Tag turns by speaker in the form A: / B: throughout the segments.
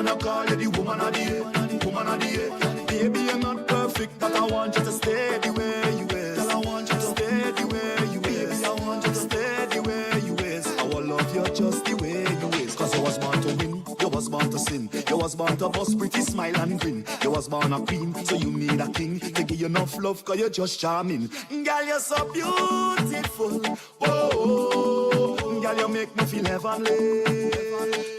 A: gonna call you the woman of the year. Woman of the year. Baby, you're not perfect, but I want you to stay the way you is. Girl, I want you to stay the way you is. Baby, I want you to stay the way you is. I will love you just the way you is. Cause you was born to win, you was born to sin. You was born to bust pretty smile and grin. You was born a queen, so you need a king to give you enough love, cause you're just charming. Girl, you're so beautiful. Oh, girl, you make me feel heavenly.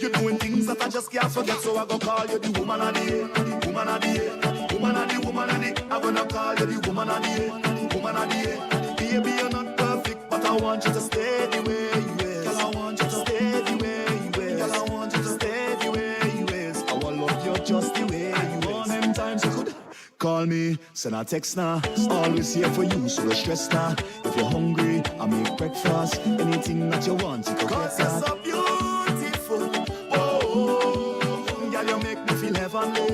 A: You're doing things that I just can't forget, so I go call you the woman of the year. Woman of the year. Woman of the, woman of the. I'm gonna call you the woman of the year. Woman of the year. Baby, you're not perfect, but I want you to stay the way you is. Girl, I want you to stay the way you is. Girl, I want you to stay the way you is. I will love you just the way you is. All them times you could call me, send a text now. Always here for you, so don't stress now. If you're hungry, I make breakfast. Anything that you want, you can get that. 'Cause you're so beautiful. Girl, you make me feel heavenly.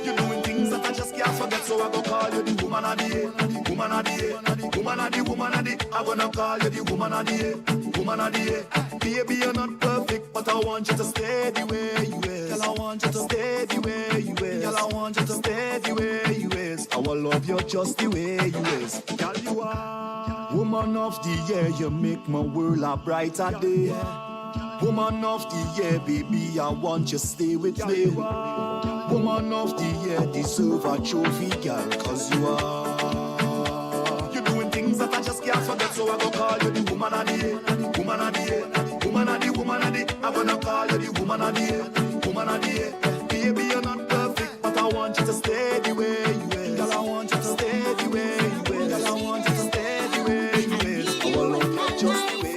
A: You're doing things that I just can't forget, so I go call you the woman of the year. Woman of the year. Woman of the, woman of the. I'm gonna call you the woman of the year. Woman of the year. Baby, you're not perfect, but I want you to stay the way you is. Girl, I want you to stay the way you is. Girl, I want you to stay the way you is. I will love you just the way you is. Girl, you are woman of the year. You make my world a brighter day. Woman of the year, baby, I want you stay with me. Woman of the year, deserve a trophy, girl, 'cause you are. You're doing things that I just can't forget, so I go call you the woman of the year. Woman of the year. Woman of the, woman of the. I'm gonna call you the woman of the year. Woman of the year. Baby, you're not perfect, but I want you to stay the way you is. Girl, I want you to stay the way you is. Girl, I want you to stay the way you is. I will love you just the way.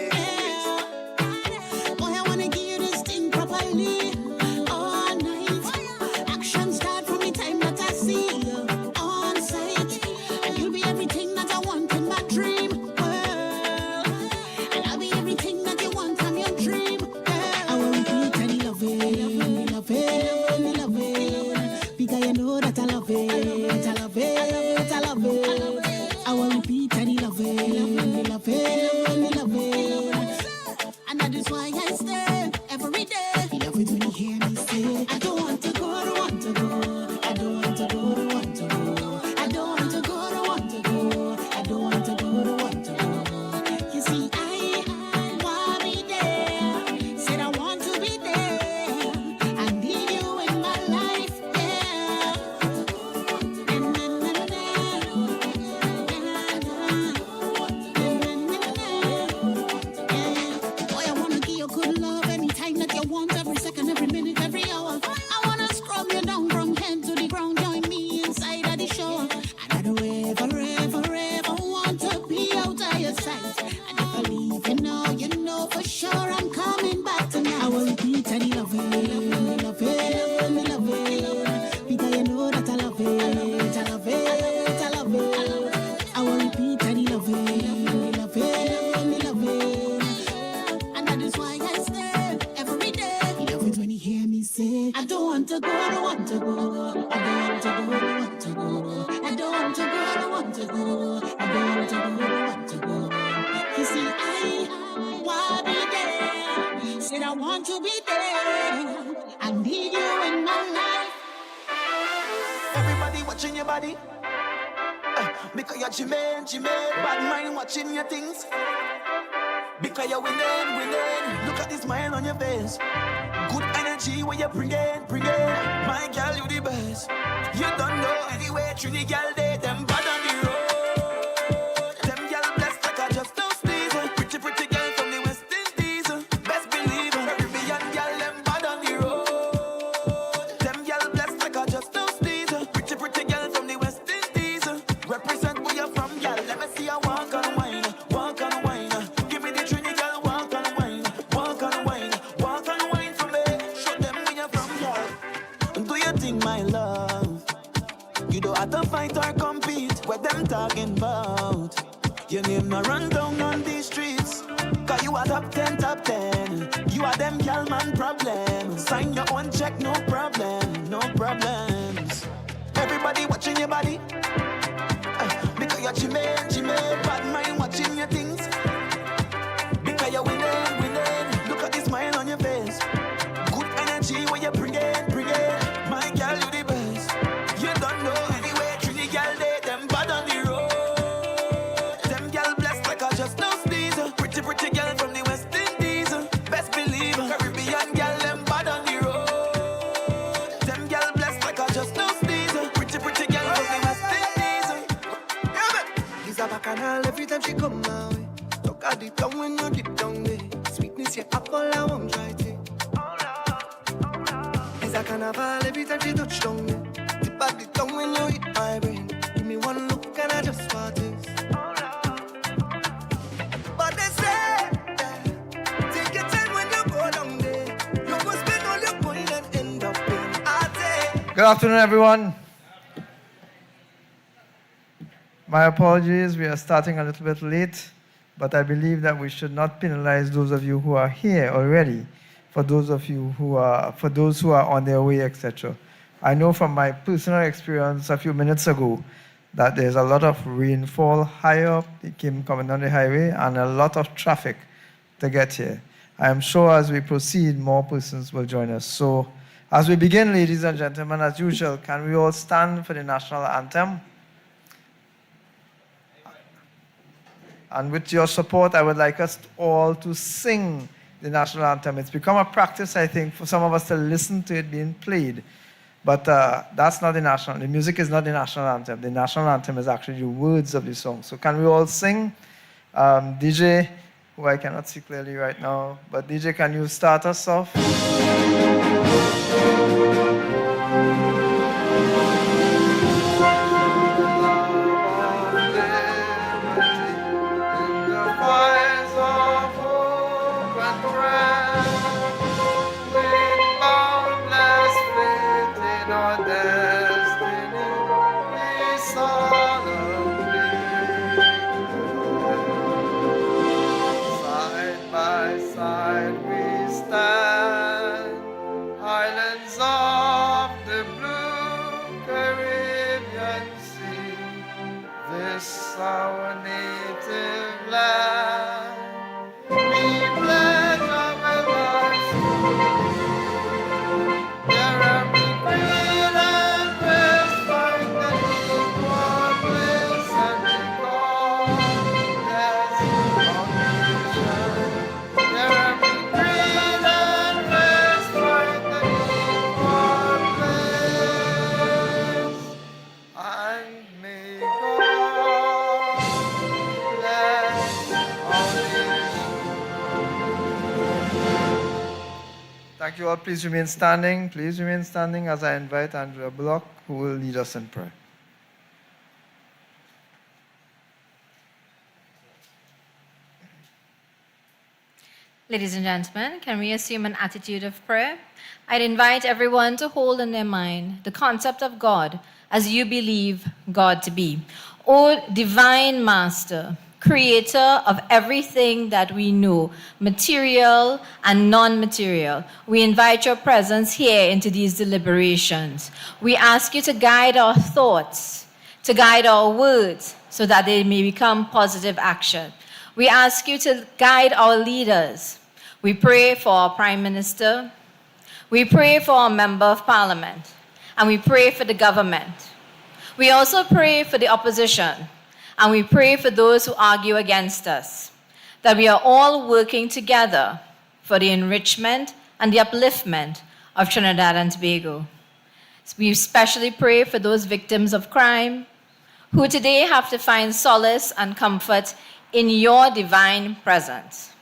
B: Bad mind watching your things. Because you're winning. Look at the smile on your face. Good energy where you bring it. My girl, you the best. You don't know anyway, Trini girl, they them bad on the road. Them girl blessed like I just don't please. Pretty girl from the West Indies. Best believe Caribbean girl, them bad on the road. Them girl blessed like I just don't please. Pretty girl from the West Indies. Represent where you're from, girl. Let me see you walk and wine. Give me the Trini girl, walk and wine for me. Show them where you're from, girl. Do you think, my love, you don't have to fight or compete? What them talking about? Your name no run down on these streets. Cause you are top 10. You are them girl man problem. Sign your own check, no problems. Everybody watching your body. Because you're Jimmy. Bad mind watching your things. Because you're winning. Look at the smile on your face. Good energy when you bring it. a carnival every time she touch down. Tip back the tongue when you hit my brain. Give me one look and I just want this. But they say, take your time when you go down there. You go spend all your coin and end up in a.
C: Good afternoon, everyone. My apologies, we are starting a little bit late, but I believe that we should not penalize those of you who are here already, for those who are on their way, etc. I know from my personal experience a few minutes ago that there's a lot of rainfall higher up, coming down the highway, and a lot of traffic to get here. I am sure as we proceed, more persons will join us. So, as we begin, ladies and gentlemen, as usual, can we all stand for the national anthem? And with your support, I would like us all to sing the national anthem. It's become a practice, I think, for some of us to listen to it being played. But that's not the music is not the national anthem. The national anthem is actually the words of the song. So can we all sing? DJ, who I cannot see clearly right now, but DJ, can you start us off? Our native land, we pledge our lives to you. There are green and rest, find the equal bliss and regardless of nation. There are green and rest, find the equal bliss, and may Thank you all. Please remain standing. Please remain standing as I invite Andrea Block, who will lead us in prayer.
D: Ladies and gentlemen, can we assume an attitude of prayer? I'd invite everyone to hold in their mind the concept of God as you believe God to be. O divine Master, Creator of everything that we know, material and non-material, we invite your presence here into these deliberations. We ask you to guide our thoughts, to guide our words, so that they may become positive action. We ask you to guide our leaders. We pray for our Prime Minister. We pray for our Member of Parliament. And we pray for the government. We also pray for the opposition. And we pray for those who argue against us, that we are all working together for the enrichment and the upliftment of Trinidad and Tobago. We especially pray for those victims of crime who today have to find solace and comfort in your divine presence.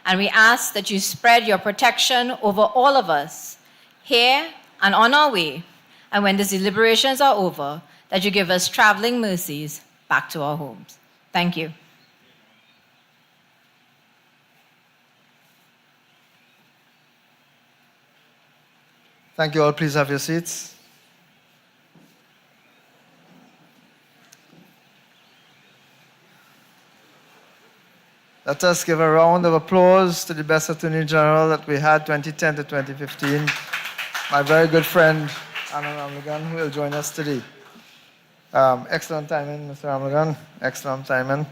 D: And we ask that you spread your protection over all of us here and on our way. And when these deliberations are over, that you give us traveling mercies back to our homes. Thank you.
C: Thank you all. Please have your seats. Let us give a round of applause to the best Attorney General that we had 2010 to 2015, my very good friend, Anna Ramlagan, who will join us today. Excellent timing, Mr. Ramlagan. Excellent timing.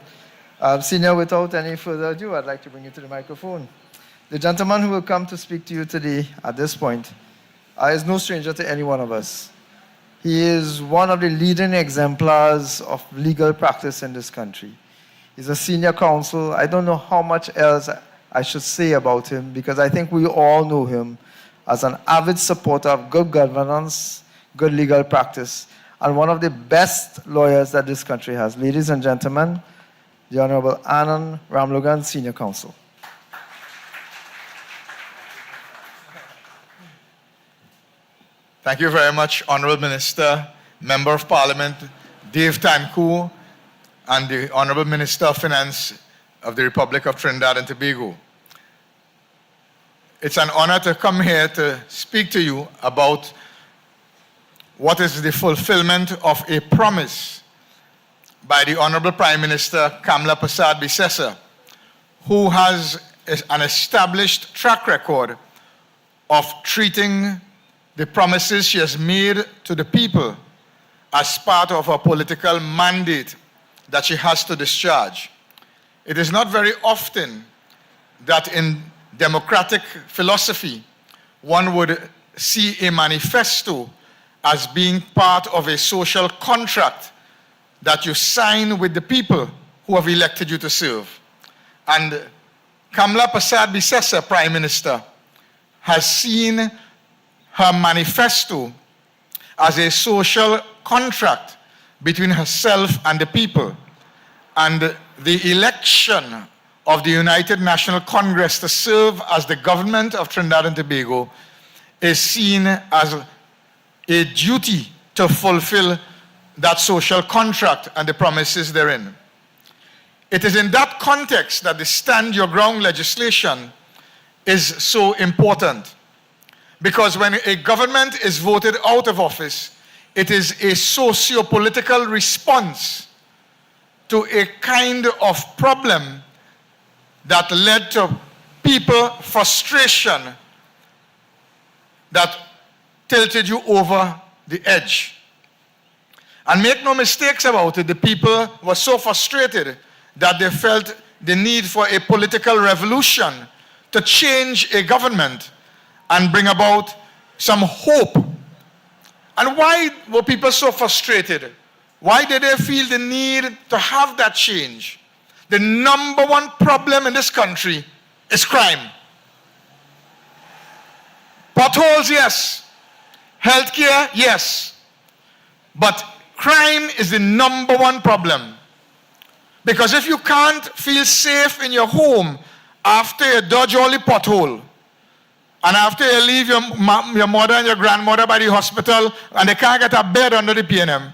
C: Senior, without any further ado, I'd like to bring you to the microphone. The gentleman who will come to speak to you today at this point is no stranger to any one of us. He is one of the leading exemplars of legal practice in this country. He's a senior counsel. I don't know how much else I should say about him because I think we all know him as an avid supporter of good governance, good legal practice, and one of the best lawyers that this country has. Ladies and gentlemen, the Honorable Anand Ramlogan, Senior Counsel.
E: Thank you very much, Honorable Minister, Member of Parliament, Dave Tanku, and the Honorable Minister of Finance of the Republic of Trinidad and Tobago. It's an honor to come here to speak to you about what is the fulfillment of a promise by the Honorable Prime Minister Kamla Persad-Bissessar, who has an established track record of treating the promises she has made to the people as part of a political mandate that she has to discharge. It is not very often that in democratic philosophy one would see a manifesto as being part of a social contract that you sign with the people who have elected you to serve. And Kamla Persad-Bissessar, Prime Minister, has seen her manifesto as a social contract between herself and the people. And the election of the United National Congress to serve as the government of Trinidad and Tobago is seen as a duty to fulfill that social contract and the promises therein. It is in that context that the Stand Your Ground legislation is so important. Because when a government is voted out of office, it is a socio-political response to a kind of problem that led to people frustration that tilted you over the edge. And make no mistakes about it, the people were so frustrated that they felt the need for a political revolution to change a government and bring about some hope. And why were people so frustrated? Why did they feel the need to have that change? The number one problem in this country is crime. Potholes, yes. Healthcare, yes. But crime is the number one problem. Because if you can't feel safe in your home after you dodge all the pothole, and after you leave your mother and your grandmother by the hospital and they can't get a bed under the P&M,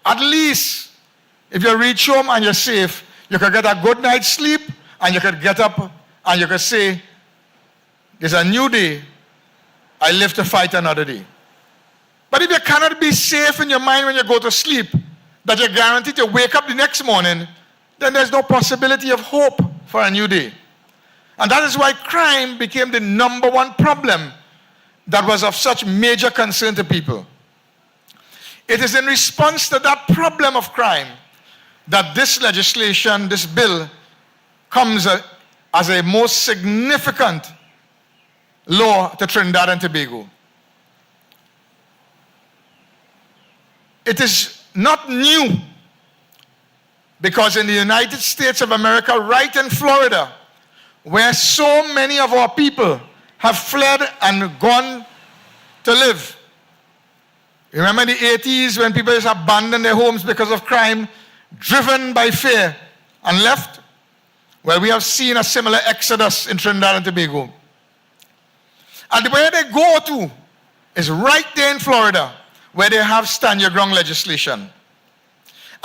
E: at least if you reach home and you're safe, you can get a good night's sleep and you can get up and you can say, there's a new day, I live to fight another day. But if you cannot be safe in your mind when you go to sleep, that you're guaranteed to wake up the next morning, then there's no possibility of hope for a new day. And that is why crime became the number one problem that was of such major concern to people. It is in response to that problem of crime that this legislation, this bill, comes as a most significant law to Trinidad and Tobago. It is not new because in the United States of America, right in Florida, where so many of our people have fled and gone to live. Remember the 80s when people just abandoned their homes because of crime, driven by fear, and left? Well, we have seen a similar exodus in Trinidad and Tobago. And where they go to is right there in Florida, where they have Stand Your Ground legislation.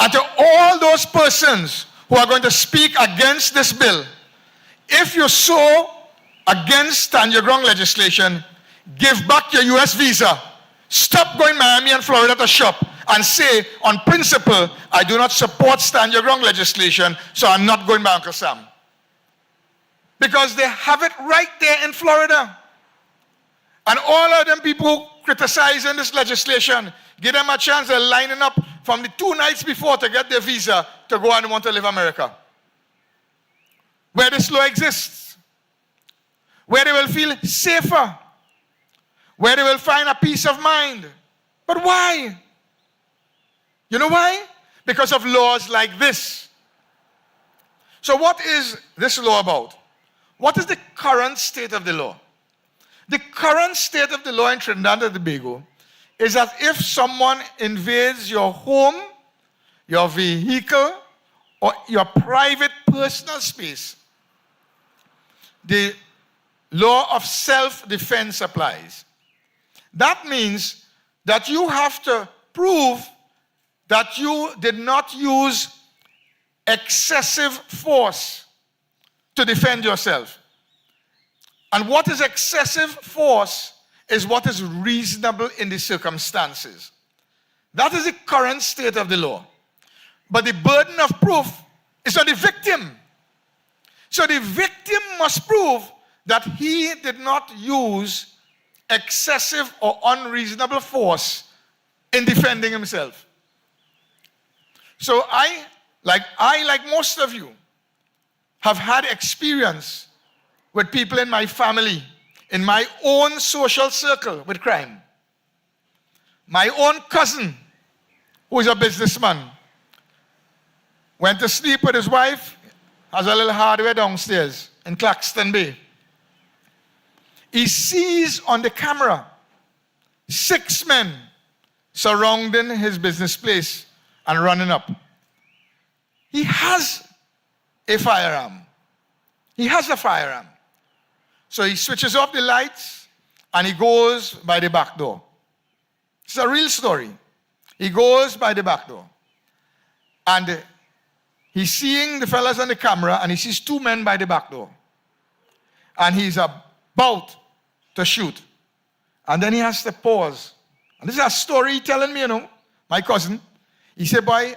E: And to all those persons who are going to speak against this bill, if you're so against Stand Your Ground legislation, give back your US visa. Stop going to Miami and Florida to shop and say, on principle, I do not support Stand Your Ground legislation, so I'm not going by Uncle Sam. Because they have it right there in Florida. And all of them people criticizing this legislation, give them a chance of lining up from the 2 nights before to get their visa to go and want to live in America. Where this law exists. Where they will feel safer. Where they will find a peace of mind. But why? You know why? Because of laws like this. So what is this law about? What is the current state of the law? The current state of the law in Trinidad and Tobago is that if someone invades your home, your vehicle, or your private personal space, the law of self-defense applies. That means that you have to prove that you did not use excessive force to defend yourself. And what is excessive force is what is reasonable in the circumstances. That is the current state of the law. But the burden of proof is on the victim. So the victim must prove that he did not use excessive or unreasonable force in defending himself. So I, like most of you, have had experience with people in my family, in my own social circle with crime. My own cousin, who is a businessman, went to sleep with his wife, has a little hardware downstairs in Claxton Bay. He sees on the camera 6 men surrounding his business place and running up. He has a firearm. He has a firearm. So he switches off the lights and he goes by the back door. It's a real story. He goes by the back door. And he's seeing the fellas on the camera and he sees 2 men by the back door. And he's about to shoot. And then he has to pause. And this is a story he's telling me, my cousin. He said, boy,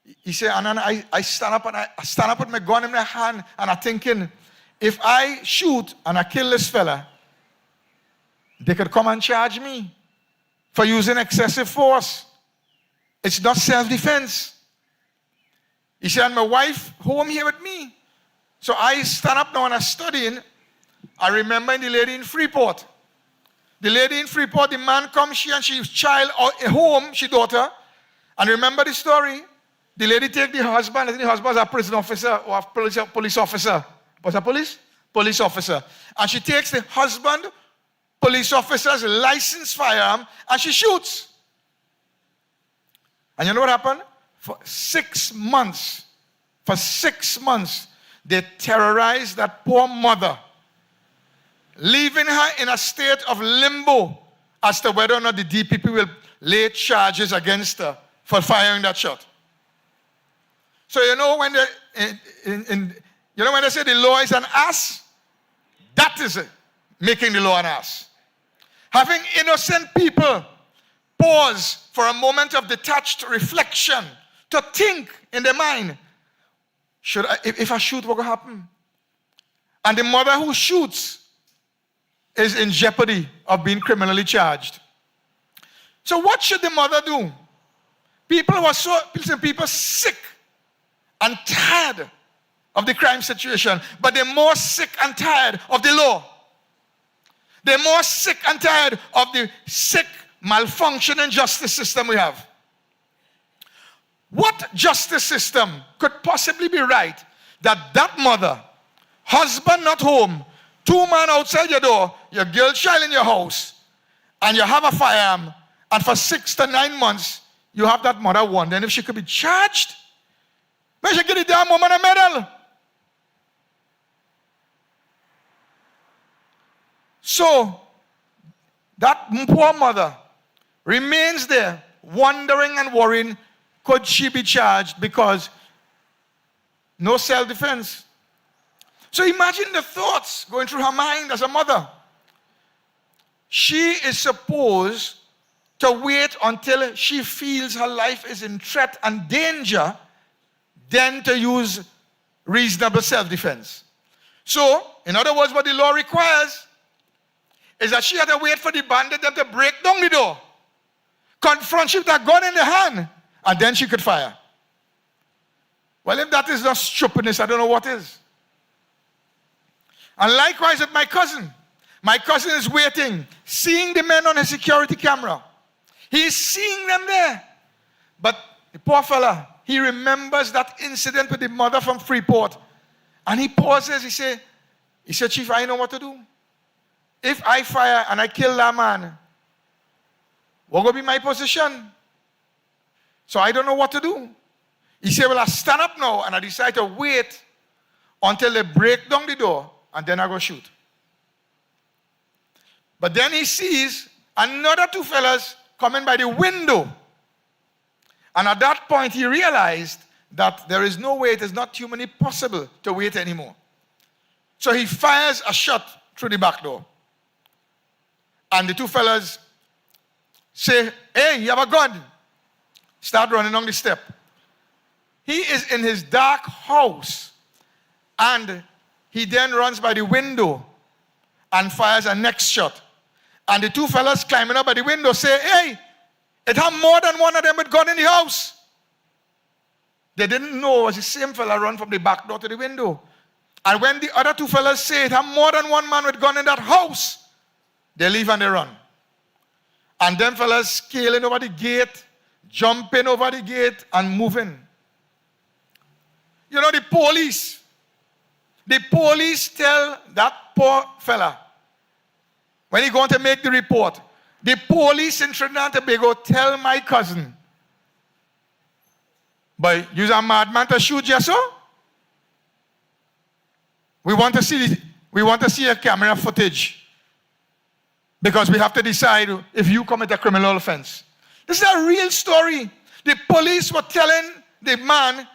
E: and then I stand up and I stand up with my gun in my hand and I'm thinking, if I shoot and I kill this fella, they could come and charge me for using excessive force. It's not self-defense. He said, and my wife home here with me. So I stand up now and I'm studying. I remember the lady in Freeport. The lady in Freeport, the man comes, she's child at home, she daughter. And remember the story? The lady take the husband, I think the husband was a prison officer or a police officer. Was a police? Police officer. And she takes the husband, police officer's licensed firearm, and she shoots. And you know what happened? For 6 months, they terrorized that poor mother, leaving her in a state of limbo as to whether or not the DPP will lay charges against her for firing that shot. So when they say the law is an ass, that is it, making the law an ass. Having innocent people pause for a moment of detached reflection to think in their mind, if I shoot, what will happen? And the mother who shoots is in jeopardy of being criminally charged. So what should the mother do? People sick and tired of the crime situation, but they're more sick and tired of the law. They're more sick and tired of the sick, malfunctioning justice system we have. What justice system could possibly be right that mother, husband not home, 2 men outside your door, your girl child in your house, and you have a firearm, and for 6 to 9 months, you have that mother wondering if she could be charged? Where should get the damn woman a medal? So, that poor mother remains there, wondering and worrying, could she be charged because no self-defense? So imagine the thoughts going through her mind as a mother. She is supposed to wait until she feels her life is in threat and danger, then to use reasonable self-defense. So, in other words, what the law requires is that she had to wait for the bandit to break down the door, confront you with a gun in the hand, and then she could fire. Well, if that is not stupidness, I don't know what is. And likewise with my cousin. My cousin is waiting, seeing the men on his security camera. He is seeing them there. But the poor fella, he remembers that incident with the mother from Freeport. And he pauses, he said, Chief, I know what to do. If I fire and I kill that man, what will be my position? So I don't know what to do. He said, well, I stand up now and I decide to wait until they break down the door and then I go shoot. But then he sees another 2 fellas coming by the window. And at that point, he realized that there is no way, it is not humanly possible to wait anymore. So he fires a shot through the back door. And the two fellas say, hey, you have a gun. Start running on the step. He is in his dark house. And he then runs by the window and fires a next shot. And the two fellas climbing up by the window say, hey, it had more than one of them with gun in the house. They didn't know it was the same fella run from the back door to the window. And when the other two fellas say it had more than one man with gun in that house, they leave and they run. And them fellas scaling over the gate, jumping over the gate and moving. You know, the police tell that poor fella, when he going to make the report, the police in Trinidad and Tobago tell my cousin, but you're a madman to shoot you, so? We want to see a camera footage because we have to decide if you commit a criminal offense. This is a real story. The police were telling the man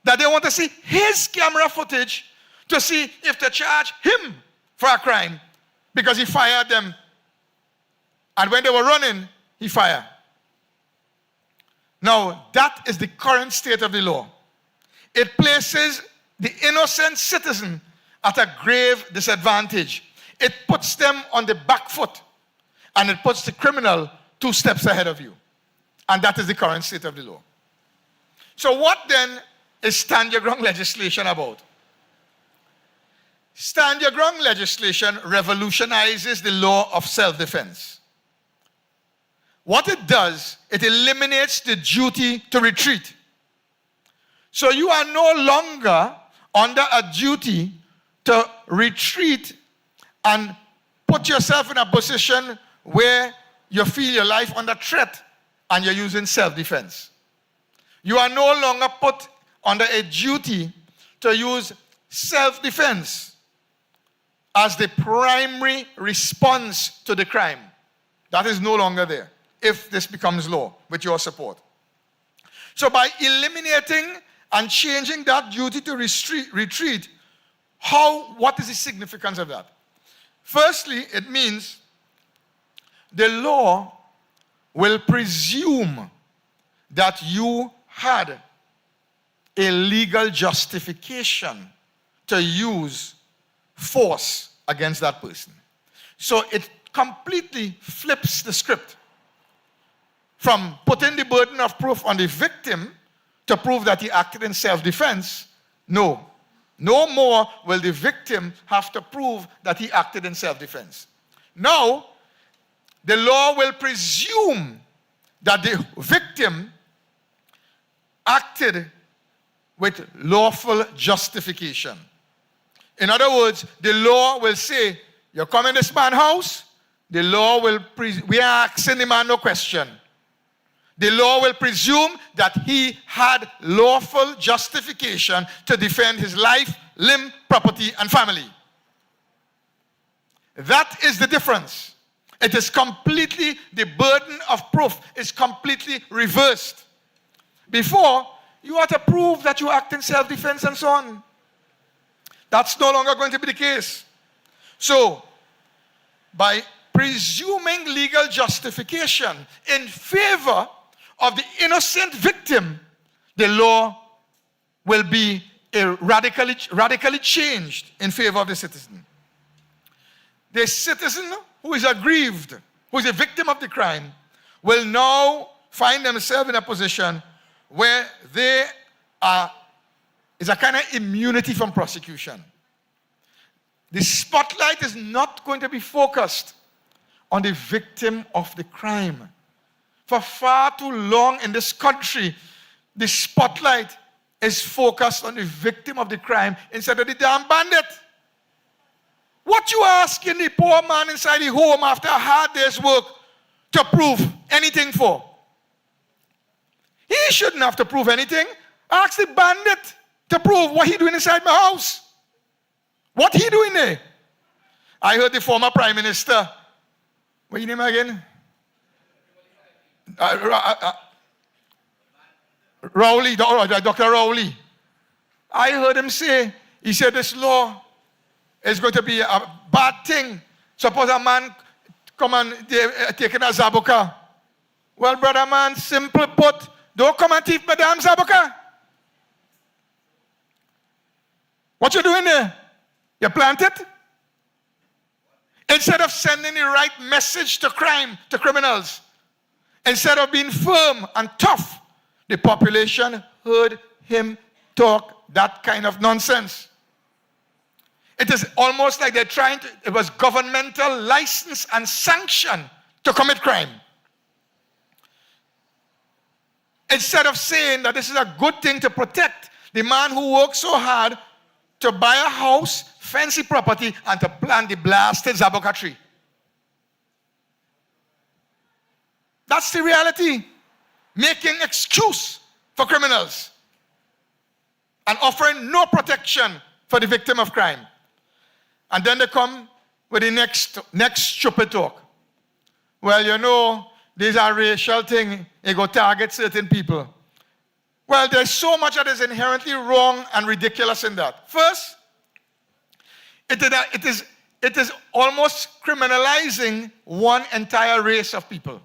E: that they want to see his camera footage to see if they charge him for a crime because he fired them. And when they were running, he fired. Now, that is the current state of the law. It places the innocent citizen at a grave disadvantage. It puts them on the back foot, and it puts the criminal 2 steps ahead of you. And that is the current state of the law. So what then is stand your ground legislation about? Stand your ground legislation revolutionizes the law of self-defense. What it does, it eliminates the duty to retreat. So you are no longer under a duty to retreat and put yourself in a position where you feel your life under threat and you're using self-defense. You are no longer put under a duty to use self-defense as the primary response to the crime. That is no longer there if this becomes law with your support. So by eliminating and changing that duty to retreat, what is the significance of that? Firstly, it means the law will presume that you had a legal justification to use force against that person. So it completely flips the script from putting the burden of proof on the victim to prove that he acted in self-defense. No more will the victim have to prove that he acted in self-defense. Now, the law will presume that the victim acted with lawful justification. In other words, the law will say, you come in this man's house, the law will, we are asking the man no question. The law will presume that he had lawful justification to defend his life, limb, property, and family. That is the difference. It is completely, the burden of proof is completely reversed. Before, you had to prove that you act in self-defense and so on. That's no longer going to be the case. So, by presuming legal justification in favor of the innocent victim, the law will be radically changed in favor of the citizen. The citizen who is aggrieved, who is a victim of the crime, will now find themselves in a position where they is a kind of immunity from prosecution. The spotlight is not going to be focused on the victim of the crime. For far too long in this country, the spotlight is focused on the victim of the crime instead of the damn bandit. What you asking the poor man inside the home after a hard day's work to prove anything for? He shouldn't have to prove anything. Ask the bandit to prove what he doing inside my house. What he doing there? I heard the former Prime Minister, what's your name again? Rowley, Dr. Rowley. I heard him say, he said this law is going to be a bad thing. Suppose a man come and take a zabuka. Well, brother man, simple put, don't come and take Madame zabuka. What you doing there? You plant it? Instead of sending the right message to criminals, instead of being firm and tough, the population heard him talk that kind of nonsense. It is almost like they're trying to, it was governmental license and sanction to commit crime. Instead of saying that this is a good thing to protect the man who worked so hard to buy a house, fancy property, and to plant the blasted zabuka tree. That's the reality. Making excuse for criminals and offering no protection for the victim of crime. And then they come with the next stupid talk. Well, you know, these are racial things. They go target certain people. Well, there's so much that is inherently wrong and ridiculous in that. First, it is almost criminalizing one entire race of people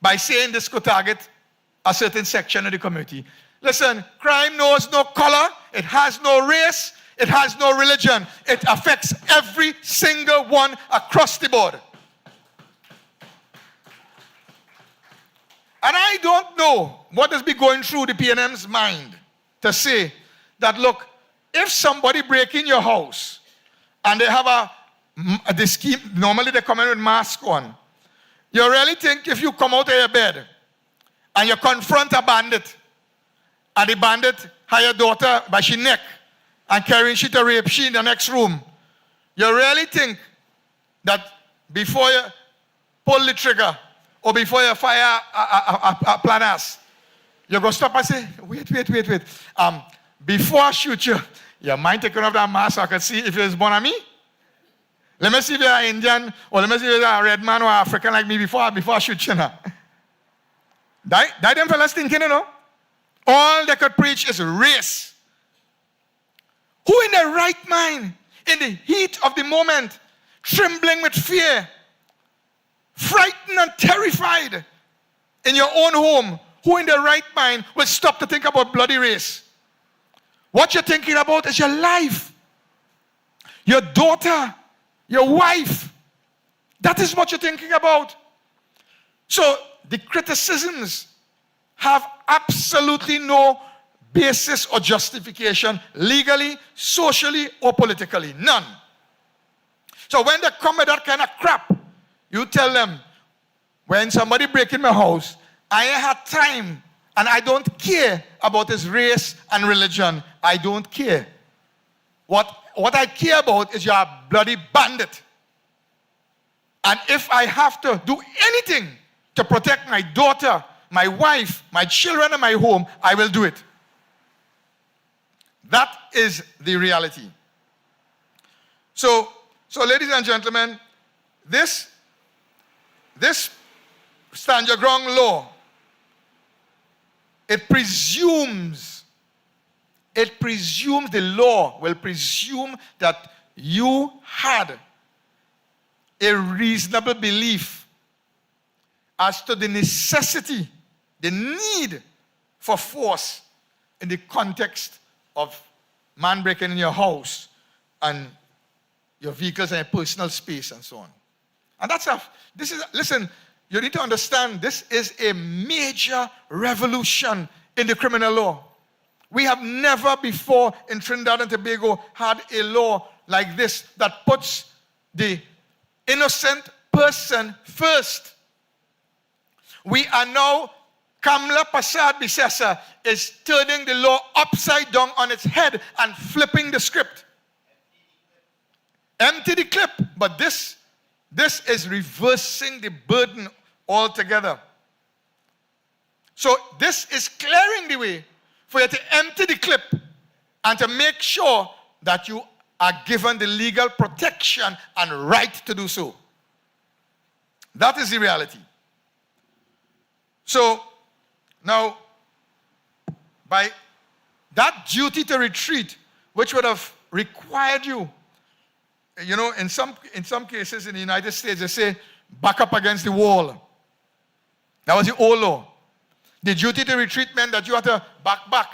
E: by saying this could target a certain section of the community. Listen, crime knows no color, it has no race, it has no religion. It affects every single one across the board. And I don't know what is be going through the PNM's mind to say that, look, if somebody break in your house and they have the scheme, normally they come in with mask on, you really think if you come out of your bed and you confront a bandit and the bandit have your daughter by she neck and carrying she to rape she in the next room, you really think that before you pull the trigger or before you fire a planners, you're going to stop and say, wait. Before I shoot you, you mind taking off that mask so I can see if it's born on me? Let me see if you're Indian, or let me see if you're a red man or African like me before I shoot you now. That them fellas thinking, you know. All they could preach is race. Who in their right mind, in the heat of the moment, trembling with fear, frightened and terrified in your own home, who in their right mind will stop to think about bloody race? What you're thinking about is your life, your daughter, your wife. That is what you're thinking about. So the criticisms have absolutely no basis or justification legally, socially, or politically. None. So when they come with that kind of crap, you tell them, when somebody break in my house, I ain't had time and I don't care about his race and religion. I don't care. What I care about is you're a bloody bandit. And if I have to do anything to protect my daughter, my wife, my children, and my home, I will do it. That is the reality. So ladies and gentlemen, this stand your ground law, the law will presume that you had a reasonable belief as to the necessity, the need for force in the context of man breaking in your house and your vehicles and your personal space and so on. And listen, you need to understand this is a major revolution in the criminal law. We have never before in Trinidad and Tobago had a law like this that puts the innocent person first. We are now, Kamla Prasad Bisesa is turning the law upside down on its head and flipping the script. Empty the clip, but this is reversing the burden altogether. So this is clearing the way for you to empty the clip and to make sure that you are given the legal protection and right to do so. That is the reality. So, now, by that duty to retreat, which would have required you, in some cases in the United States, they say, back up against the wall. That was the old law. The duty to retreat meant that you had to back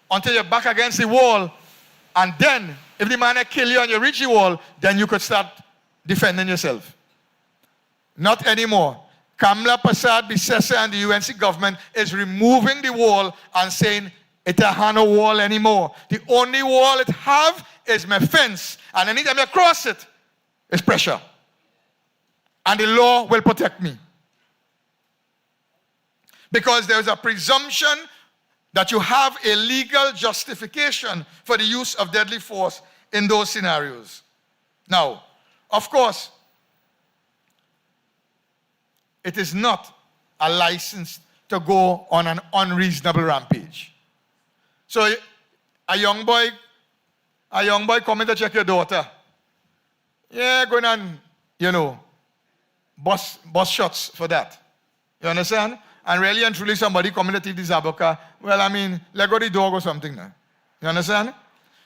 E: until you're back against the wall. And then, if the man had killed you and you reach the wall, then you could start defending yourself. Not anymore. Kamala Persad-Bissessar and the UNC government is removing the wall and saying, it ain't have no wall anymore. The only wall it have is my fence. And anytime you cross it, it's pressure. And the law will protect me. Because there is a presumption that you have a legal justification for the use of deadly force in those scenarios. Now, of course, it is not a license to go on an unreasonable rampage. So a young boy coming to check your daughter. Yeah, going on, bust shots for that. You understand? And really and truly somebody coming to take this Zaboka, well, let go the dog or something now. You understand?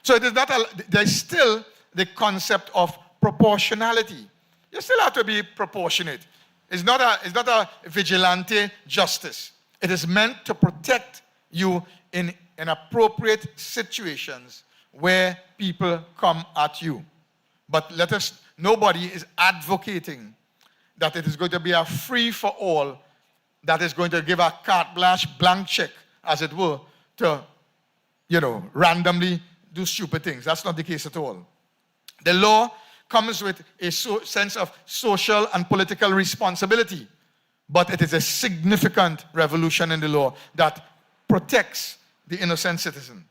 E: So it is not there's still the concept of proportionality. You still have to be proportionate. It's not a vigilante justice. It is meant to protect you in appropriate situations where people come at you. But nobody is advocating that it is going to be a free-for-all that is going to give a carte blanche check, as it were, to, randomly do stupid things. That's not the case at all. The law comes with a sense of social and political responsibility, but it is a significant revolution in the law that protects the innocent citizen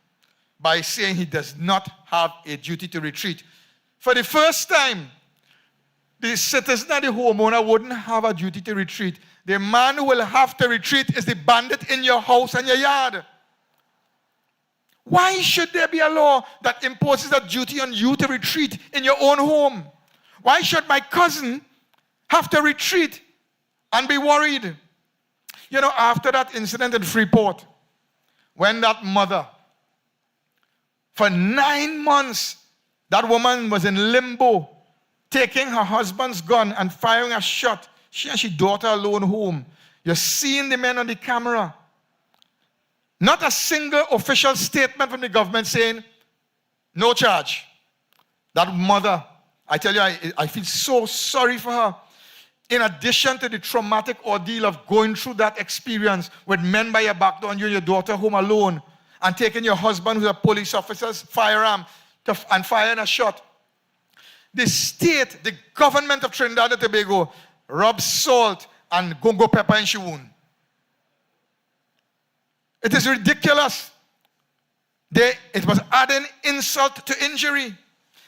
E: by saying he does not have a duty to retreat. For the first time, the citizen and the homeowner wouldn't have a duty to retreat. The man who will have to retreat is the bandit in your house and your yard. Why should there be a law that imposes a duty on you to retreat in your own home? Why should my cousin have to retreat and be worried? After that incident in Freeport, when that mother, for 9 months, that woman was in limbo, taking her husband's gun and firing a shot. She and her daughter alone home. You're seeing the men on the camera. Not a single official statement from the government saying, no charge. That mother, I tell you, I feel so sorry for her. In addition to the traumatic ordeal of going through that experience with men by your back door and you and your daughter home alone, and taking your husband, who's a police officer's firearm, and firing a shot. The state, the government of Trinidad and Tobago, rubs salt and gongo pepper in she wound. It is ridiculous. It was adding insult to injury.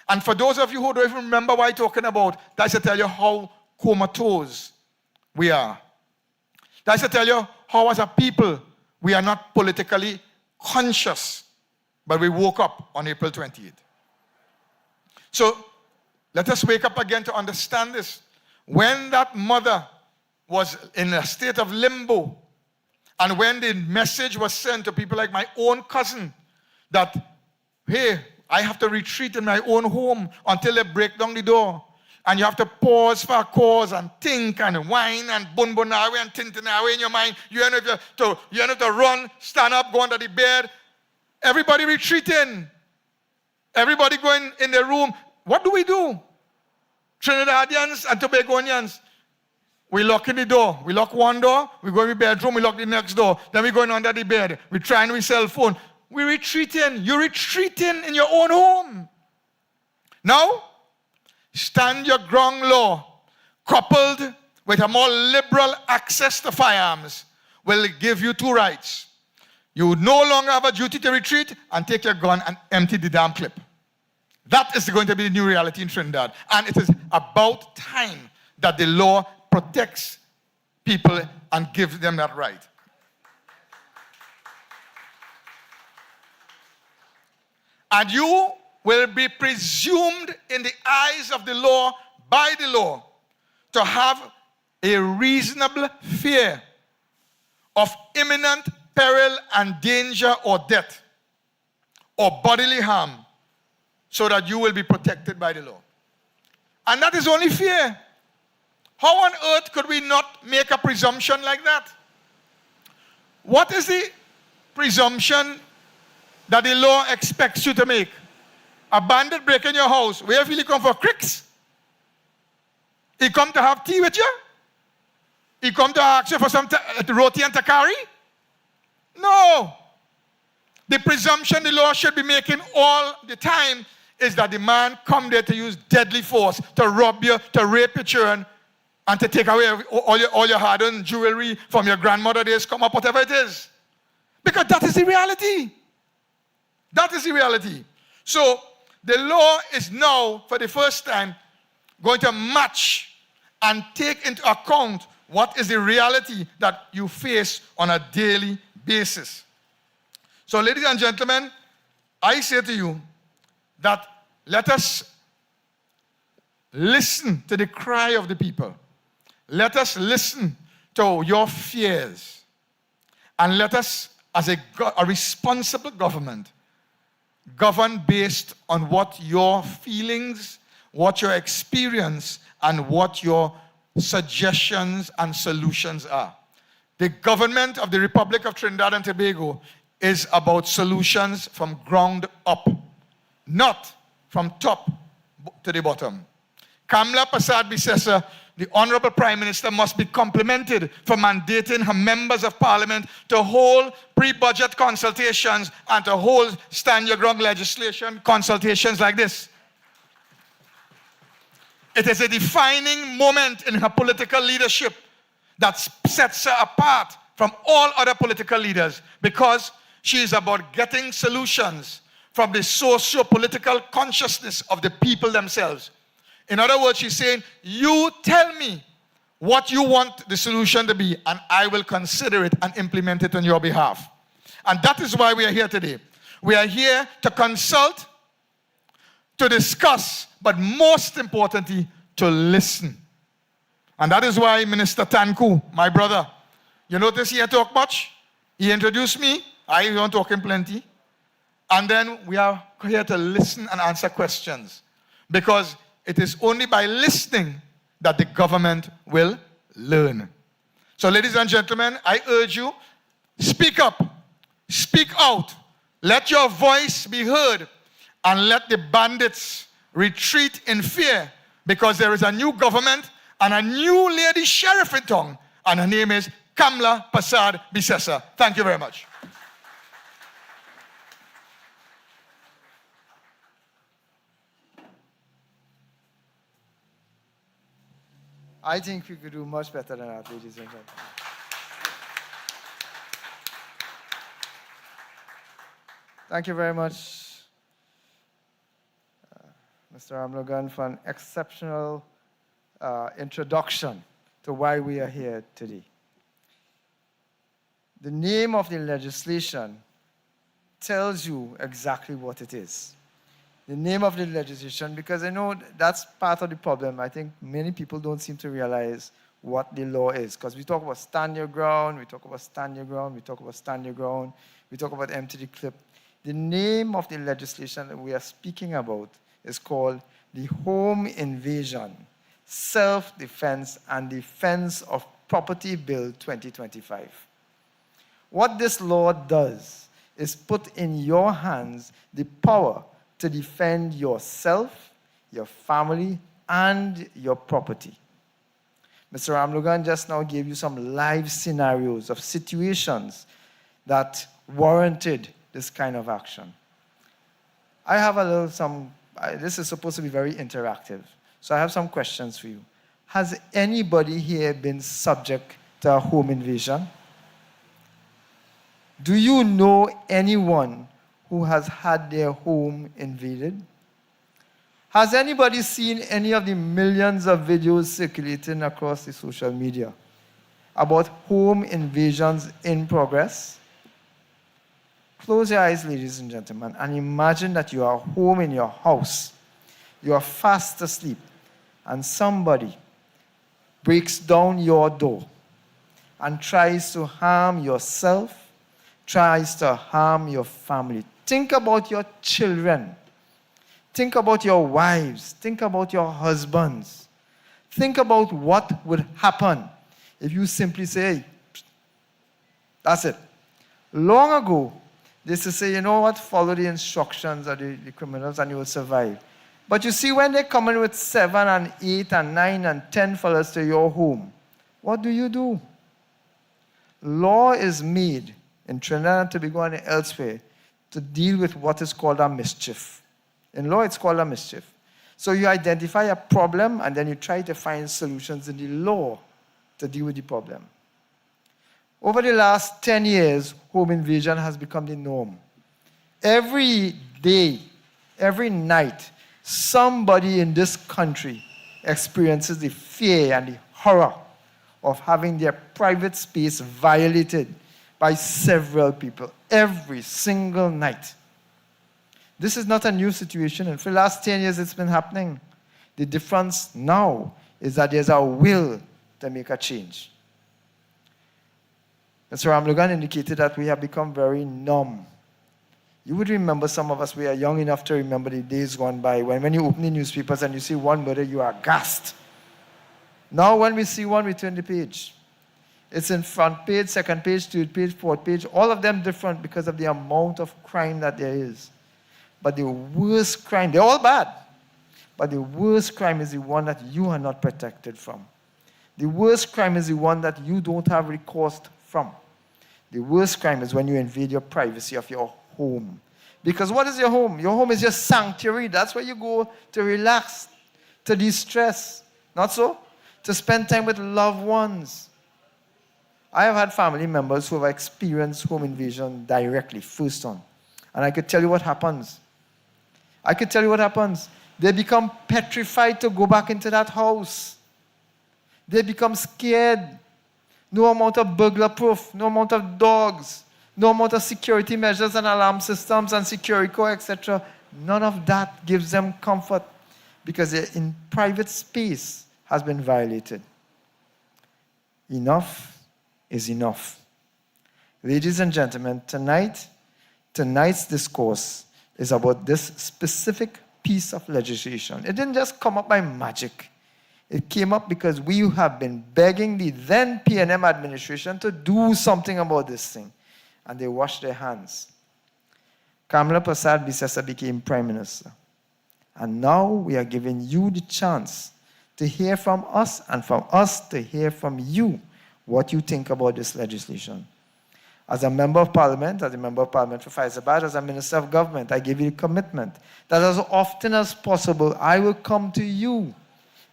E: And for those of you who don't even remember what I'm talking about, that's to tell you how comatose we are. That's to tell you how as a people we are not politically conscious, but we woke up on April 28th. So let us wake up again to understand this. When that mother was in a state of limbo, and when the message was sent to people like my own cousin that, hey, I have to retreat in my own home until they break down the door, and you have to pause for a cause and think and whine and bunbunawe and tintinawe in your mind. You end up to run, stand up, go under the bed. Everybody retreating. Everybody going in their room. What do? Trinidadians and Tobagonians, we lock in the door. We lock one door, we go in the bedroom, we lock the next door. Then we going under the bed. We trying with cell phone. We're retreating. You're retreating in your own home. Now, stand your ground law, coupled with a more liberal access to firearms, will give you two rights. You would no longer have a duty to retreat and take your gun and empty the damn clip. That is going to be the new reality in Trinidad. And it is about time that the law protects people and gives them that right. And you will be presumed in the eyes of the law, by the law, to have a reasonable fear of imminent peril and danger or death or bodily harm, so that you will be protected by the law. And that is only fear. How on earth could we not make a presumption like that? What is the presumption that the law expects you to make? A bandit break in your house, where will he come for? Cricks? He come to have tea with you? He come to ask you for some roti and takari? No. The presumption the law should be making all the time is that the man come there to use deadly force, to rob you, to rape your children, and to take away all your hard-earned jewelry from your grandmother days, come up, whatever it is. Because that is the reality. That is the reality. So, the law is now, for the first time, going to match and take into account what is the reality that you face on a daily basis. So, ladies and gentlemen, I say to you that let us listen to the cry of the people. Let us listen to your fears. And let us, as a responsible government, govern based on what your feelings, what your experience, and what your suggestions and solutions are. The government of the Republic of Trinidad and Tobago is about solutions from ground up, not from top to the bottom. Kamla Persad-Bissessar, the Honorable Prime Minister, must be complimented for mandating her members of Parliament to hold pre-budget consultations and to hold stand-your-ground legislation consultations like this. It is a defining moment in her political leadership that sets her apart from all other political leaders, because she is about getting solutions from the socio-political consciousness of the people themselves. In other words, she's saying, you tell me what you want the solution to be, and I will consider it and implement it on your behalf. And that is why we are here today. We are here to consult, to discuss, but most importantly, to listen. And that is why Minister Tanku, my brother, you notice he talk much? He introduced me. I don't talk him plenty. And then we are here to listen and answer questions. Because it is only by listening that the government will learn. So, ladies and gentlemen, I urge you, speak up, speak out, let your voice be heard, and let the bandits retreat in fear, because there is a new government and a new lady sheriff in town, and her name is Kamla Persad-Bissessar. Thank you very much.
C: I think we could do much better than that, ladies and gentlemen. Thank you very much, Mr. Amlogan, for an exceptional introduction to why we are here today. The name of the legislation tells you exactly what it is. The name of the legislation, because I know that's part of the problem. I think many people don't seem to realize what the law is, because we talk about stand your ground, we talk about stand your ground, we talk about stand your ground, we talk about empty the clip. The name of the legislation that we are speaking about is called the Home Invasion, Self-Defense and Defense of Property Bill 2025. What this law does is put in your hands the power to defend yourself, your family, and your property. Mr. Amlogan just now gave you some live scenarios of situations that warranted this kind of action. I have this is supposed to be very interactive, so I have some questions for you. Has anybody here been subject to a home invasion? Do you know anyone who has had their home invaded? Has anybody seen any of the millions of videos circulating across the social media about home invasions in progress? Close your eyes, ladies and gentlemen, and imagine that you are home in your house. You are fast asleep, and somebody breaks down your door and tries to harm yourself, tries to harm your family. Think about your children. Think about your wives. Think about your husbands. Think about what would happen if you simply say, hey, that's it. Long ago, they used to say, you know what, follow the instructions of the criminals and you will survive. But you see, when they come in with 7 and 8 and 9 and 10 fellas to your home, what do? Law is made in Trinidad and Tobago and elsewhere to deal with what is called a mischief. In law, it's called a mischief. So you identify a problem and then you try to find solutions in the law to deal with the problem. Over the last 10 years, home invasion has become the norm. Every day, every night, somebody in this country experiences the fear and the horror of having their private space violated by several people every single night. This is not a new situation, and for the last 10 years it's been happening. The difference now is that there's a will to make a change. Mr. Ramlugan indicated that we have become very numb. You would remember, some of us, we are young enough to remember the days gone by when you open the newspapers and you see one murder, you are aghast. Now when we see one, we turn the page. It's in front page, second page, third page, fourth page, all of them different because of the amount of crime that there is. But the worst crime, they're all bad, but the worst crime is the one that you are not protected from. The worst crime is the one that you don't have recourse from. The worst crime is when you invade your privacy of your home. Because what is your home? Your home is your sanctuary. That's where you go to relax, to de-stress. Not so? To spend time with loved ones. I have had family members who have experienced home invasion directly, first on. And I could tell you what happens. They become petrified to go back into that house. They become scared. No amount of burglar proof, no amount of dogs, no amount of security measures and alarm systems and security code, etc. None of that gives them comfort because their private space has been violated. Enough is enough. Ladies and gentlemen, tonight's discourse is about this specific piece of legislation. It didn't just come up by magic. It came up because we have been begging the then PNM administration to do something about this thing. And they washed their hands. Kamala Prasad Bisesa became Prime Minister. And now we are giving you the chance to hear from us and from us to hear from you what you think about this legislation. As a member of parliament for Faizabad, as a minister of government, I give you a commitment that as often as possible, I will come to you.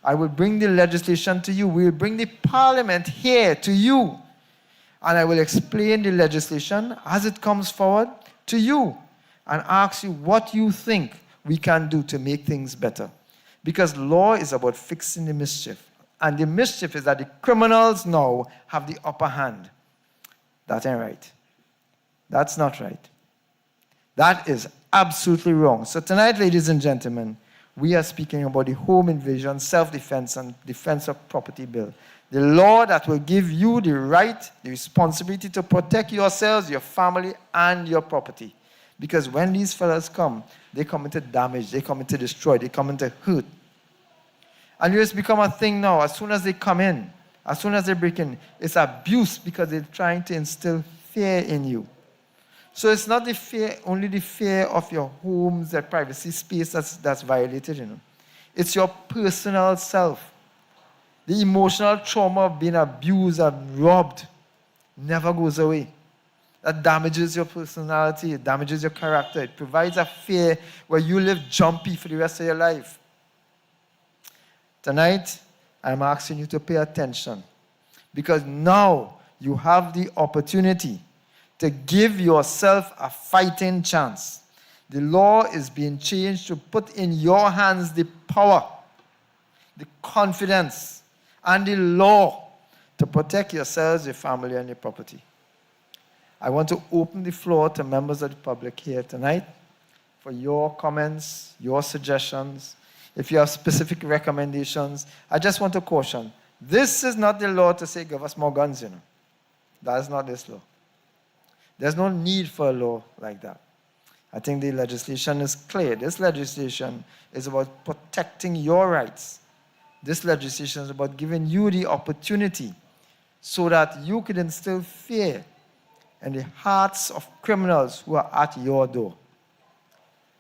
C: I will bring the legislation to you. We will bring the parliament here to you. And I will explain the legislation as it comes forward to you and ask you what you think we can do to make things better. Because law is about fixing the mischief. And the mischief is that the criminals now have the upper hand. That ain't right. That's not right. That is absolutely wrong. So tonight, ladies and gentlemen, we are speaking about the Home Invasion, Self-Defense, and Defense of Property Bill. The law that will give you the right, the responsibility to protect yourselves, your family, and your property. Because when these fellas come, they come into damage, they come into destroy, they come into hurt. And it's become a thing now. As soon as they come in, as soon as they break in, it's abuse because they're trying to instill fear in you. So it's not the fear, only the fear of your homes, their privacy space that's violated, you know. It's your personal self. The emotional trauma of being abused and robbed never goes away. That damages your personality, it damages your character. It provides a fear where you live jumpy for the rest of your life. Tonight, I'm asking you to pay attention because now you have the opportunity to give yourself a fighting chance. The law is being changed to put in your hands the power, the confidence, and the law to protect yourselves, your family, and your property. I want to open the floor to members of the public here tonight for your comments, your suggestions. If you have specific recommendations, I just want to caution. This is not the law to say, give us more guns, you know. That is not this law. There's no need for a law like that. I think the legislation is clear. This legislation is about protecting your rights. This legislation is about giving you the opportunity so that you can instill fear in the hearts of criminals who are at your door.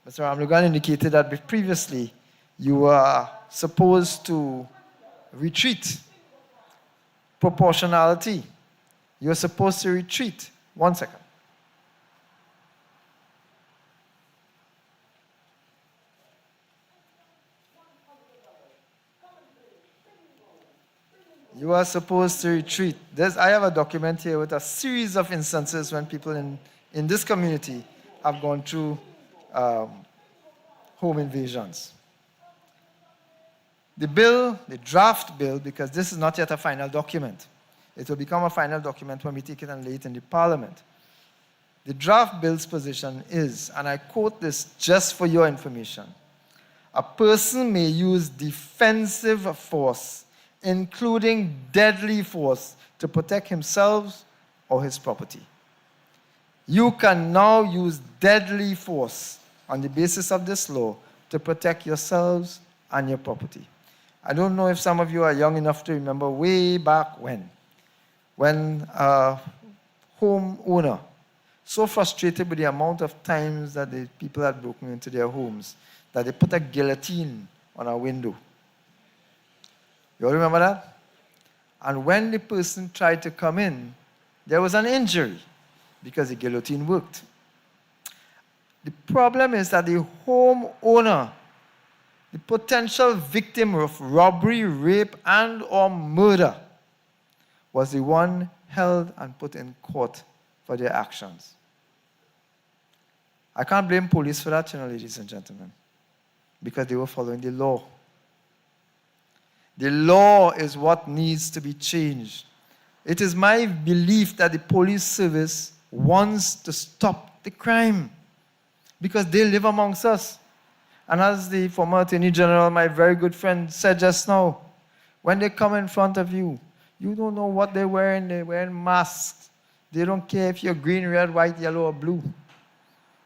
C: Mr. Ramlugan indicated that previously you were supposed to retreat. Proportionality. You're supposed to retreat. 1 second. You are supposed to retreat. I have a document here with a series of instances when people in this community have gone through home invasions. The bill, the draft bill, because this is not yet a final document. It will become a final document when we take it and lay it in the parliament. The draft bill's position is, and I quote this just for your information, a person may use defensive force, including deadly force, to protect himself or his property. You can now use deadly force on the basis of this law to protect yourselves and your property. I don't know if some of you are young enough to remember way back when a homeowner, so frustrated with the amount of times that the people had broken into their homes, that they put a guillotine on a window. You all remember that? And when the person tried to come in, there was an injury because the guillotine worked. The problem is that the homeowner, the potential victim of robbery, rape, and or murder, was the one held and put in court for their actions. I can't blame police for that, ladies and gentlemen, because they were following the law. The law is what needs to be changed. It is my belief that the police service wants to stop the crime because they live amongst us. And as the former Attorney General, my very good friend, said just now, when they come in front of you, you don't know what they're wearing. They're wearing masks. They don't care if you're green, red, white, yellow, or blue.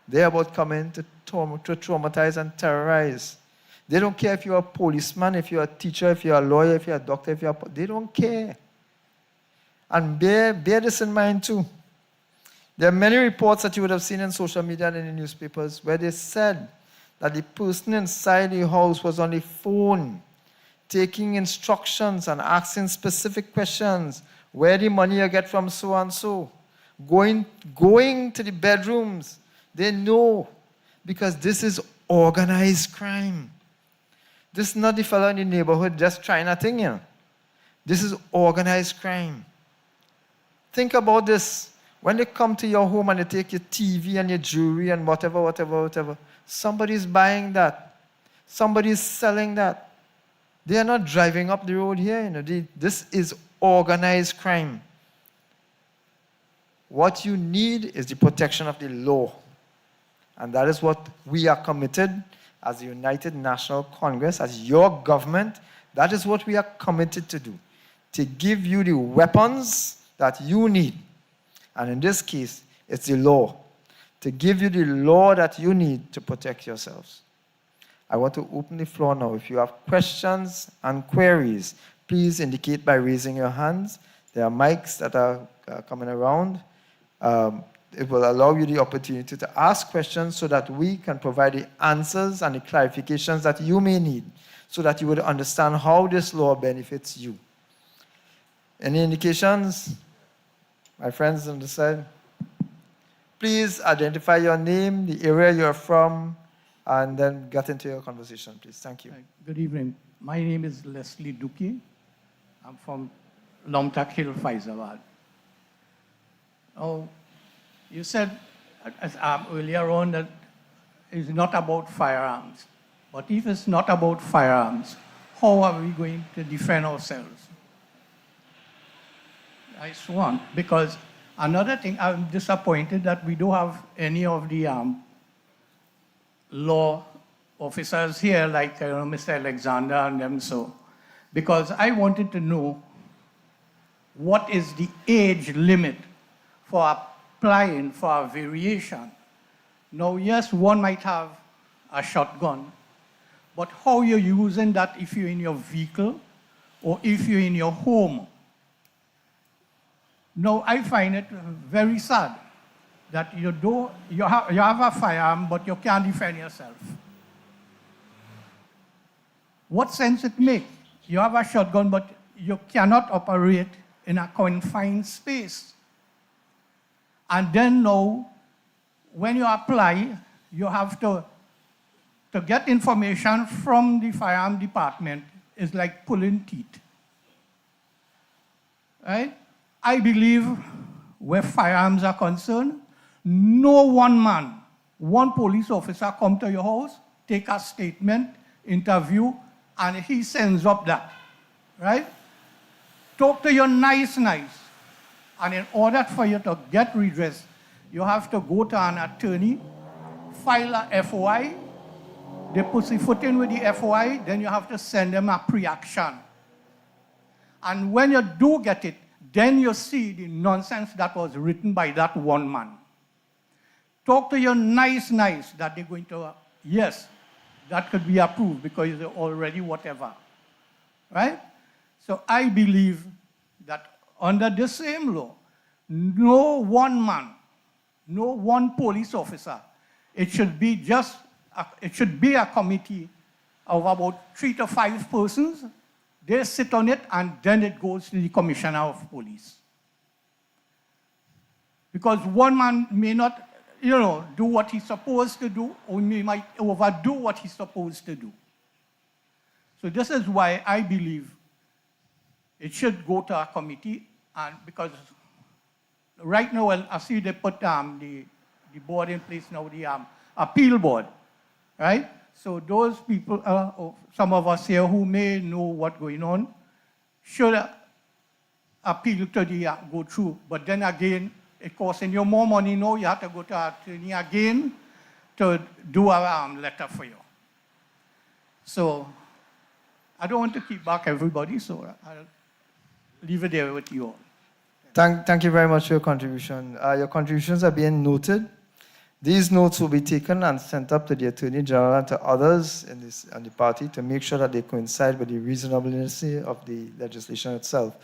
C: They're about coming to traumatize and terrorize. They don't care if you're a policeman, if you're a teacher, if you're a lawyer, if you're a doctor, they don't care. And bear this in mind too. There are many reports that you would have seen in social media and in the newspapers where they said that the person inside the house was on the phone, taking instructions and asking specific questions. Where the money you get from so and so. Going to the bedrooms. They know because this is organized crime. This is not the fellow in the neighborhood just trying a thing, This is organized crime. Think about this. When they come to your home and they take your TV and your jewelry and whatever, somebody's buying that. Somebody's selling that. They are not driving up the road here, This is organized crime. What you need is the protection of the law. And that is what we are committed as the United National Congress, as your government. That is what we are committed to do. To give you the weapons that you need. And in this case, it's the law. To give you the law that you need to protect yourselves. I want to open the floor now. If you have questions and queries, please indicate by raising your hands. There are mics that are coming around. It will allow you the opportunity to ask questions so that we can provide the answers and the clarifications that you may need so that you would understand how this law benefits you. Any indications? My friends on the side. Please identify your name, the area you're from, and then get into your conversation, please. Thank you.
F: Good evening. My name is Leslie Duki. I'm from Lomtak Hill, Faizabad. Oh, you said earlier on that it's not about firearms. But if it's not about firearms, how are we going to defend ourselves? Nice one. Because another thing, I'm disappointed that we don't have any of the law officers here, like Mr. Alexander and them so. Because I wanted to know what is the age limit for applying for a variation. Now, yes, one might have a shotgun, but how you're using that if you're in your vehicle or if you're in your home. Now, I find it very sad that you have a firearm, but you can't defend yourself. What sense it makes? You have a shotgun, but you cannot operate in a confined space. And then now, when you apply, you have to get information from the firearm department is like pulling teeth. Right? I believe where firearms are concerned, no one man, one police officer come to your house, take a statement, interview, and he sends up that, right? Talk to you nice. And in order for you to get redress, you have to go to an attorney, file a FOI, they pussyfoot in with the FOI, then you have to send them a pre-action. And when you do get it, then you see the nonsense that was written by that one man. Talk to you nice that they're going to, yes, that could be approved because they're already whatever, right? So I believe that under the same law, no one man, no one police officer, it should be a committee of about 3 to 5 persons. They sit on it, and then it goes to the commissioner of police. Because one man may not, do what he's supposed to do, or he might overdo what he's supposed to do. So this is why I believe it should go to a committee, and because right now, I see they put the board in place now, the appeal board, right? So those people, some of us here who may know what's going on, should appeal to go through. But then again, it costing you more money now. You have to go to an attorney again to do a letter for you. So I don't want to keep back everybody, so I'll leave it there with you all.
C: Thank you very much for your contribution. Your contributions are being noted. These notes will be taken and sent up to the Attorney General and to others in the party to make sure that they coincide with the reasonableness of the legislation itself.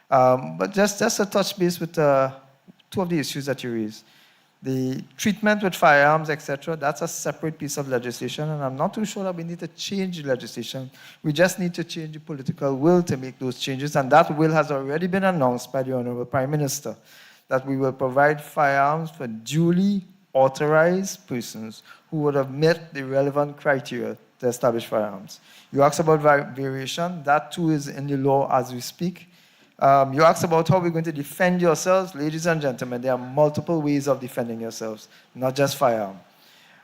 C: But just to touch base with 2 of the issues that you raised. The treatment with firearms, etc., that's a separate piece of legislation, and I'm not too sure that we need to change the legislation. We just need to change the political will to make those changes, and that will has already been announced by the Honorable Prime Minister, that we will provide firearms for duly authorized persons who would have met the relevant criteria to establish firearms. You asked about variation. That too is in the law as we speak. You asked about how we're going to defend yourselves. Ladies and gentlemen, there are multiple ways of defending yourselves, not just firearm.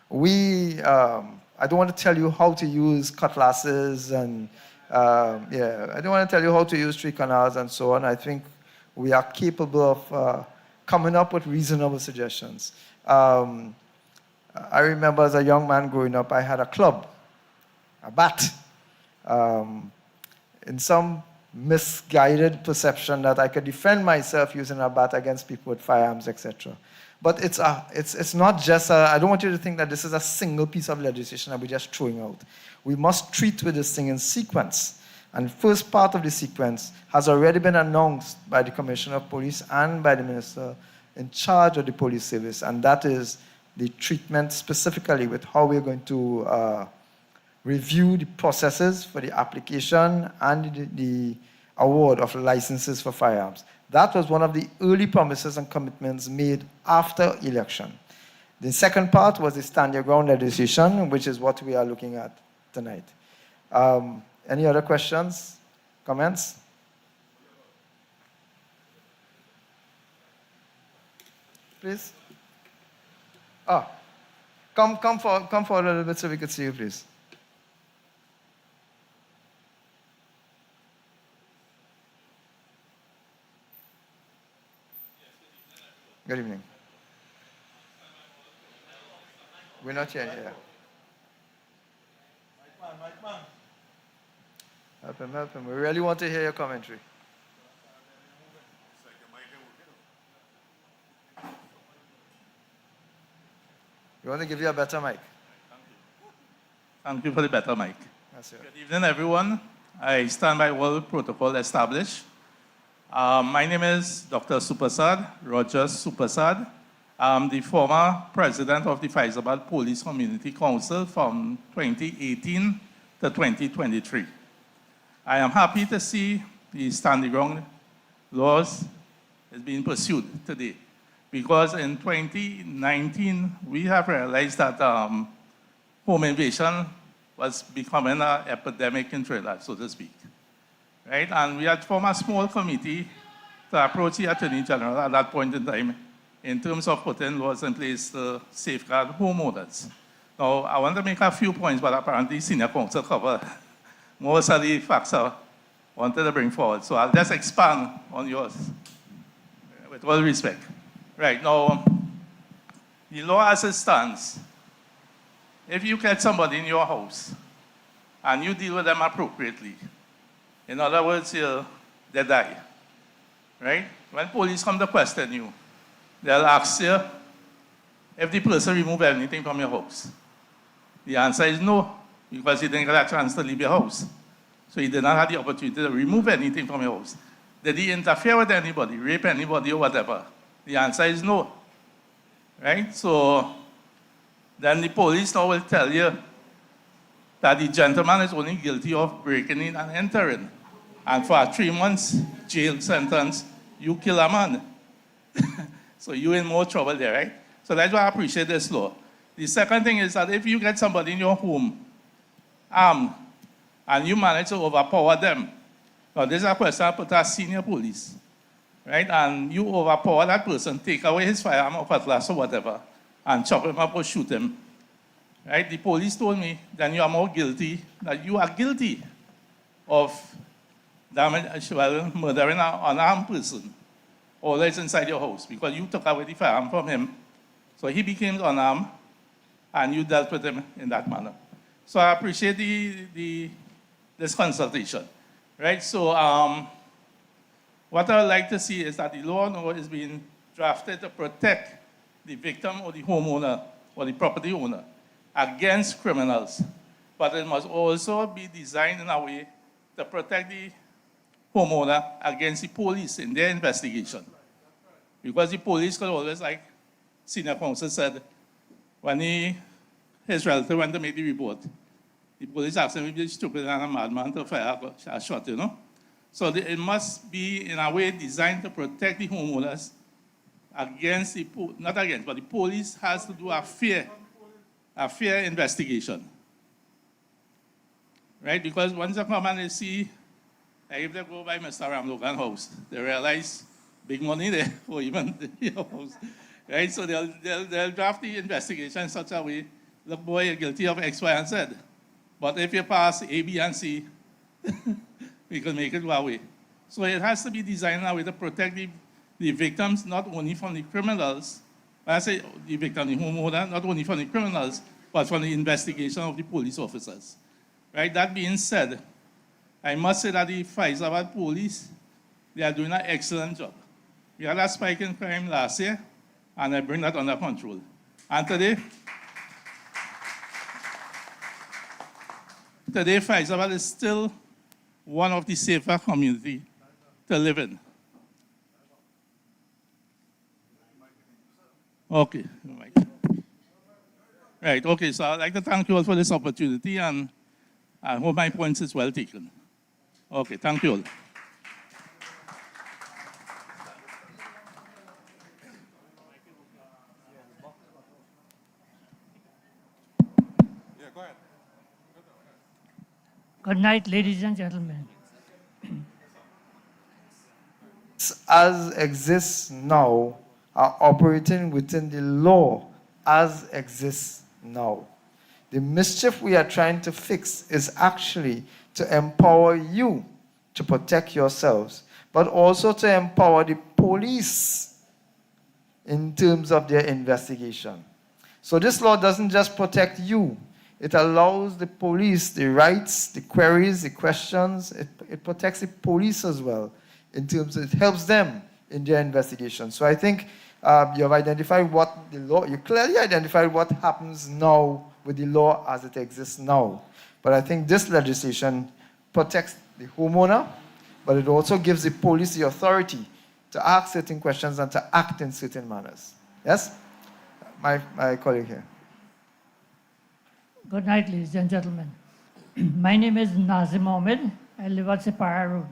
C: I don't want to tell you how to use cutlasses and, I don't want to tell you how to use tree canals and so on. I think we are capable of coming up with reasonable suggestions. I remember as a young man growing up, I had a club, a bat. In some misguided perception that I could defend myself using a bat against people with firearms, etc. But it's not just I don't want you to think that this is a single piece of legislation that we're just throwing out. We must treat with this thing in sequence. And the first part of the sequence has already been announced by the Commissioner of Police and by the Minister in charge of the police service, and that is the treatment specifically with how we're going to review the processes for the application and the award of licenses for firearms. That was one of the early promises and commitments made after election. The second part was the stand your ground legislation, which is what we are looking at tonight. Any other questions, comments? Please. Come forward a little bit so we could see you, please. Good evening. We're not here. Help him. We really want to hear your commentary. You want to give you a better mic?
G: Thank you for the better mic.
C: Yes, sir.
G: Good evening, everyone. I stand by all protocol established. My name is Dr. Supasad, Roger Supasad. I'm the former president of the Faizabad Police Community Council from 2018 to 2023. I am happy to see the standing ground laws is being pursued today, because in 2019, we have realized that home invasion was becoming an epidemic in Trinidad, so to speak, right? And we had formed a small committee to approach the Attorney General at that point in time in terms of putting laws in place to safeguard homeowners. Now, I want to make a few points, but apparently senior counsel covered most of the facts I wanted to bring forward. So I'll just expand on yours, with all respect. Right, now, the law as it stands, if you get somebody in your house and you deal with them appropriately, in other words, they die, right? When police come to question you, they'll ask you if the person removed anything from your house. The answer is no, because he didn't get a chance to leave your house. So he did not have the opportunity to remove anything from your house. Did he interfere with anybody, rape anybody or whatever? The answer is no, right? So then the police now will tell you that the gentleman is only guilty of breaking in and entering. And for a 3 months jail sentence, you kill a man. So you're in more trouble there, right? So that's why I appreciate this law. The second thing is that if you get somebody in your home armed and you manage to overpower them, now this is a question I put to senior police, right? And you overpower that person, take away his firearm or cutlass or whatever, and chop him up or shoot him, right? The police told me then you are more guilty, that you are guilty of murdering an unarmed person, or that's inside your house, because you took away the firearm from him. So he became unarmed, and you dealt with him in that manner. So I appreciate this consultation, right? So what I would like to see is that the law now is being drafted to protect the victim or the homeowner or the property owner against criminals. But it must also be designed in a way to protect the homeowner against the police in their investigation. Because the police could always, like senior counsel said, when his relative went to make the report, the police asked him if he's stupid and a madman to fire a shot, you know? So it must be in a way designed to protect the homeowners against the, not against, but the police has to do a fair investigation. Right? Because once they come and they see, like if they go by Mr. Ramlogan's house, they realize big money there for even the house. Right? So they'll draft the investigation in such a way, look, boy, you're guilty of X, Y, and Z. But if you pass A, B, and C, we can make it our way. So it has to be designed in a way to protect the victims, not only from the criminals, when I say the victim, the homeowner, not only from the criminals, but from the investigation of the police officers. Right? That being said, I must say that the Faizabad police, they are doing an excellent job. We had a spike in crime last year, and I bring that under control. And today Faizabad is still one of the safer communities to live in. Okay. Right, okay, so I'd like to thank you all for this opportunity, and I hope my points is well taken. Okay, thank you all.
H: Good night, ladies and gentlemen.
C: As exists now are operating within the law as exists now. The mischief we are trying to fix is actually to empower you to protect yourselves, but also to empower the police in terms of their investigation. So this law doesn't just protect you. It allows the police the rights, the queries, the questions. It protects the police as well in terms of, it helps them in their investigation. So I think You have identified what the law, you clearly identified what happens now with the law as it exists now. But I think this legislation protects the homeowner, but it also gives the police the authority to ask certain questions and to act in certain manners. Yes? My colleague here.
H: Good night, ladies and gentlemen. My name is Nazim Ahmed. I live at Separa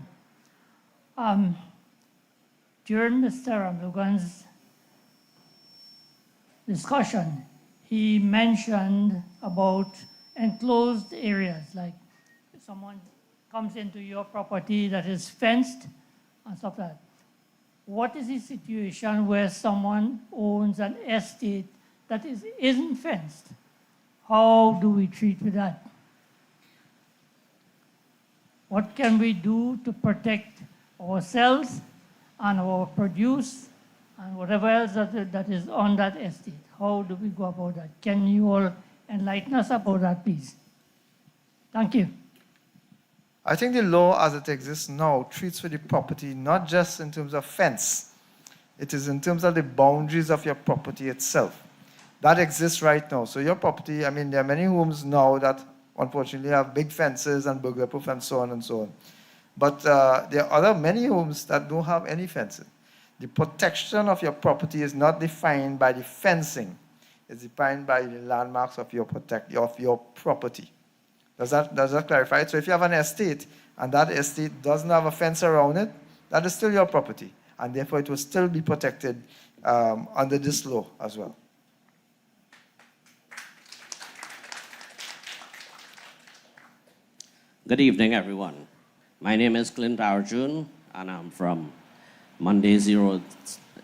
H: Road. During Mr. Ramlugan's discussion, he mentioned about enclosed areas, like if someone comes into your property that is fenced and stuff like that. What is the situation where someone owns an estate that isn't fenced? How do we treat with that? What can we do to protect ourselves and our produce and whatever else that is on that estate? How do we go about that? Can you all enlighten us about that, please? Thank you.
C: I think the law as it exists now treats with the property not just in terms of fence. It is in terms of the boundaries of your property itself. That exists right now. So your property, I mean, there are many homes now that unfortunately have big fences and burglar-proof and so on and so on. But there are many homes that don't have any fencing. The protection of your property is not defined by the fencing. It's defined by the landmarks of your property. Does that clarify it? So if you have an estate and that estate doesn't have a fence around it, that is still your property. And therefore it will still be protected under this law as well.
I: Good evening, everyone. My name is Clint Arjun, and I'm from Mondaisy Road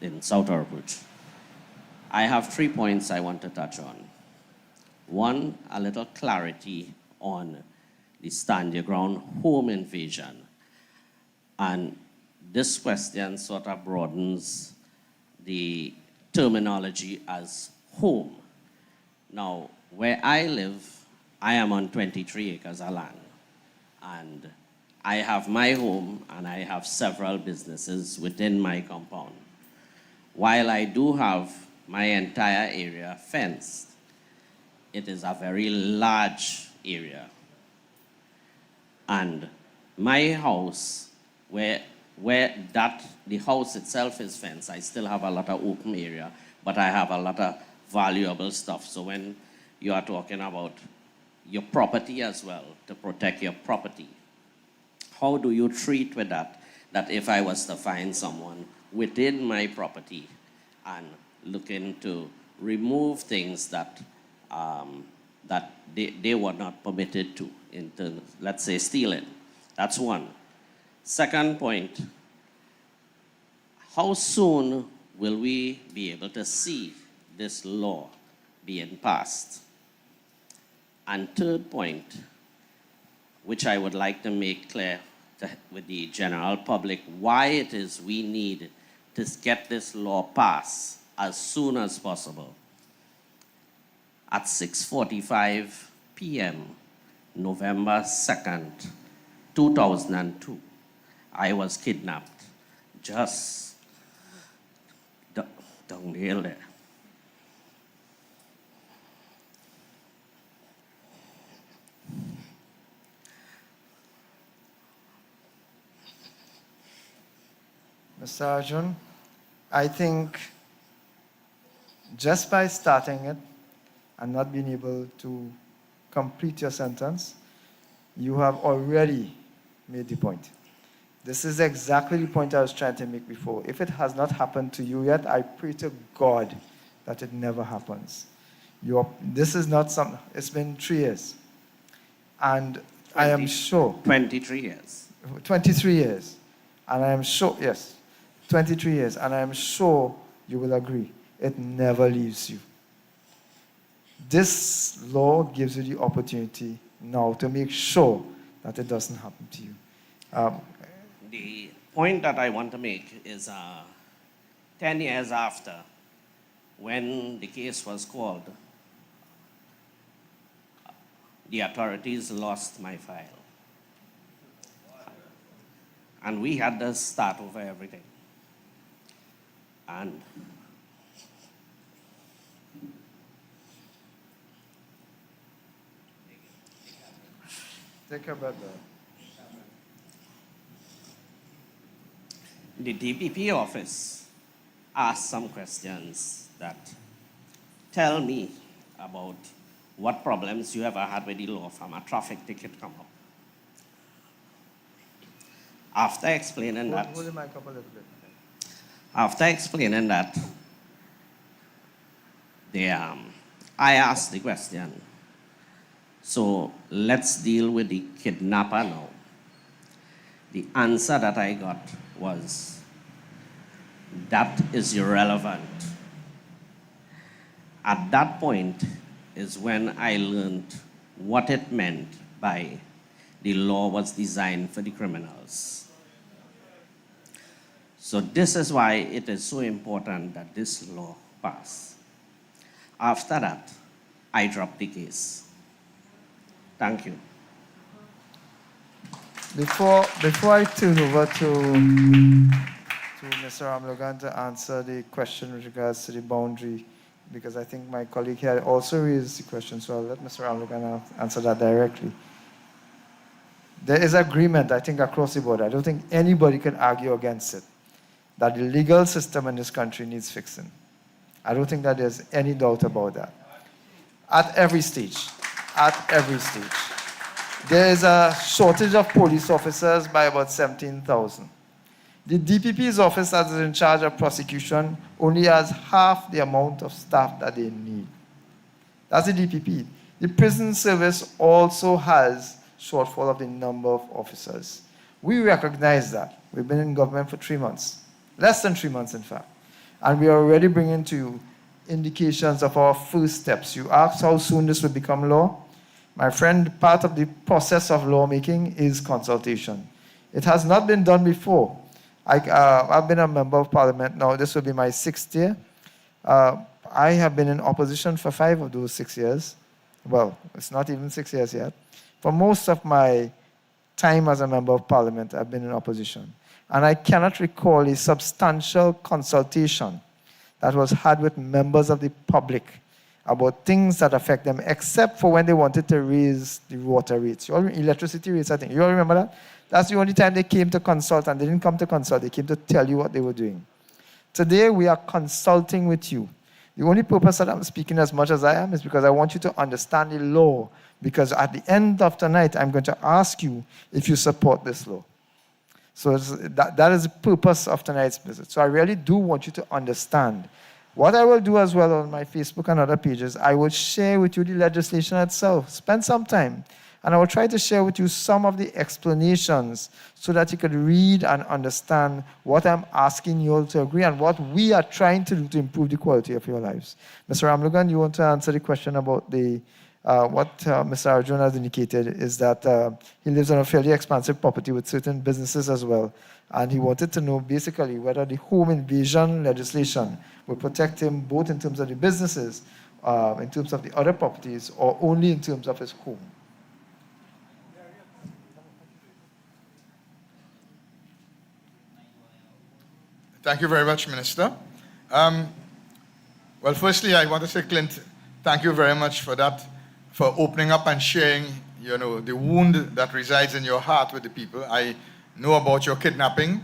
I: in South Orbridge. I have 3 points I want to touch on. One, a little clarity on the stand your ground home invasion. And this question sort of broadens the terminology as home. Now, where I live, I am on 23 acres of land. And I have my home and I have several businesses within my compound. While I do have my entire area fenced, it is a very large area. And my house, where the house itself is fenced, I still have a lot of open area, but I have a lot of valuable stuff. So when you are talking about your property as well, to protect your property, how do you treat with that? That if I was to find someone within my property and looking to remove things that they were not permitted to, into, let's say, stealing. That's one. Second point, how soon will we be able to see this law being passed? And third point, which I would like to make clear with the general public, why it is we need to get this law passed as soon as possible. At 6:45 p.m., November 2nd, 2002, I was kidnapped just down the hill there.
C: Mr. Arjun, I think just by starting it and not being able to complete your sentence, you have already made the point. This is exactly the point I was trying to make before. If it has not happened to you yet, I pray to God that it never happens. This is not something, it's been 3 years. And I am sure.
I: 23 years.
C: 23 years. And I am sure, yes, 23 years. And I am sure you will agree, it never leaves you. This law gives you the opportunity now to make sure that it doesn't happen to you.
I: The point that I want to make is 10 years after, when the case was called, the authorities lost my file. And we had to start over everything. And
C: Take your breath.
I: The DPP office asked some questions that tell me about what problems you ever had with the law from a traffic ticket come up. After explaining that,
C: Hold the mic up a little bit.
I: after explaining that, I asked the question, so let's deal with the kidnapper now. The answer that I got was, that is irrelevant. At that point is when I learned what it meant by the law was designed for the criminals. So this is why it is so important that this law pass. After that, I dropped the case. Thank you.
C: Before I turn over to Mr. Ramlogan to answer the question with regards to the boundary, because I think my colleague here also raised the question, so I'll let Mr. Ramlogan answer that directly. There is agreement, I think, across the board. I don't think anybody can argue against it, that the legal system in this country needs fixing. I don't think that there's any doubt about that. At every stage. There is a shortage of police officers by about 17,000. The DPP's office that is in charge of prosecution only has half the amount of staff that they need. That's the DPP. The prison service also has shortfall of the number of officers. We recognize that. We've been in government for 3 months. Less than 3 months, in fact. And we are already bringing to you indications of our first steps. You asked how soon this will become law. My friend, part of the process of lawmaking is consultation. It has not been done before. I've been a member of parliament now. This will be my 6th year. I have been in opposition for 5 of those 6 years. Well, it's not even 6 years yet. For most of my time as a member of parliament, I've been in opposition. And I cannot recall a substantial consultation that was had with members of the public about things that affect them, except for when they wanted to raise the water rates. Electricity rates, I think. You all remember that? That's the only time they came to consult, and they didn't come to consult. They came to tell you what they were doing. Today, we are consulting with you. The only purpose that I'm speaking as much as I am is because I want you to understand the law, because at the end of tonight, I'm going to ask you if you support this law. So that is the purpose of tonight's visit. So I really do want you to understand. What I will do as well on my Facebook and other pages, I will share with you the legislation itself. Spend some time. And I will try to share with you some of the explanations so that you could read and understand what I'm asking you all to agree and what we are trying to do to improve the quality of your lives. Mr. Ramlogan, you want to answer the question about the what Mr. Arjun has indicated is that he lives on a fairly expansive property with certain businesses as well. And he wanted to know basically whether the home invasion legislation will protect him both in terms of the businesses, in terms of the other properties, or only in terms of his home.
E: Thank you very much, Minister. Well, firstly, I want to say, Clint, thank you very much for that, for opening up and sharing, the wound that resides in your heart with the people. I know about your kidnapping,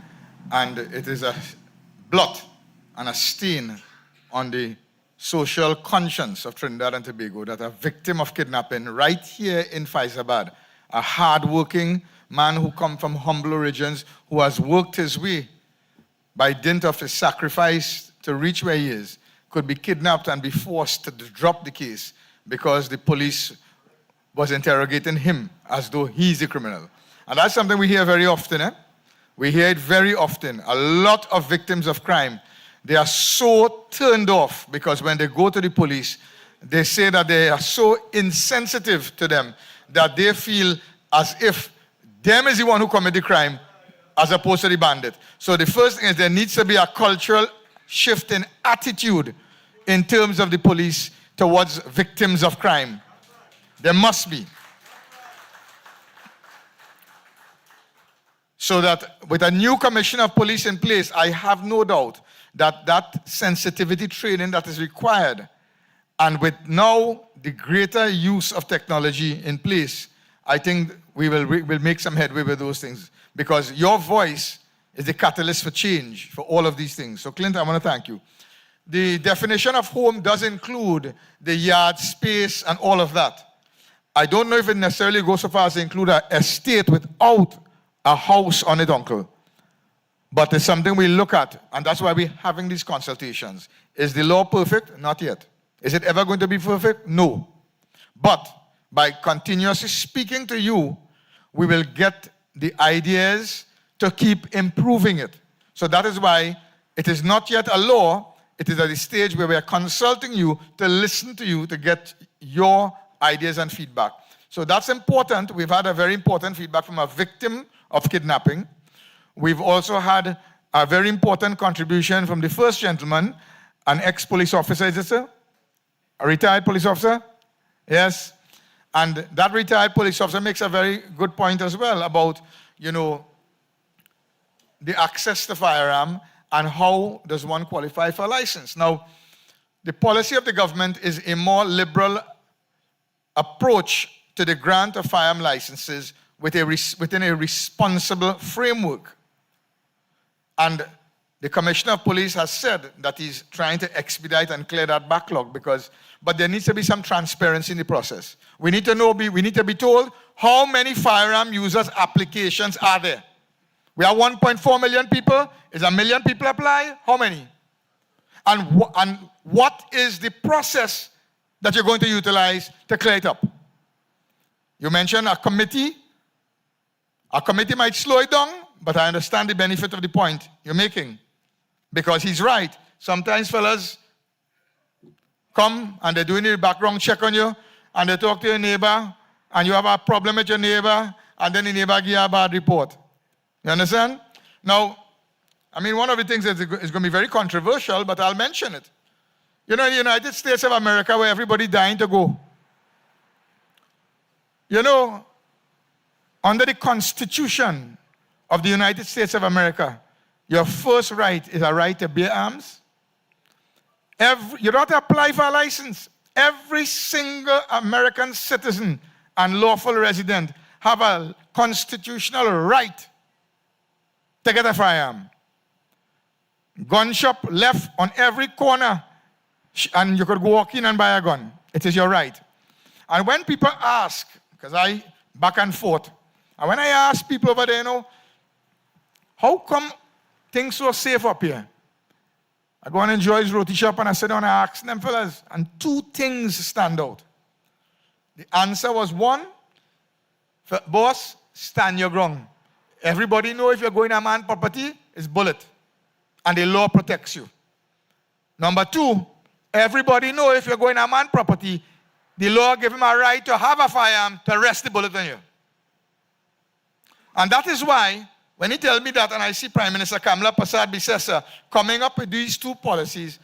E: and it is a blot and a stain on the social conscience of Trinidad and Tobago that a victim of kidnapping right here in Faizabad, a hard-working man who comes from humble origins, who has worked his way by dint of his sacrifice to reach where he is, could be kidnapped and be forced to drop the case because the police was interrogating him as though he's the criminal. And that's something we hear very often. We hear it very often. A lot of victims of crime, they are so turned off because when they go to the police, they say that they are so insensitive to them that they feel as if them is the one who committed the crime as opposed to the bandit. So the first thing is there needs to be a cultural shift in attitude in terms of the police towards victims of crime. There must be. So that with a new commissioner of police in place, I have no doubt that that sensitivity training that is required, and with now the greater use of technology in place, I think we'll make some headway with those things, because your voice is the catalyst for change for all of these things. So Clint, I want to thank you. The definition of home does include the yard space and all of that. I don't know if it necessarily goes so far as to include an estate without a house on it, uncle. But it's something we look at, and that's why we're having these consultations. Is the law perfect? Not yet. Is it ever going to be perfect? No. But by continuously speaking to you, we will get the ideas to keep improving it. So that is why it is not yet a law. It is at the stage where we are consulting you to listen to you to get your ideas and feedback. So that's important. We've had a very important feedback from a victim of kidnapping. We've also had a very important contribution from the first gentleman, an ex-police officer, is it, sir? A retired police officer? Yes. And that retired police officer makes a very good point as well about, the access to firearm and how does one qualify for a license. Now, the policy of the government is a more liberal approach to the grant of firearm licenses within a responsible framework. And the Commissioner of Police has said that he's trying to expedite and clear that backlog, but there needs to be some transparency in the process. We need to be told how many firearm users applications are there. We have 1.4 million people. Is 1 million people apply? How many? And what is the process that you're going to utilize to clear it up? You mentioned a committee. A committee might slow it down, but I understand the benefit of the point you're making. Because he's right. Sometimes fellas come and they're doing a background check on you, and they talk to your neighbor, and you have a problem with your neighbor, and then the neighbor give you a bad report. You understand? Now, one of the things is going to be very controversial, but I'll mention it. In the United States of America, where everybody's dying to go, under the Constitution of the United States of America, your first right is a right to bear arms. You don't have to apply for a license. Every single American citizen and lawful resident have a constitutional right to get a firearm. Gun shop left on every corner, and you could go walk in and buy a gun. It is your right. And when people ask, because I back and forth, and when I ask people over there, how come things so safe up here? I go and enjoy his roti shop, and I sit down and I ask them fellas, and two things stand out. The answer was one, boss, stand your ground. Everybody know if you're going to man property, it's bullet. And the law protects you. Number two, everybody know if you're going to man property, the law give him a right to have a firearm to arrest the bullet on you. And that is why, when he tells me that, and I see Prime Minister Kamala Persad-Bissessar coming up with these two policies,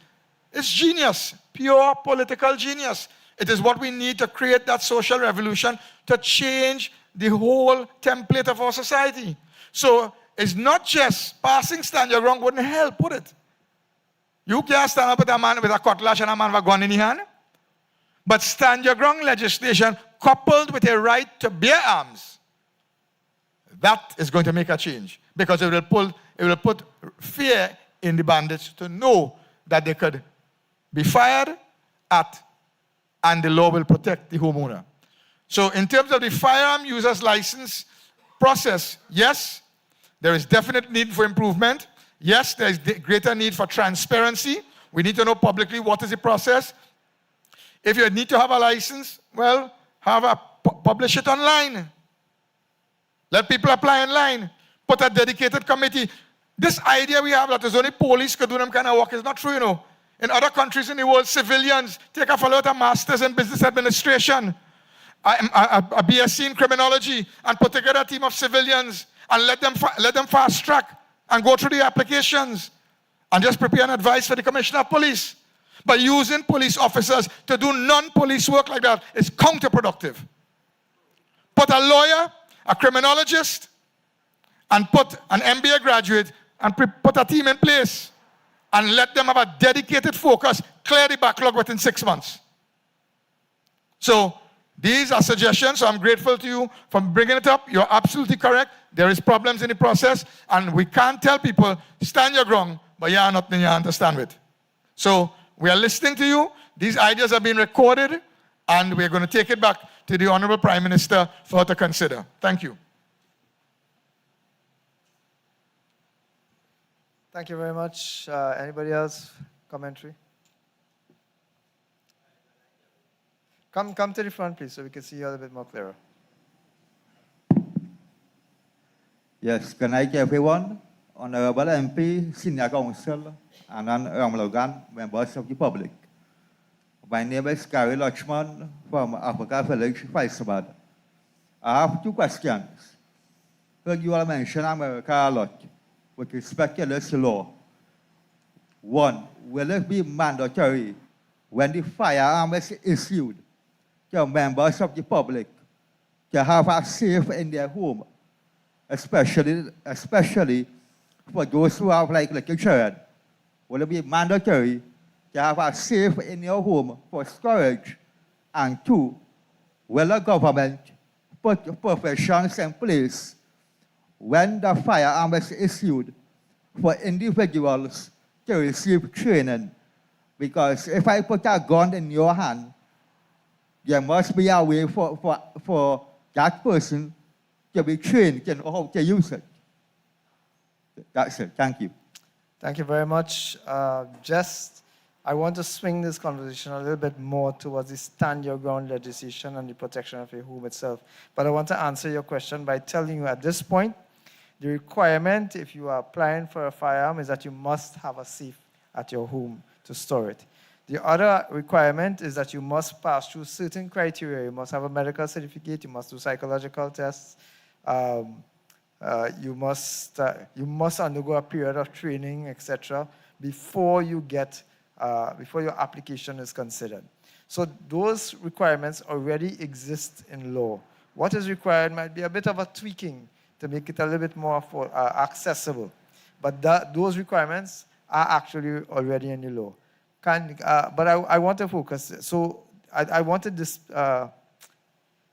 E: it's genius, pure political genius. It is what we need to create that social revolution to change the whole template of our society. So it's not just passing stand your ground wouldn't help, would it? You can't stand up with a man with a cutlass and a man with a gun in his hand. But stand your ground legislation coupled with a right to bear arms, that is going to make a change, because it will put fear in the bandits to know that they could be fired at, and the law will protect the homeowner. So in terms of the firearm user's license process, yes, there is definite need for improvement. Yes, there is greater need for transparency. We need to know publicly what is the process. If you need to have a license, well, publish it online. Let people apply online. Put a dedicated committee. This idea we have that there's only police could do them kind of work is not true, In other countries in the world, civilians take a fellow with a master's in business administration, a BSc in criminology, and put together a team of civilians and let them fast track and go through the applications and just prepare an advice for the Commissioner of Police. But using police officers to do non-police work like that is counterproductive. Put a lawyer, a criminologist, and put an MBA graduate and put a team in place and let them have a dedicated focus, clear the backlog within 6 months. So These are suggestions, so I'm grateful to you for bringing it up. You're absolutely correct. There is problems in the process, and we can't tell people, stand your ground, but you are not in your hand to stand with. So we are listening to you. These ideas are being recorded, and we're going to take it back to the Honorable Prime Minister for her to consider. Thank you.
C: Thank you very much. Anybody else? Commentary? Come to the front, please, so we can see you a little bit more clearer.
J: Yes, good night, everyone. Honorable MP, Senior Counsel, and Honorable members of the public. My name is Gary Lachman from Africa Village, Faisabad. I have two questions. Heard you all mention America a lot with respect to this law. One, will it be mandatory when the firearm is issued to members of the public to have a safe in their home, especially for those who have like little children? Will it be mandatory to have a safe in your home for storage? And two, will the government put professions in place when the firearm is issued for individuals to receive training? Because if I put a gun in your hand, there must be a way for that person to be trained to know how to use it. That's it. Thank you.
C: Thank you very much. I want to swing this conversation a little bit more towards the stand your ground legislation and the protection of your home itself. But I want to answer your question by telling you at this point, the requirement if you are applying for a firearm is that you must have a safe at your home to store it. The other requirement is that you must pass through certain criteria. You must have a medical certificate, you must do psychological tests, you must undergo a period of training, etc., before your application is considered. So those requirements already exist in law. What is required might be a bit of a tweaking to make it a little bit more accessible. But those requirements are actually already in the law. But I want to focus. So I wanted this to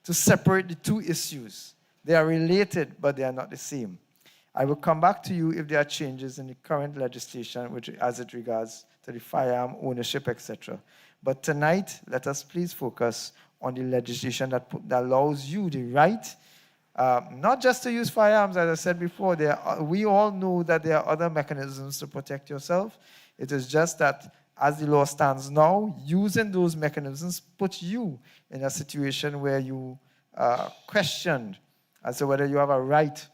C: separate the two issues. They are related, but they are not the same. I will come back to you if there are changes in the current legislation as it regards to the firearm ownership, etc. But tonight, let us please focus on the legislation that allows you the right, not just to use firearms, as I said before. We all know that there are other mechanisms to protect yourself. It is just that as the law stands now, using those mechanisms puts you in a situation where you are questioned as to whether you have a right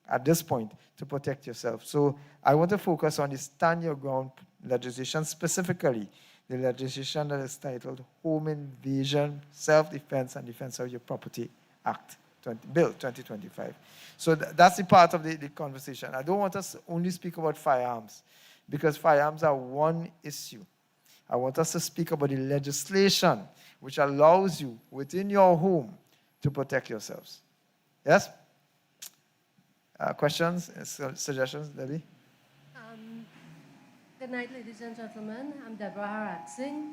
C: at this point to protect yourself. So I want to focus on the stand your ground legislation, specifically the legislation that is titled Home Invasion, Self-Defense and Defense of Your Property Act, Bill 2025. So that's the part of the conversation. I don't want us to only speak about firearms, because firearms are one issue. I want us to speak about the legislation which allows you within your home to protect yourselves. Yes? Questions, suggestions, Debbie?
K: Good night, ladies and gentlemen. I'm Deborah Haraxing.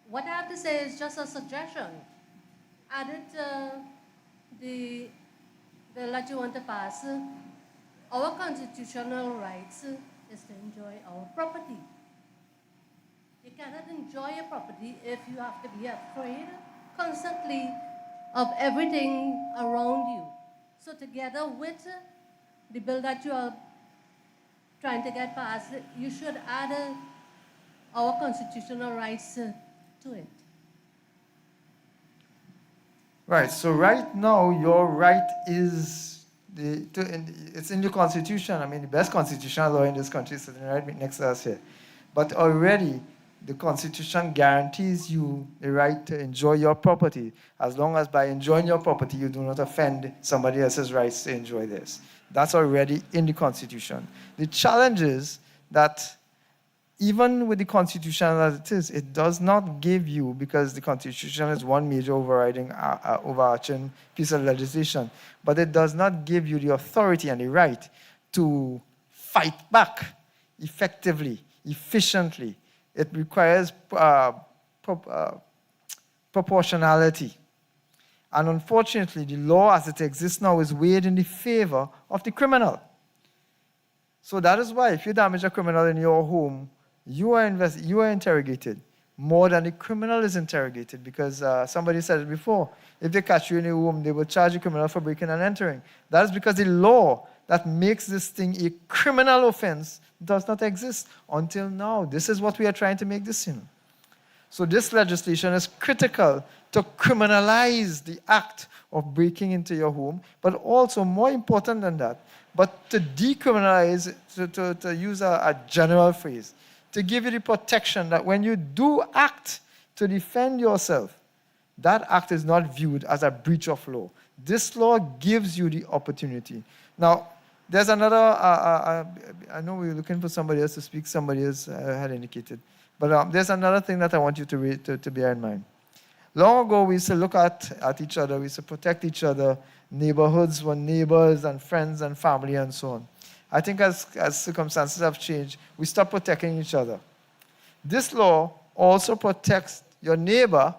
K: What I have to say is just a suggestion. Added the bill that you want to pass, our constitutional rights is to enjoy our property. You cannot enjoy your property if you have to be afraid constantly of everything around you. So together with the bill that you are trying to get passed, you should add our constitutional rights to it.
C: Right, so right now your right is, it's in the Constitution. I mean, the best constitutional law in this country is sitting right next to us here. But already the Constitution guarantees you the right to enjoy your property, as long as by enjoying your property you do not offend somebody else's rights to enjoy theirs. That's already in the Constitution. The challenge is that even with the Constitution as it is, it does not give you, because the Constitution is one major overarching piece of legislation, but it does not give you the authority and the right to fight back effectively, efficiently. It requires proportionality. And unfortunately, the law as it exists now is weighed in the favor of the criminal. So that is why if you damage a criminal in your home, you are interrogated more than the criminal is interrogated, because somebody said it before. If they catch you in your home, they will charge the criminal for breaking and entering. That is because the law that makes this thing a criminal offense does not exist until now. This is what we are trying to make this in. So this legislation is critical to criminalize the act of breaking into your home, but also more important than that, but to decriminalize, to use a general phrase, to give you the protection that when you do act to defend yourself, that act is not viewed as a breach of law. This law gives you the opportunity. Now, there's another, I know we were looking for somebody else to speak, somebody else had indicated, but there's another thing that I want you to bear in mind. Long ago, we used to look at each other, we used to protect each other, neighborhoods were neighbors and friends and family and so on. I think as circumstances have changed, we stop protecting each other. This law also protects your neighbor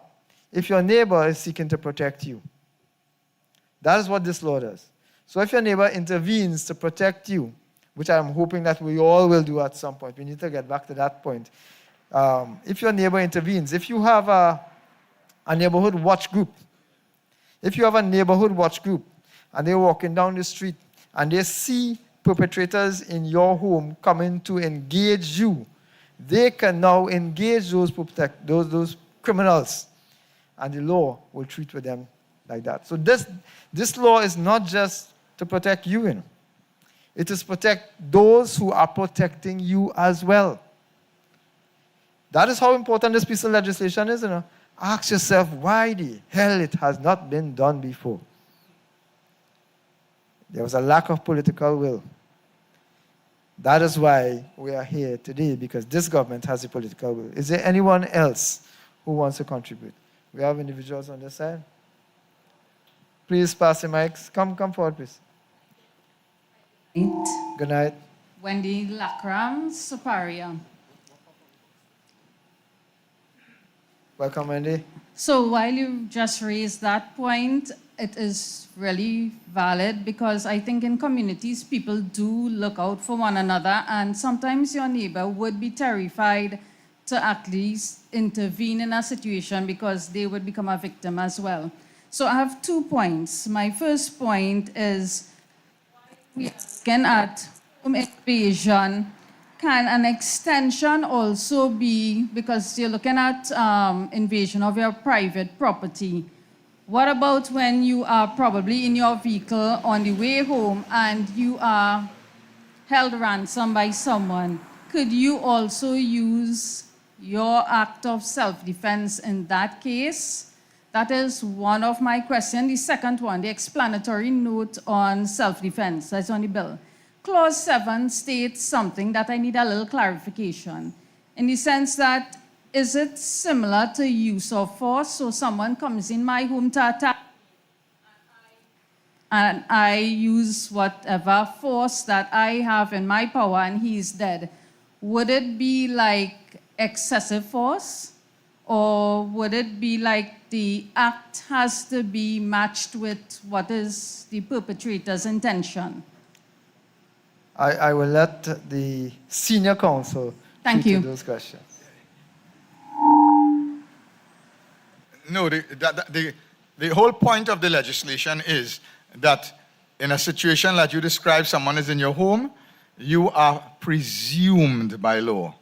C: if your neighbor is seeking to protect you. That is what this law does. So if your neighbor intervenes to protect you, which I'm hoping that we all will do at some point, we need to get back to that point. If your neighbor intervenes, if you have a neighborhood watch group, if you have a neighborhood watch group and they're walking down the street and they see perpetrators in your home coming to engage you, they can now engage those criminals, and the law will treat with them like that. So this law is not just to protect you, it is to protect those who are protecting you as well. That is how important this piece of legislation is. Ask yourself why the hell it has not been done before. There was a lack of political will. That is why we are here today, because this government has a political will. Is there anyone else who wants to contribute? We have individuals on this side. Please pass the mics. Come forward, please. Good night.
L: Wendy Lakram, Superior.
C: Welcome, Wendy.
L: So while you just raised that point, it is really valid, because I think in communities, people do look out for one another, and sometimes your neighbor would be terrified to at least intervene in a situation because they would become a victim as well. So I have 2 points. My first point is, we are looking at home invasion. Can an extension also be, because you're looking at invasion of your private property, what about when you are probably in your vehicle on the way home and you are held ransom by someone? Could you also use your act of self-defense in that case? That is one of my questions. The second one, the explanatory note on self-defense, that's on the bill. Clause 7 states something that I need a little clarification, in the sense that, is it similar to use of force? So someone comes in my home to attack, and I use whatever force that I have in my power and he's dead. Would it be like excessive force? Or would it be like the act has to be matched with what is the perpetrator's intention?
C: I will let the senior counsel
L: Thank you.
C: to those questions.
E: No, the whole point of the legislation is that in a situation like you described, someone is in your home, you are presumed by law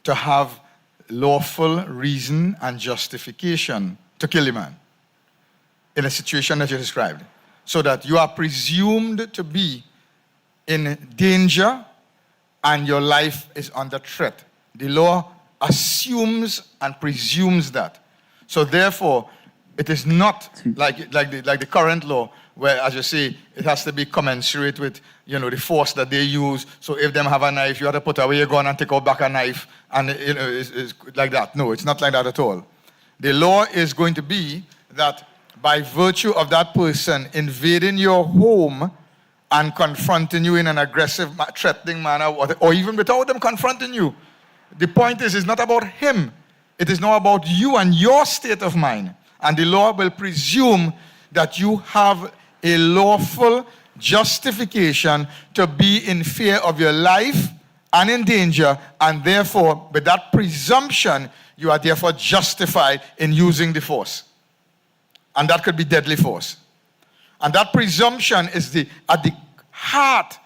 E: to have lawful reason and justification to kill a man in a situation that you described. So that you are presumed to be in danger and your life is under threat. The law assumes and presumes that. So therefore, it is not like the current law, where, as you say, it has to be commensurate with, the force that they use. So if them have a knife, you have to put away your gun and take out back a knife, and it's like that. No, it's not like that at all. The law is going to be that by virtue of that person invading your home and confronting you in an aggressive, threatening manner, or even without them confronting you, the point is, it's not about him. It is now about you and your state of mind. And the law will presume that you have a lawful justification to be in fear of your life and in danger, and therefore, with that presumption, you are therefore justified in using the force. And that could be deadly force. And that presumption is at the heart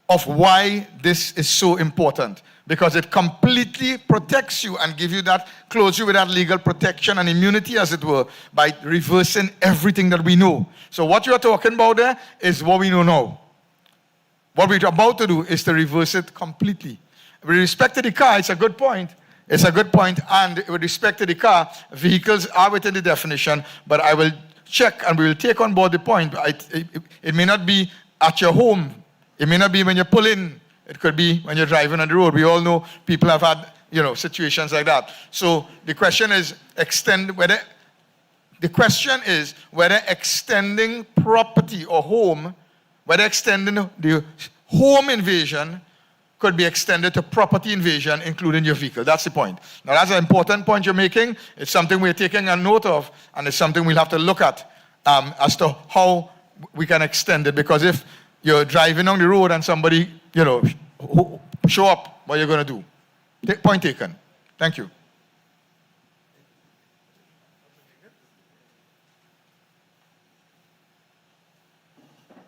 E: of why this is so important, because it completely protects you and gives you that, clothes you with that legal protection and immunity, as it were, by reversing everything that we know. So what you're talking about there is what we know now. What we're about to do is to reverse it completely. With respect to the car, it's a good point. It's a good point, and with respect to the car, vehicles are within the definition, but I will check and we will take on board the point. It may not be at your home. It may not be when you pull in. It could be when you're driving on the road. We all know people have had, situations like that. So the question is whether extending property or home, whether extending the home invasion could be extended to property invasion, including your vehicle. That's the point. Now, that's an important point you're making. It's something we're taking a note of, and it's something we'll have to look at as to how we can extend it. Because if you're driving on the road and somebody, show up, what you're going to do? Point taken. Thank you.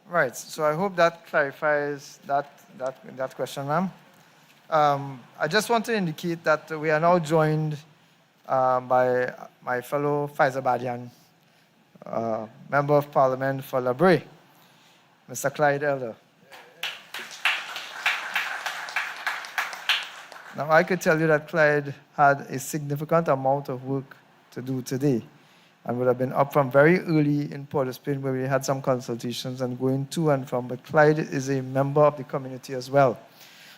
C: Right, so I hope that clarifies that question, ma'am. I just want to indicate that we are now joined by my fellow Faizabadian, Member of Parliament for Labre, Mr. Clyde Elder. Now, I could tell you that Clyde had a significant amount of work to do today, and would have been up from very early in Port of Spain, where we had some consultations and going to and from. But Clyde is a member of the community as well.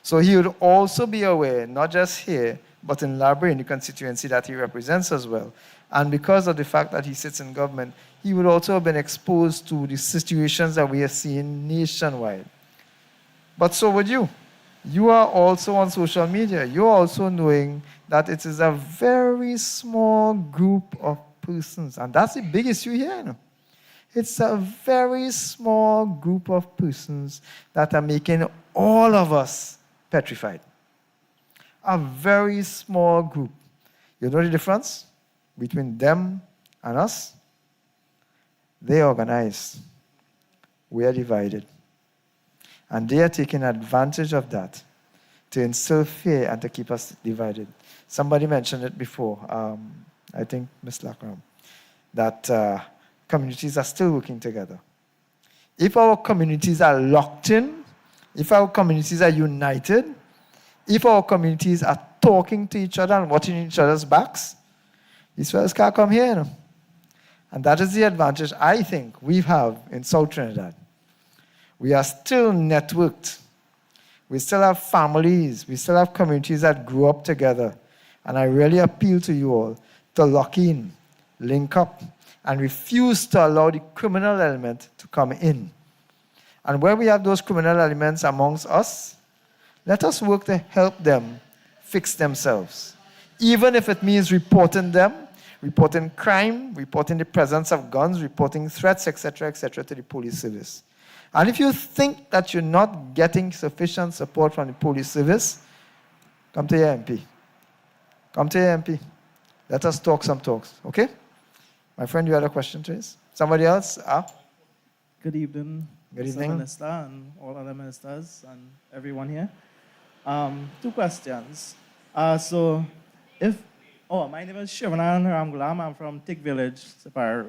C: So he would also be aware, not just here, but in Labre, in the constituency that he represents as well. And because of the fact that he sits in government, he would also have been exposed to the situations that we are seeing nationwide. But so would you. You are also on social media. You're also knowing that it is a very small group of persons, and that's the big issue here. It's a very small group of persons that are making all of us petrified. A very small group. You know the difference between them and us? They organize. We are divided. And they are taking advantage of that to instill fear and to keep us divided. Somebody mentioned it before. I think Ms. Lackram, that communities are still working together. If our communities are locked in, if our communities are united, if our communities are talking to each other and watching each other's backs, these fellas can't come here. And that is the advantage I think we have in South Trinidad. We are still networked. We still have families. We still have communities that grew up together. And I really appeal to you all to lock in, link up, and refuse to allow the criminal element to come in. And where we have those criminal elements amongst us, let us work to help them fix themselves. Even if it means reporting them, reporting crime, reporting the presence of guns, reporting threats, etc., to the police service. And if you think that you're not getting sufficient support from the police service, come to your MP. Come to your MP. Let us talk some talks, okay? My friend, you had a question to raise? Somebody else?
M: Good evening.
C: Good evening.
M: Mr. Minister and all other ministers and everyone here. 2 questions. My name is Shivanan Ramgulam. I'm from Tick Village, Sapphire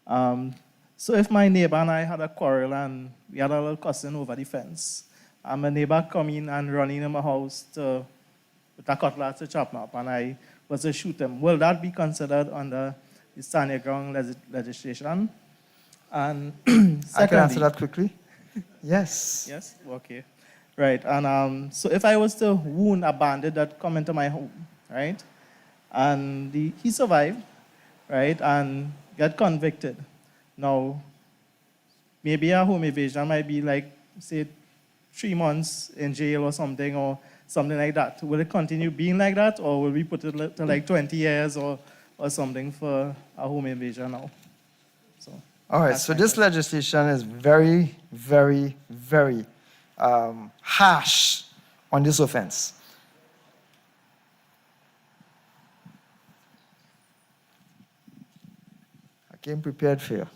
M: Road. So if my neighbor and I had a quarrel and we had a little cussing over the fence, and my neighbor come in and running in my house with a cutlass to chop me up, and I was to shoot him, will that be considered under the stand your ground legislation? And secondly,
C: I can answer that quickly. Yes.
M: Yes? Okay. Right. And so if I was to wound a bandit that come into my home, right, and he survived, right, and get convicted. Now, maybe a home invasion might be like, say, 3 months in jail or something, or something like that. Will it continue being like that, or will we put it to like 20 years or something for a home invasion now? So,
C: all right, so this legislation is very, very, very harsh on this offense. I came prepared for you.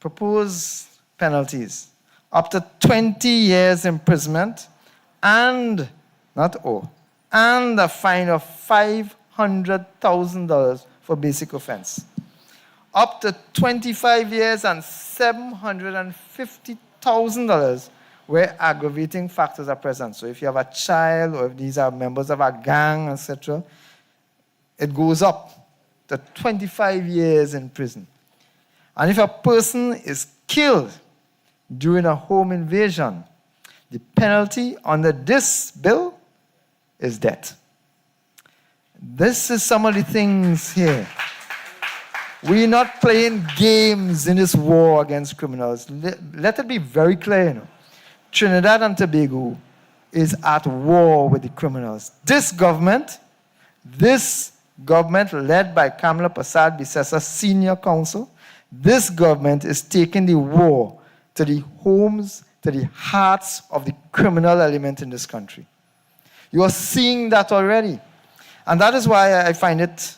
C: Proposed penalties up to 20 years imprisonment and and a fine of $500,000 for basic offense. Up to 25 years and $750,000 where aggravating factors are present. So if you have a child or if these are members of a gang, etc., it goes up to 25 years in prison. And if a person is killed during a home invasion, the penalty under this bill is death. This is some of the things here. We're not playing games in this war against criminals. Let it be very clear, you know. Trinidad and Tobago is at war with the criminals. This government led by Kamala Prasad Bisesa Senior Counsel, this government is taking the war to the homes, to the hearts of the criminal element in this country. You are seeing that already. And that is why I find it,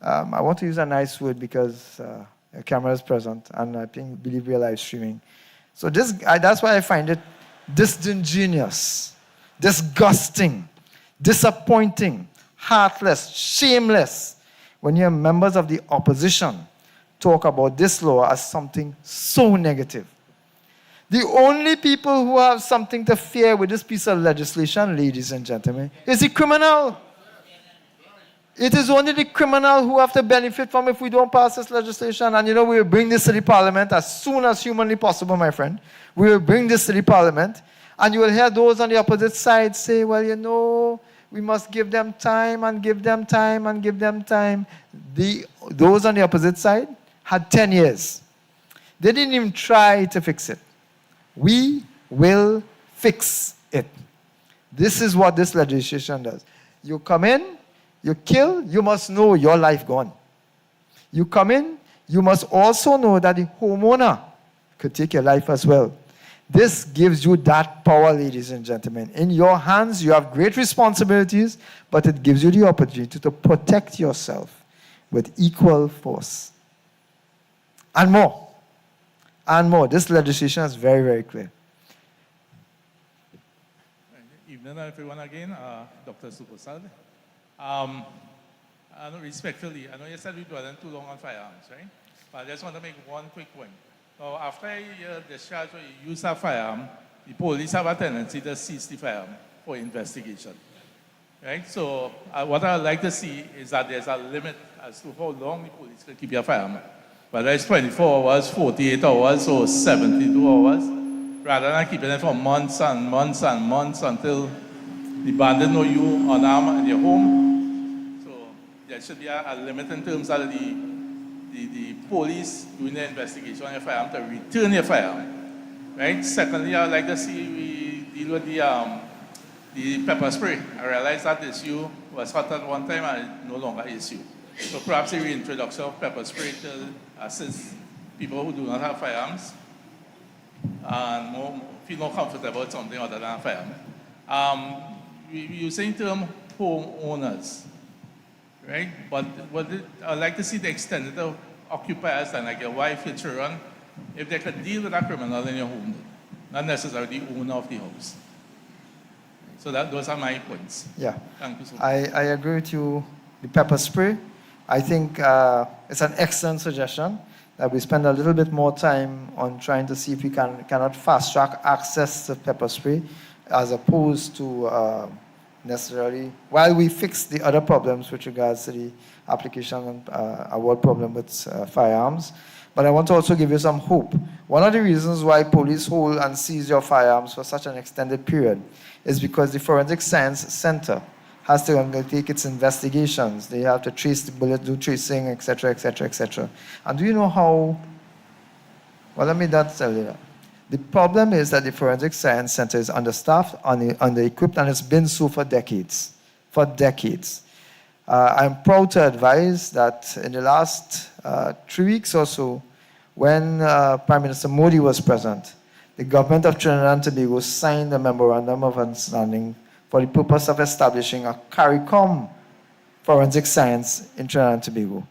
C: I want to use a nice word because the camera is present and I believe we are live streaming. So that's why I find it disingenuous, disgusting, disappointing, heartless, shameless when you have members of the opposition talk about this law as something so negative. The only people who have something to fear with this piece of legislation, ladies and gentlemen, is the criminal. It is only the criminal who have to benefit from if we don't pass this legislation. And you know, we will bring this to the parliament as soon as humanly possible, my friend. We will bring this to the parliament. And you will hear those on the opposite side say, well, you know, we must give them time and give them time and give them time. Those on the opposite side had 10 years. They didn't even try to fix it. We will fix it. This is what this legislation does. You come in, you kill, you must know your life gone. You come in, you must also know that the homeowner could take your life as well. This gives you that power, ladies and gentlemen. In your hands, you have great responsibilities, but it gives you the opportunity to protect yourself with equal force. And more. And more. This legislation is very, very clear.
G: Evening, everyone again. Dr. Supersad. Respectfully, I know you said we dwelling too long on firearms, right? But I just want to make one quick point. Now, after a discharge or you use a firearm, the police have a tendency to seize the firearm for investigation, right? So what I would like to see is that there's a limit as to how long the police can keep your firearm. Whether it's 24 hours, 48 hours, or 72 hours, rather than keeping it for months and months and months until the bandit know you unarmed in your home. So there should be a limit in terms of the police doing the investigation on your firearm to return your firearm, right? Secondly, I would like to see we deal with the pepper spray. I realize that issue was hot at one time and it's no longer an issue. So perhaps the reintroduction of pepper spray to assist people who do not have firearms and feel more comfortable with something other than a firearm. You're saying term homeowners, right? But I'd like to see the extended of occupiers and like your wife, your children, if they could deal with a criminal in your home, not necessarily the owner of the house. So those are my points.
C: Yeah.
G: Thank you so much.
C: I agree with you. The pepper spray, I think it's an excellent suggestion that we spend a little bit more time on trying to see if we cannot fast track access to pepper spray as opposed to necessarily, while we fix the other problems with regards to the application and award problem with firearms. But I want to also give you some hope. One of the reasons why police hold and seize your firearms for such an extended period is because the Forensic Science Center has to undertake its investigations. They have to trace the bullet, do tracing, etc., etc., etc. And do you know how, well, let me not tell you that. The problem is that the Forensic Science Center is understaffed, under-equipped, and it's been so for decades. For decades. I'm proud to advise that in the last 3 weeks or so, when Prime Minister Modi was present, the government of Trinidad and Tobago signed a memorandum of understanding for the purpose of establishing a CARICOM forensic science in Trinidad and Tobago.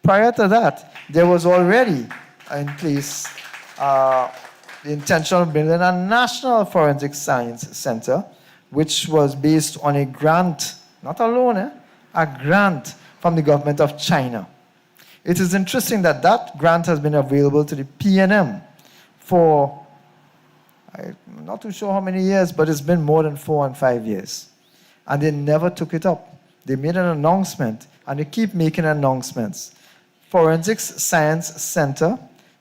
C: Prior to that, there was already in place the intention of building a national forensic science center, which was based on a grant, not a loan, a grant from the government of China. It is interesting that that grant has been available to the PNM for, I'm not too sure how many years, but it's been more than 4 and 5 years. And they never took it up. They made an announcement, and they keep making announcements. Forensics Science Center,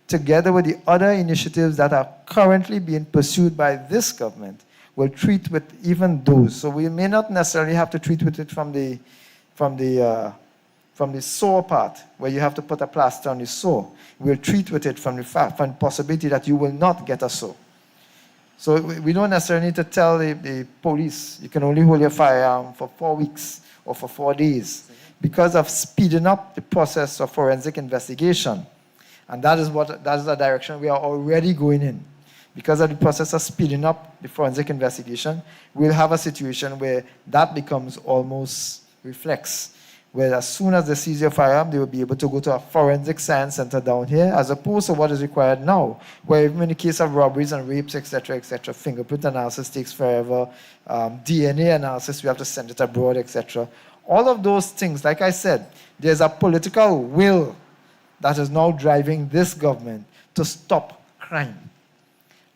C: together with the other initiatives that are currently being pursued by this government, will treat with even those. So we may not necessarily have to treat with it from the sore part, where you have to put a plaster on the sore. We'll treat with it from the possibility that you will not get a sore. So we don't necessarily need to tell the police, you can only hold your firearm for 4 weeks or for 4 days, because of speeding up the process of forensic investigation. And that is the direction we are already going in. Because of the process of speeding up the forensic investigation, we'll have a situation where that becomes almost reflex, where as soon as they seize your firearm, they will be able to go to a forensic science center down here, as opposed to what is required now, where even in the case of robberies and rapes, etc., fingerprint analysis takes forever, DNA analysis, we have to send it abroad, etc. All of those things, like I said, there's a political will that is now driving this government to stop crime.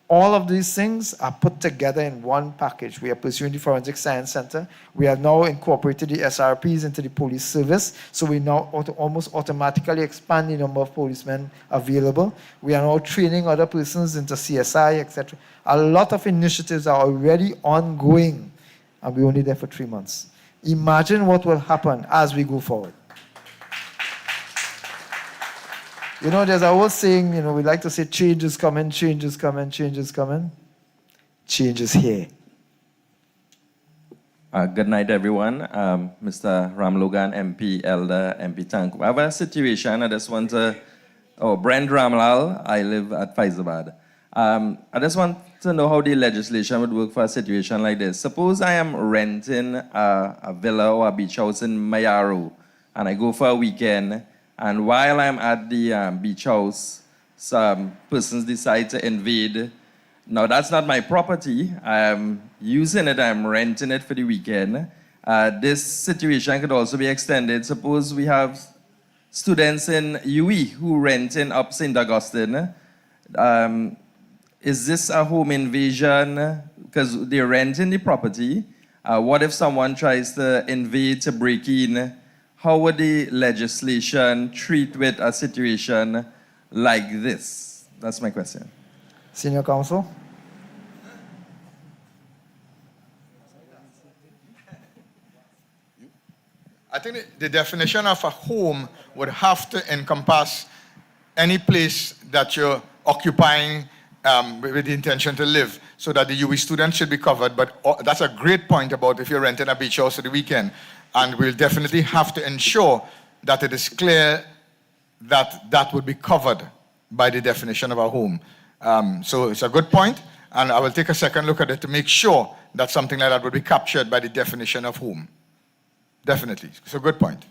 C: All of these things are put together in one package. We are pursuing the Forensic Science Center. We have now incorporated the SRPs into the police service, so we now almost automatically expand the number of policemen available. We are now training other persons into CSI, etc. A lot of initiatives are already ongoing, and we're only there for 3 months. Imagine what will happen as we go forward. You know, there's a old saying, we like to say change is coming, change is coming, change is coming. Change is here.
N: Good night, everyone. Mr. Ram Logan, MP, Elder, MP Tank. I have a situation. I just want to, Brent Ramlal, I live at Faizabad. I just want to know how the legislation would work for a situation like this. Suppose I am renting a villa or a beach house in Mayaro, and I go for a weekend. And while I'm at the beach house, some persons decide to invade. Now, that's not my property. I'm using it, I'm renting it for the weekend. This situation could also be extended. Suppose we have students in UE who rent in up St. Augustine. Is this a home invasion? Because they're renting the property. What if someone tries to invade, to break in? How would the legislation treat with a situation like this? That's my question.
C: Senior Counsel?
E: I think the definition of a home would have to encompass any place that you're occupying with the intention to live, so that the UE students should be covered. But that's a great point about if you're renting a beach house for the weekend. And we'll definitely have to ensure that it is clear that that would be covered by the definition of a home. So it's a good point, and I will take a second look at it to make sure that something like that would be captured by the definition of home. Definitely. It's a good point.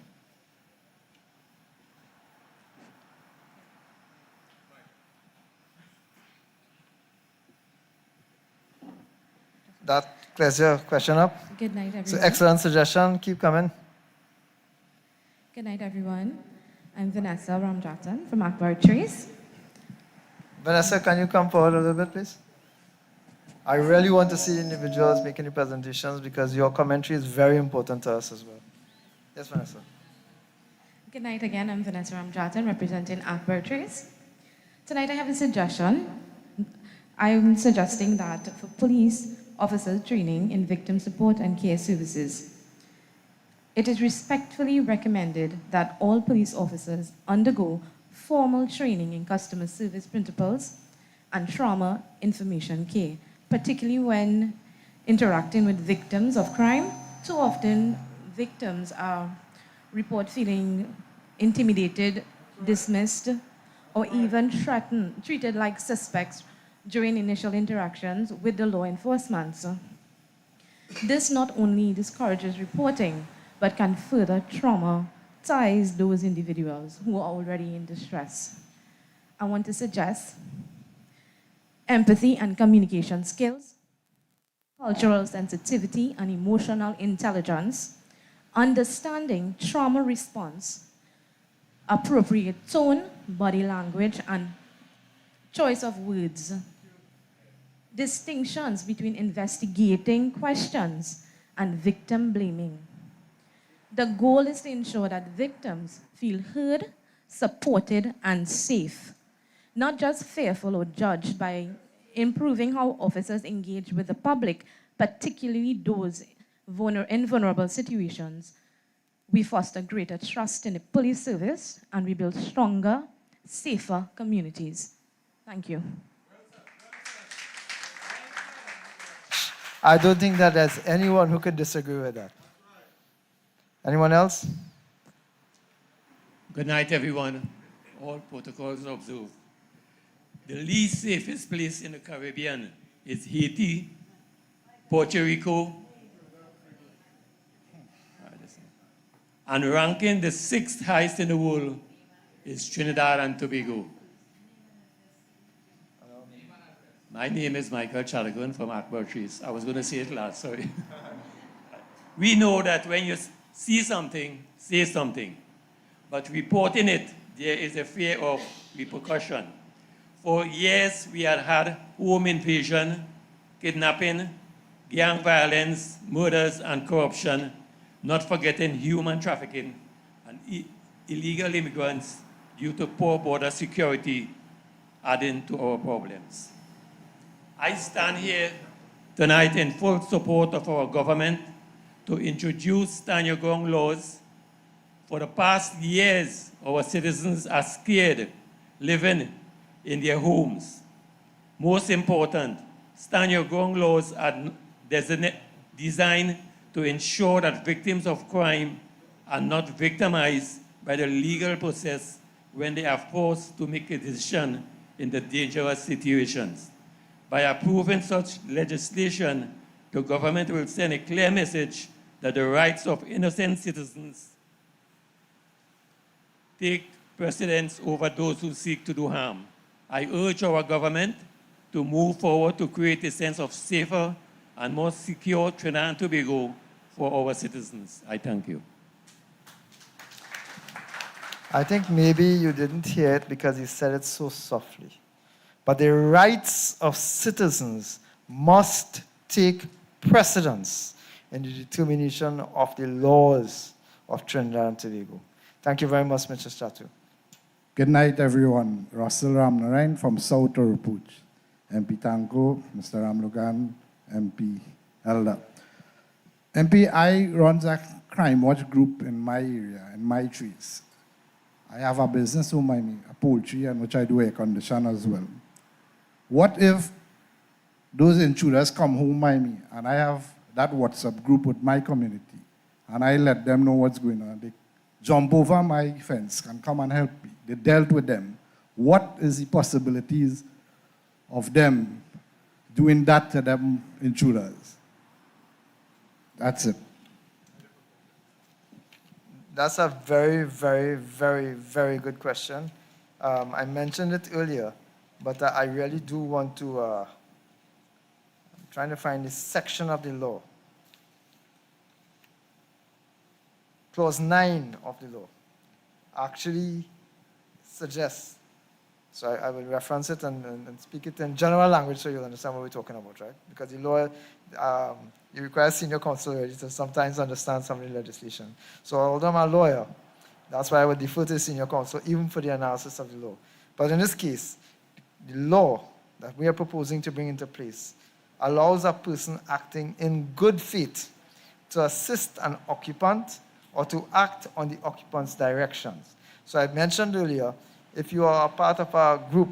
C: That clears your question up?
O: Good night, everyone.
C: So excellent suggestion. Keep coming.
O: Good night, everyone. I'm Vanessa Ramjatan from Akbar Trees.
C: Vanessa, can you come forward a little bit, please? I really want to see individuals making the presentations because your commentary is very important to us as well. Yes, Vanessa.
O: Good night again. I'm Vanessa Ramjatan representing Akbar Trees. Tonight I have a suggestion. I'm suggesting that for police officers training in victim support and care services, it is respectfully recommended that all police officers undergo formal training in customer service principles and trauma information care, particularly when interacting with victims of crime. Too often, victims report feeling intimidated, dismissed, or even threatened, treated like suspects during initial interactions with the law enforcement. This not only discourages reporting, but can further traumatize those individuals who are already in distress. I want to suggest empathy and communication skills, cultural sensitivity and emotional intelligence, understanding trauma response, appropriate tone, body language, and choice of words. Distinctions between investigating questions and victim blaming. The goal is to ensure that victims feel heard, supported, and safe, not just fearful or judged. By improving how officers engage with the public, particularly those in vulnerable situations, we foster greater trust in the police service and we build stronger, safer communities. Thank you.
C: I don't think that there's anyone who could disagree with that. Anyone else?
P: Good night, everyone. All protocols observed. The least safest place in the Caribbean is Haiti, Puerto Rico, and ranking the 6th highest in the world is Trinidad and Tobago. My name is Michael Chalagun from Akbar-Trees. I was going to say it last, sorry. We know that when you see something, say something. But reporting it, there is a fear of repercussion. For years, we had home invasion, kidnapping, gang violence, murders, and corruption, not forgetting human trafficking and illegal immigrants due to poor border security, adding to our problems. I stand here tonight in full support of our government to introduce stand your ground laws. For the past years, our citizens are scared living in their homes. Most important, stand your ground laws are designed to ensure that victims of crime are not victimized by the legal process when they are forced to make a decision in the dangerous situations. By approving such legislation, the government will send a clear message that the rights of innocent citizens take precedence over those who seek to do harm. I urge our government to move forward to create a sense of safer and more secure Trinidad and Tobago for our citizens. I thank you.
C: I think maybe you didn't hear it because he said it so softly. But the rights of citizens must take precedence in the determination of the laws of Trinidad and Tobago. Thank you very much, Mr. Statu.
Q: Good night, everyone. Russell Ramnarayan from South Urupuch. MP Tanko, Mr. Ramlogan, MP Elder. MP, I run a crime watch group in my area, in my trees. I have a business home, a poultry, and which I do air condition as well. What if those intruders come home by me and I have that WhatsApp group with my community and I let them know what's going on? They jump over my fence and come and help me. They dealt with them. What is the possibilities of them doing that to them intruders? That's it.
C: That's a very, very, very, very good question. I mentioned it earlier, but I really do want to, I'm trying to find this section of the law. Clause 9 of the law actually suggests, so I will reference it and speak it in general language so you'll understand what we're talking about, right? Because the law, you require senior counsel already to sometimes understand some of the legislation. So although I'm a lawyer, that's why I would defer to the senior counsel even for the analysis of the law. But in this case, the law that we are proposing to bring into place allows a person acting in good faith to assist an occupant or to act on the occupant's directions. So I mentioned earlier, if you are a part of a group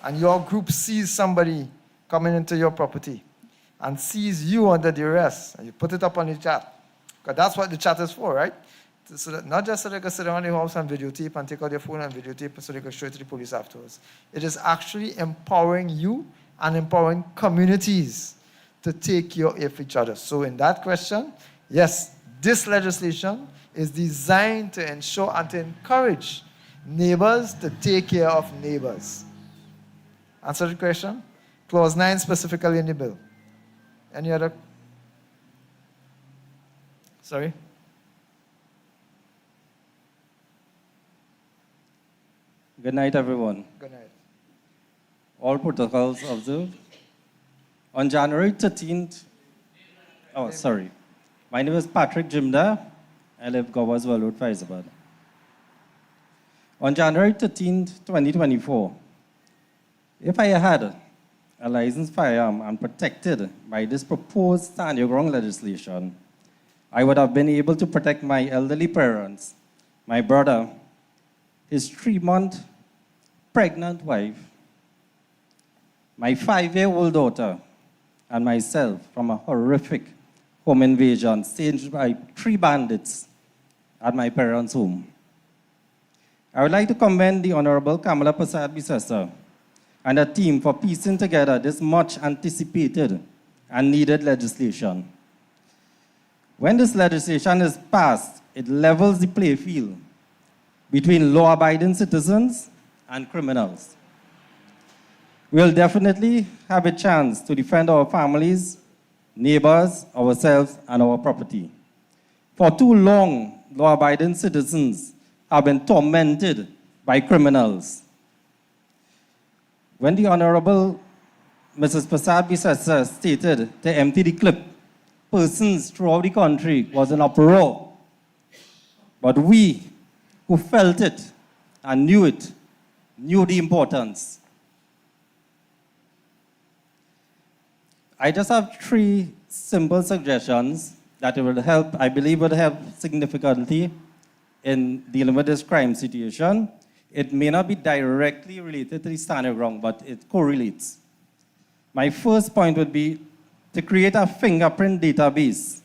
C: and your group sees somebody coming into your property and sees you under duress, and you put it up on the chat, because that's what the chat is for, right? So that not just so they can sit down in the house and videotape and take out your phone and videotape so they can show it to the police afterwards. It is actually empowering you and empowering communities to take care of each other. So in that question, yes, this legislation is designed to ensure and to encourage neighbors to take care of neighbors. Answer the question? Clause 9 specifically in the bill. Any other? Sorry?
R: Good night, everyone.
C: Good night.
R: All protocols observed. On January 13th, my name is Patrick Jimda. I live Gowaswell Road, Faizabad. On January 13th, 2024, if I had a licensed firearm and protected by this proposed stand your ground legislation, I would have been able to protect my elderly parents, my brother, his 3-month pregnant wife, my 5-year-old daughter, and myself from a horrific home invasion staged by 3 bandits at my parents' home. I would like to commend the Honorable Kamala Prasad Bisesa and her team for piecing together this much anticipated and needed legislation. When this legislation is passed, it levels the playing field between law-abiding citizens and criminals. We'll definitely have a chance to defend our families, neighbors, ourselves, and our property. For too long, law-abiding citizens have been tormented by criminals. When the Honorable Mrs. Prasad Bisesa stated to empty the clip, persons throughout the country was in uproar. But we who felt it and knew the importance. I just have 3 simple suggestions that will help, I believe would help significantly in dealing with this crime situation. It may not be directly related to the stand your ground, but it correlates. My first point would be to create a fingerprint database.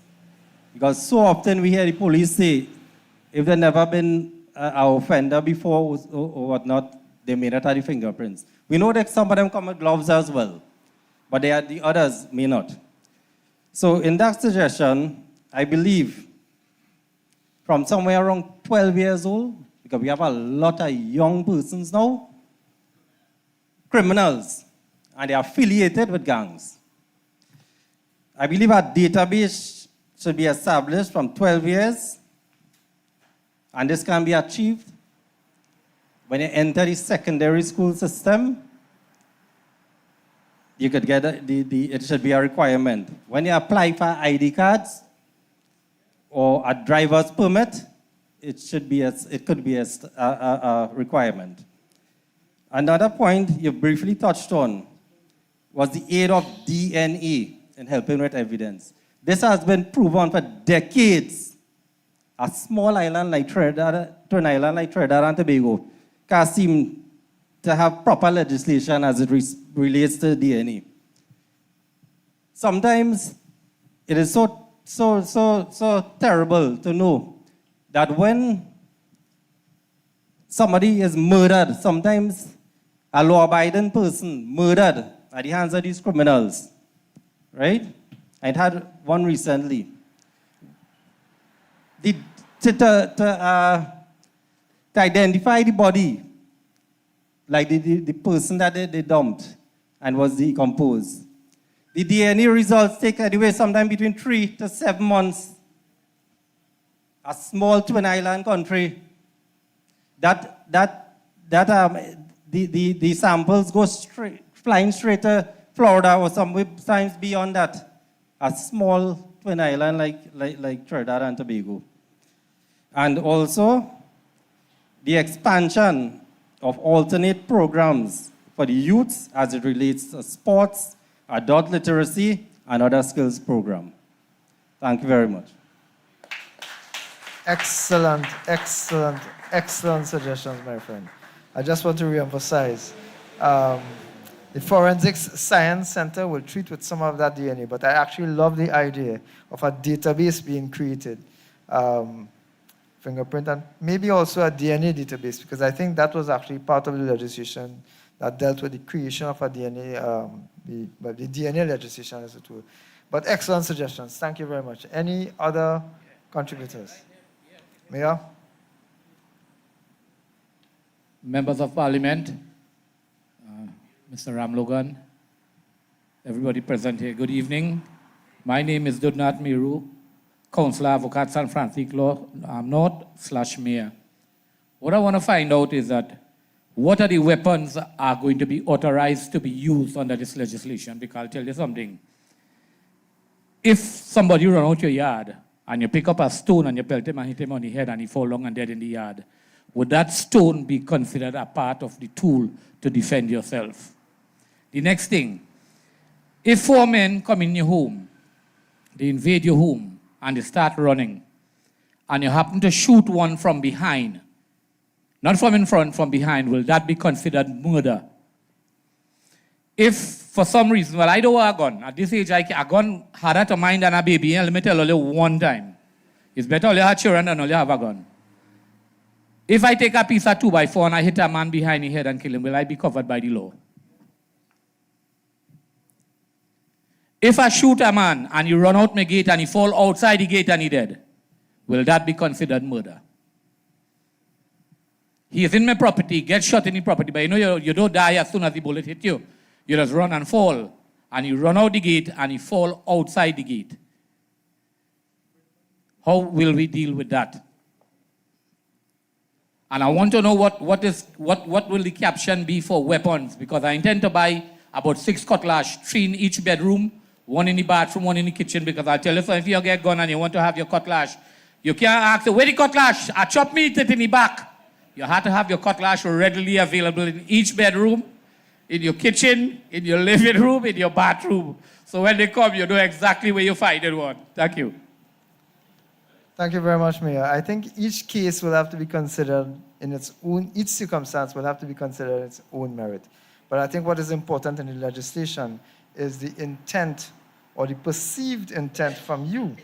R: Because so often we hear the police say, if they've never been an offender before or whatnot, they may not have the fingerprints. We know that some of them come with gloves as well, but the others may not. So in that suggestion, I believe from somewhere around 12 years old, because we have a lot of young persons now, criminals, and they are affiliated with gangs. I believe a database should be established from 12 years, and this can be achieved when you enter the secondary school system. You could get it should be a requirement. When you apply for ID cards or a driver's permit, it could be a requirement. Another point you briefly touched on was the aid of DNA in helping with evidence. This has been proven for decades. A small island like Trinidad and Tobago can seem to have proper legislation as it relates to DNA. Sometimes it is so terrible to know that when somebody is murdered, sometimes a law-abiding person murdered at the hands of these criminals, right? I had one recently. To identify the body, like the person that they dumped and was decomposed, the DNA results take anyway sometime between 3 to 7 months. A small twin island country, the samples go flying straight to Florida or sometimes beyond that. A small twin island like Trinidad and Tobago. And also the expansion of alternate programs for the youths as it relates to sports, adult literacy, and other skills program. Thank you very much.
C: Excellent, excellent, excellent suggestions, my friend. I just want to reemphasize, the Forensics Science Center will treat with some of that DNA, but I actually love the idea of a database being created, fingerprint, and maybe also a DNA database, because I think that was actually part of the legislation that dealt with the creation of a DNA, the DNA legislation as it were. But excellent suggestions. Thank you very much. Any other contributors? Mayor?
S: Members of Parliament, Mr. Ram Logan, everybody present here, good evening. My name is Dudnat Miru, Councillor Advocate San Francisco North/Mayor. What I want to find out is that what are the weapons are going to be authorized to be used under this legislation? Because I'll tell you something. If somebody run out your yard and you pick up a stone and you pelt him and hit him on the head and he fall long and dead in the yard, would that stone be considered a part of the tool to defend yourself? The next thing, if 4 men come in your home, they invade your home and they start running, and you happen to shoot one from behind, not from in front, from behind, will that be considered murder? If for some reason, well, I don't want a gun. At this age, a gun harder to mind than a baby. And let me tell you one time. It's better only have children than only have a gun. If I take a piece of 2x4 and I hit a man behind the head and kill him, will I be covered by the law? If I shoot a man and you run out my gate and he fall outside the gate and he dead, will that be considered murder? He is in my property, get shot in the property, but you know you don't die as soon as the bullet hit you. You just run and fall, and you run out the gate and you fall outside the gate. How will we deal with that? And I want to know what will the caption be for weapons, because I intend to buy about 6 cutlass, 3 in each bedroom, 1 in the bathroom, 1 in the kitchen, because I'll tell you, so if you get a gun and you want to have your cutlass, you can't ask, where the cutlass? I chop meat it in the back. You have to have your cutlass readily available in each bedroom, in your kitchen, in your living room, in your bathroom. So when they come, you know exactly where you find it one. Thank you.
C: Thank you very much, Mayor. I think each case will have to be considered in its own, each circumstance will have to be considered in its own merit. But I think what is important in the legislation is the intent or the perceived intent from you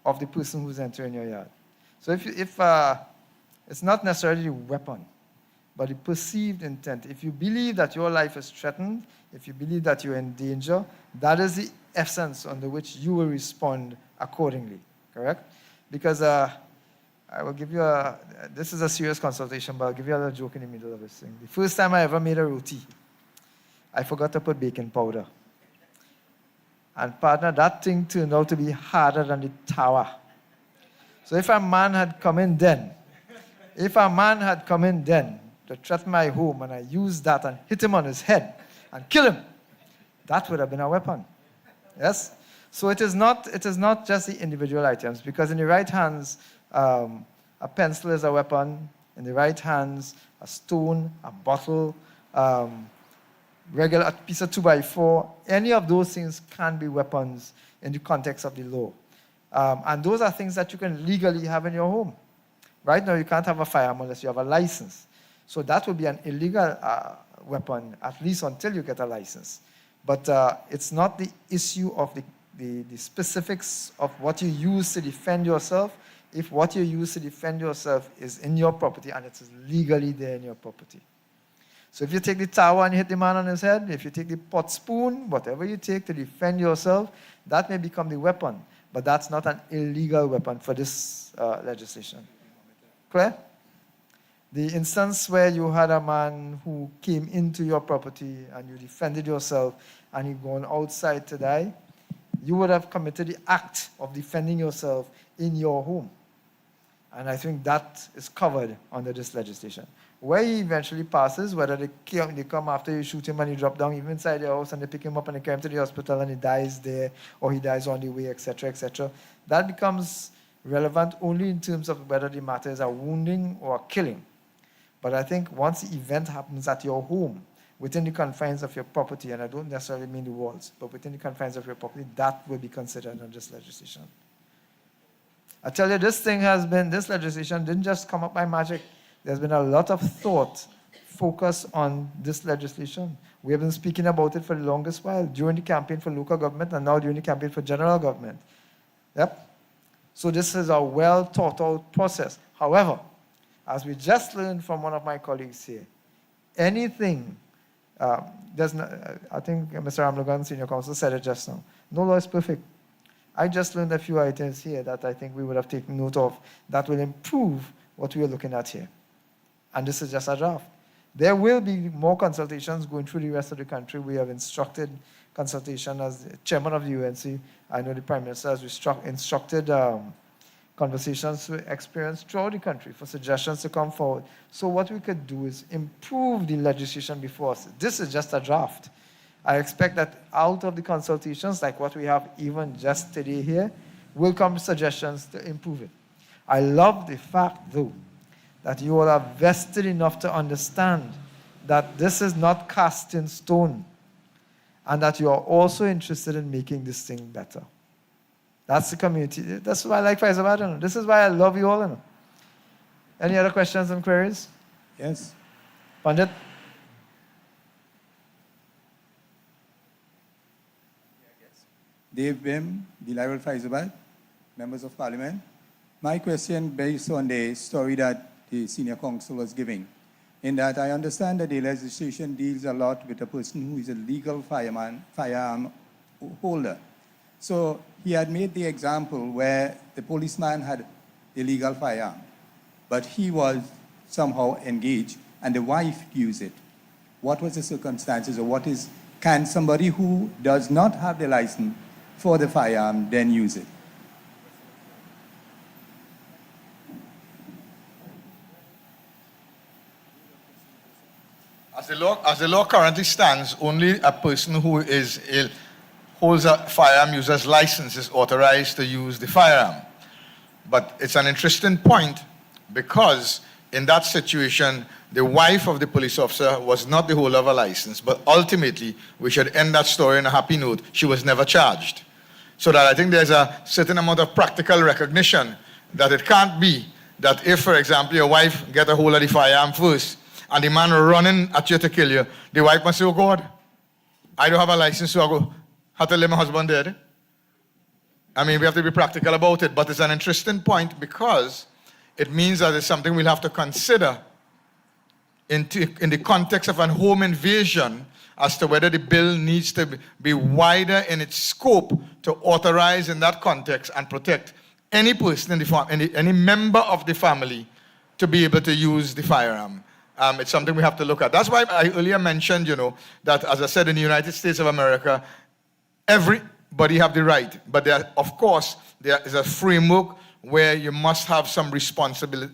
C: of the person who's entering your yard. So if it's not necessarily the weapon, but the perceived intent. If you believe that your life is threatened, if you believe that you're in danger, that is the essence under which you will respond accordingly, correct? Because I will give you this is a serious consultation, but I'll give you a little joke in the middle of this thing. The first time I ever made a roti, I forgot to put baking powder. And partner, that thing turned out to be harder than the tower. So if a man had come in then to threaten my home and I used that and hit him on his head and kill him, that would have been a weapon. Yes? So it is not just the individual items, because in the right hands, a pencil is a weapon. In the right hands, a stone, a bottle, regular piece of 2x4, any of those things can be weapons in the context of the law. And those are things that you can legally have in your home. Right now, you can't have a firearm unless you have a license. So that would be an illegal weapon, at least until you get a license. But it's not the issue of the specifics of what you use to defend yourself. If what you use to defend yourself is in your property and it is legally there in your property. So if you take the tower and you hit the man on his head, if you take the pot spoon, whatever you take to defend yourself, that may become the weapon. But that's not an illegal weapon for this legislation. Clear? The instance where you had a man who came into your property and you defended yourself and he gone outside to die, you would have committed the act of defending yourself in your home. And I think that is covered under this legislation. Where he eventually passes, whether they come after you shoot him and you drop down even inside your house and they pick him up and they carry him to the hospital and he dies there or he dies on the way, etc., that becomes relevant only in terms of whether the matter is a wounding or a killing. But I think once the event happens at your home, within the confines of your property, and I don't necessarily mean the walls, but within the confines of your property, that will be considered under this legislation. I tell you, this legislation didn't just come up by magic. There's been a lot of thought focus on this legislation. We have been speaking about it for the longest while, during the campaign for local government and now during the campaign for general government. Yep. So this is a well thought out process. However, as we just learned from one of my colleagues here, anything, I think Mr. Ramlogan, Senior Counsel, said it just now. No law is perfect. I just learned a few items here that I think we would have taken note of that will improve what we are looking at here. And this is just a draft. There will be more consultations going through the rest of the country. We have instructed consultation as chairman of the UNC. I know the Prime Minister has instructed conversations with experts throughout the country for suggestions to come forward. So what we could do is improve the legislation before us. This is just a draft. I expect that out of the consultations, like what we have even just today here, will come suggestions to improve it. I love the fact, though, that you all are vested enough to understand that this is not cast in stone and that you are also interested in making this thing better. That's the community. That's why I like Faisal. This is why I love you all. Any other questions and queries?
T: Yes.
C: Pandit?
T: Dave Bim, Delivery Faisal, members of parliament. My question based on the story that the senior counsel was giving, in that I understand that the legislation deals a lot with a person who is a legal firearm holder. So he had made the example where the policeman had a legal firearm, but he was somehow engaged and the wife used it. What was the circumstances, or can somebody who does not have the license for the firearm then use it?
E: As the law currently stands, only a person who holds a firearm user's license is authorized to use the firearm. But it's an interesting point because in that situation, the wife of the police officer was not the holder of a license, but ultimately, we should end that story on a happy note. She was never charged. So that I think there's a certain amount of practical recognition that it can't be that if, for example, your wife get a hold of the firearm first, and the man running at you to kill you, the wife must say, oh God, I don't have a license, so I have to leave my husband dead. I mean, we have to be practical about it, but it's an interesting point because it means that it's something we'll have to consider in the context of an home invasion as to whether the bill needs to be wider in its scope to authorize in that context and protect any person in the family, any member of the family to be able to use the firearm. It's something we have to look at. That's why I earlier mentioned, that as I said, in the United States of America, everybody have the right. But of course, there is a framework where you must have some responsibility,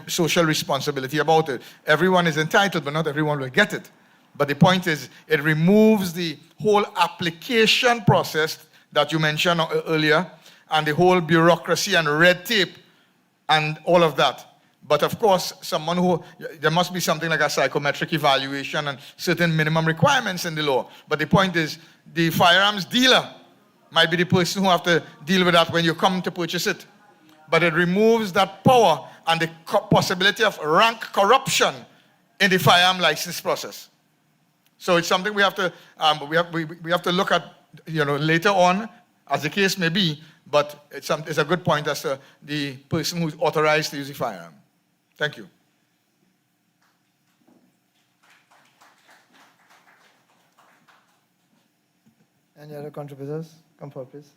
E: social responsibility about it. Everyone is entitled, but not everyone will get it. But the point is, it removes the whole application process that you mentioned earlier, and the whole bureaucracy and red tape and all of that. But of course, there must be something like a psychometric evaluation and certain minimum requirements in the law. But the point is, the firearms dealer might be the person who have to deal with that when you come to purchase it. But it removes that power and the possibility of rank corruption in the firearm license process. So it's something we have to we have to look at later on, as the case may be. But it's a good point as to the person who's authorized to use the firearm. Thank you.
C: Any other contributors? Come forward, please.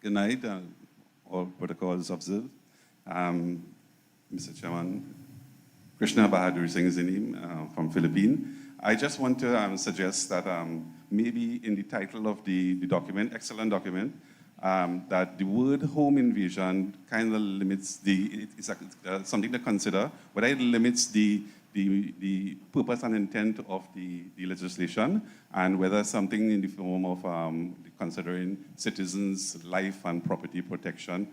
U: Good night, all protocols observed. Mr. Chairman, Krishna Bahadur Singh is the name, from Philippines. I just want to suggest that maybe in the title of the document, excellent document, that the word home invasion kind of limits it's something to consider, whether it limits the purpose and intent of the legislation, and whether something in the form of considering citizens' life and property protection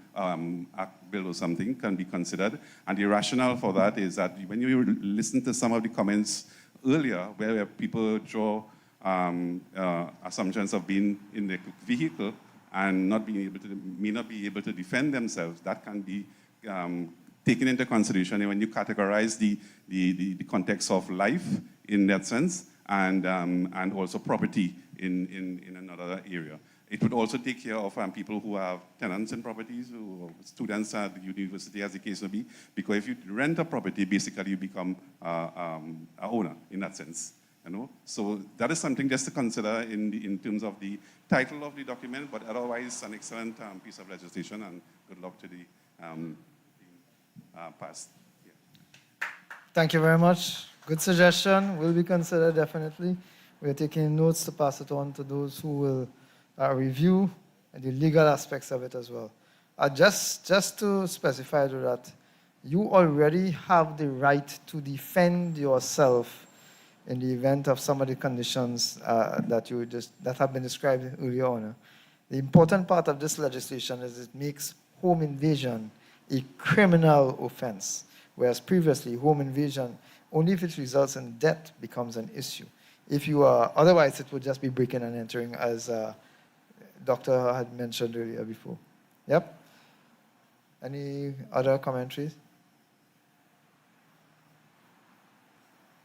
U: act bill or something can be considered. And the rationale for that is that when you listen to some of the comments earlier, where people draw assumptions of being in the vehicle and may not be able to defend themselves, that can be taken into consideration when you categorize the context of life in that sense, and also property in another area. It would also take care of people who have tenants in properties, or students at the university, as the case may be, because if you rent a property, basically you become an owner in that sense. You know? So that is something just to consider in terms of the title of the document, but otherwise an excellent piece of legislation, and good luck to the past. Yeah.
C: Thank you very much. Good suggestion. Will be considered, definitely. We are taking notes to pass it on to those who will review the legal aspects of it as well. Just to specify that you already have the right to defend yourself in the event of some of the conditions that have been described earlier on. The important part of this legislation is it makes home invasion a criminal offense, whereas previously home invasion, only if it results in death, becomes an issue. If you are otherwise, it would just be breaking and entering, as Doctor had mentioned earlier before. Yep. Any other commentaries?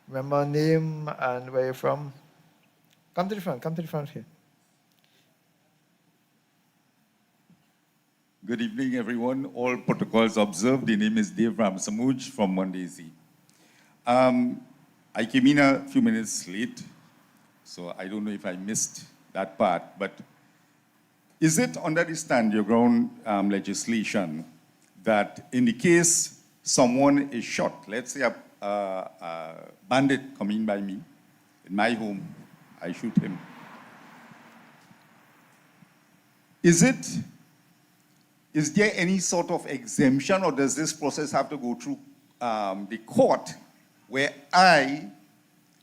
C: Remember name and where you're from. Come to the front here.
A: Good evening, everyone. All protocols observed. The name is Dave Ramsamuj from Mondesi. I came in a few minutes late, so I don't know if I missed that part, but is it under the stand your ground legislation that in the case someone is shot, let's say a bandit coming by me in my home, I shoot him. Is there any sort of exemption, or does this process have to go through the court where I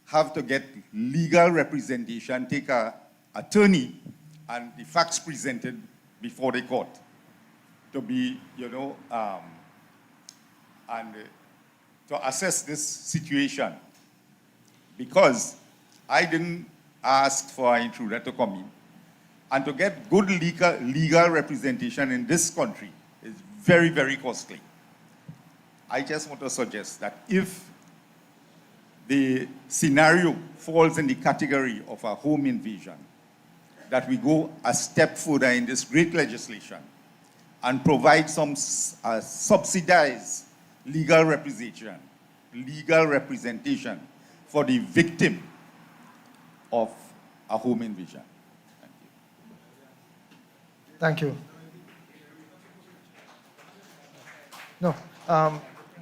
A: have to get legal representation, take an attorney, and the facts presented before the court to be, and to assess this situation? Because I didn't ask for an intruder to come in. And to get good legal representation in this country is very, very costly. I just want to suggest that if the scenario falls in the category of a home invasion, that we go a step further in this great legislation and provide some subsidized legal representation for the victim of a home invasion.
C: Thank you. No,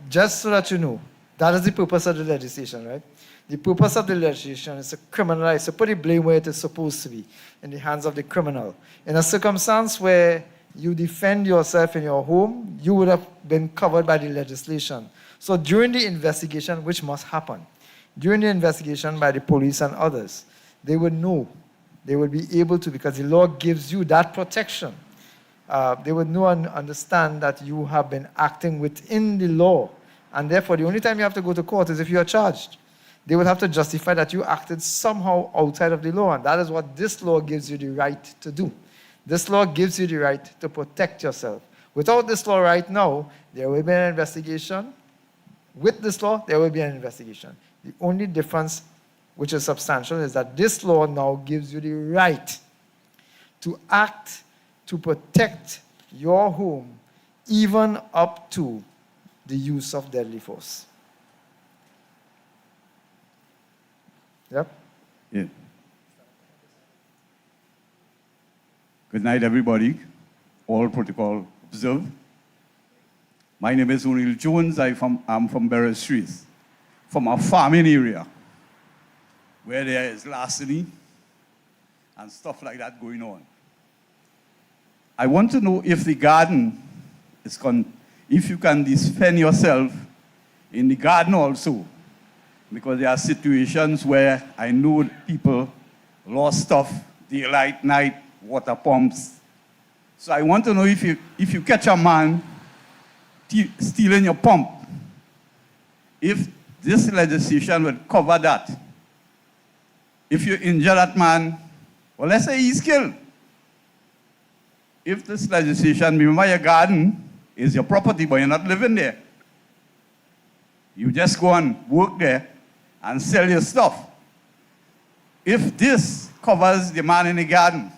C: just so that you know, that is the purpose of the legislation, right? The purpose of the legislation is to criminalize, to put the blame where it is supposed to be, in the hands of the criminal. In a circumstance where you defend yourself in your home, you would have been covered by the legislation. So during the investigation, which must happen, during the investigation by the police and others, they would know. They would be able to, because the law gives you that protection. They would know and understand that you have been acting within the law. And therefore, the only time you have to go to court is if you are charged. They would have to justify that you acted somehow outside of the law. And that is what this law gives you the right to do. This law gives you the right to protect yourself. Without this law right now, there will be an investigation. With this law, there will be an investigation. The only difference, which is substantial, is that this law now gives you the right to act to protect your home, even up to the use of deadly force. Yep.
V: Yeah. Good night, everybody. All protocol observed. My name is O'Neill Jones. I'm from Berry Street, from a farming area where there is larceny and stuff like that going on. I want to know if the garden is if you can defend yourself in the garden also, because there are situations where I know people lost stuff, daylight, night, water pumps. So I want to know if you catch a man stealing your pump, if this legislation would cover that. If you injure that man, well, let's say he's killed. If this legislation, remember your garden is your property, but you're not living there. You just go and work there and sell your stuff. If this covers the man in the garden,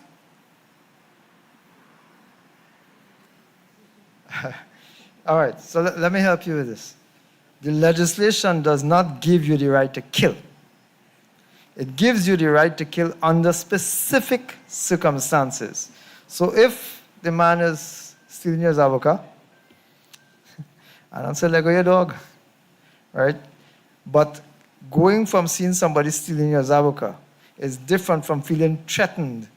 C: All right, so let me help you with this. The legislation does not give you the right to kill. It gives you the right to kill under specific circumstances. So if the man is stealing your avoka, I don't say let go your dog, right? But going from seeing somebody stealing your avoka is different from feeling threatened.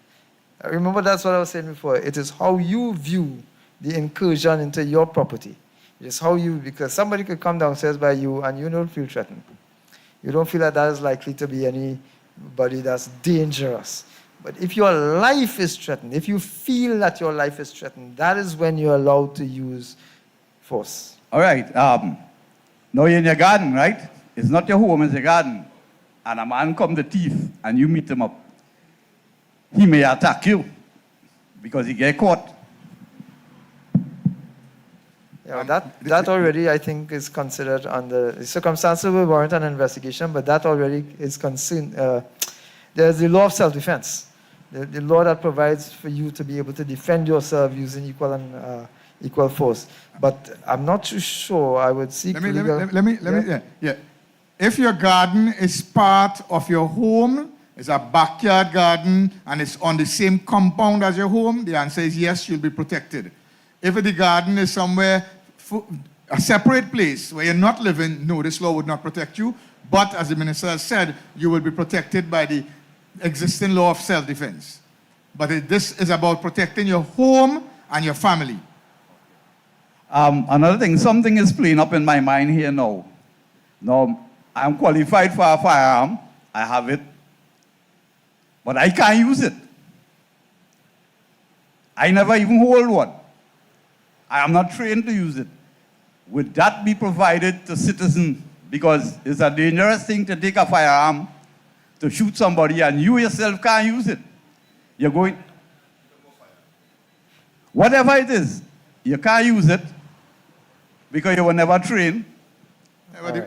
C: Remember, that's what I was saying before. It is how you view the incursion into your property. It's how you, because somebody could come downstairs by you and you don't feel threatened. You don't feel that that is likely to be anybody that's dangerous. But if your life is threatened, if you feel that your life is threatened, that is when you're allowed to use force.
V: all right, now you're in your garden, right? It's not your home, it's your garden. And a man come the thief and you meet him up. He may attack you because he get caught.
C: Yeah, that already, I think, is considered under the circumstances will warrant an investigation, but that already is concerned. There's the law of self-defense, the law that provides for you to be able to defend yourself using equal force. But I'm not too sure. I would seek legal.
E: Yeah. If your garden is part of your home, it's a backyard garden, and it's on the same compound as your home, the answer is yes, you'll be protected. If the garden is somewhere, a separate place where you're not living, no, this law would not protect you. But as the minister has said, you will be protected by the existing law of self-defense. But this is about protecting your home and your family.
V: Another thing, something is playing up in my mind here now. Now, I'm qualified for a firearm. I have it. But I can't use it. I never even hold one. I am not trained to use it. Would that be provided to citizens? Because it's a dangerous thing to take a firearm to shoot somebody and you yourself can't use it. You're going, whatever it is, you can't use it because you were never trained.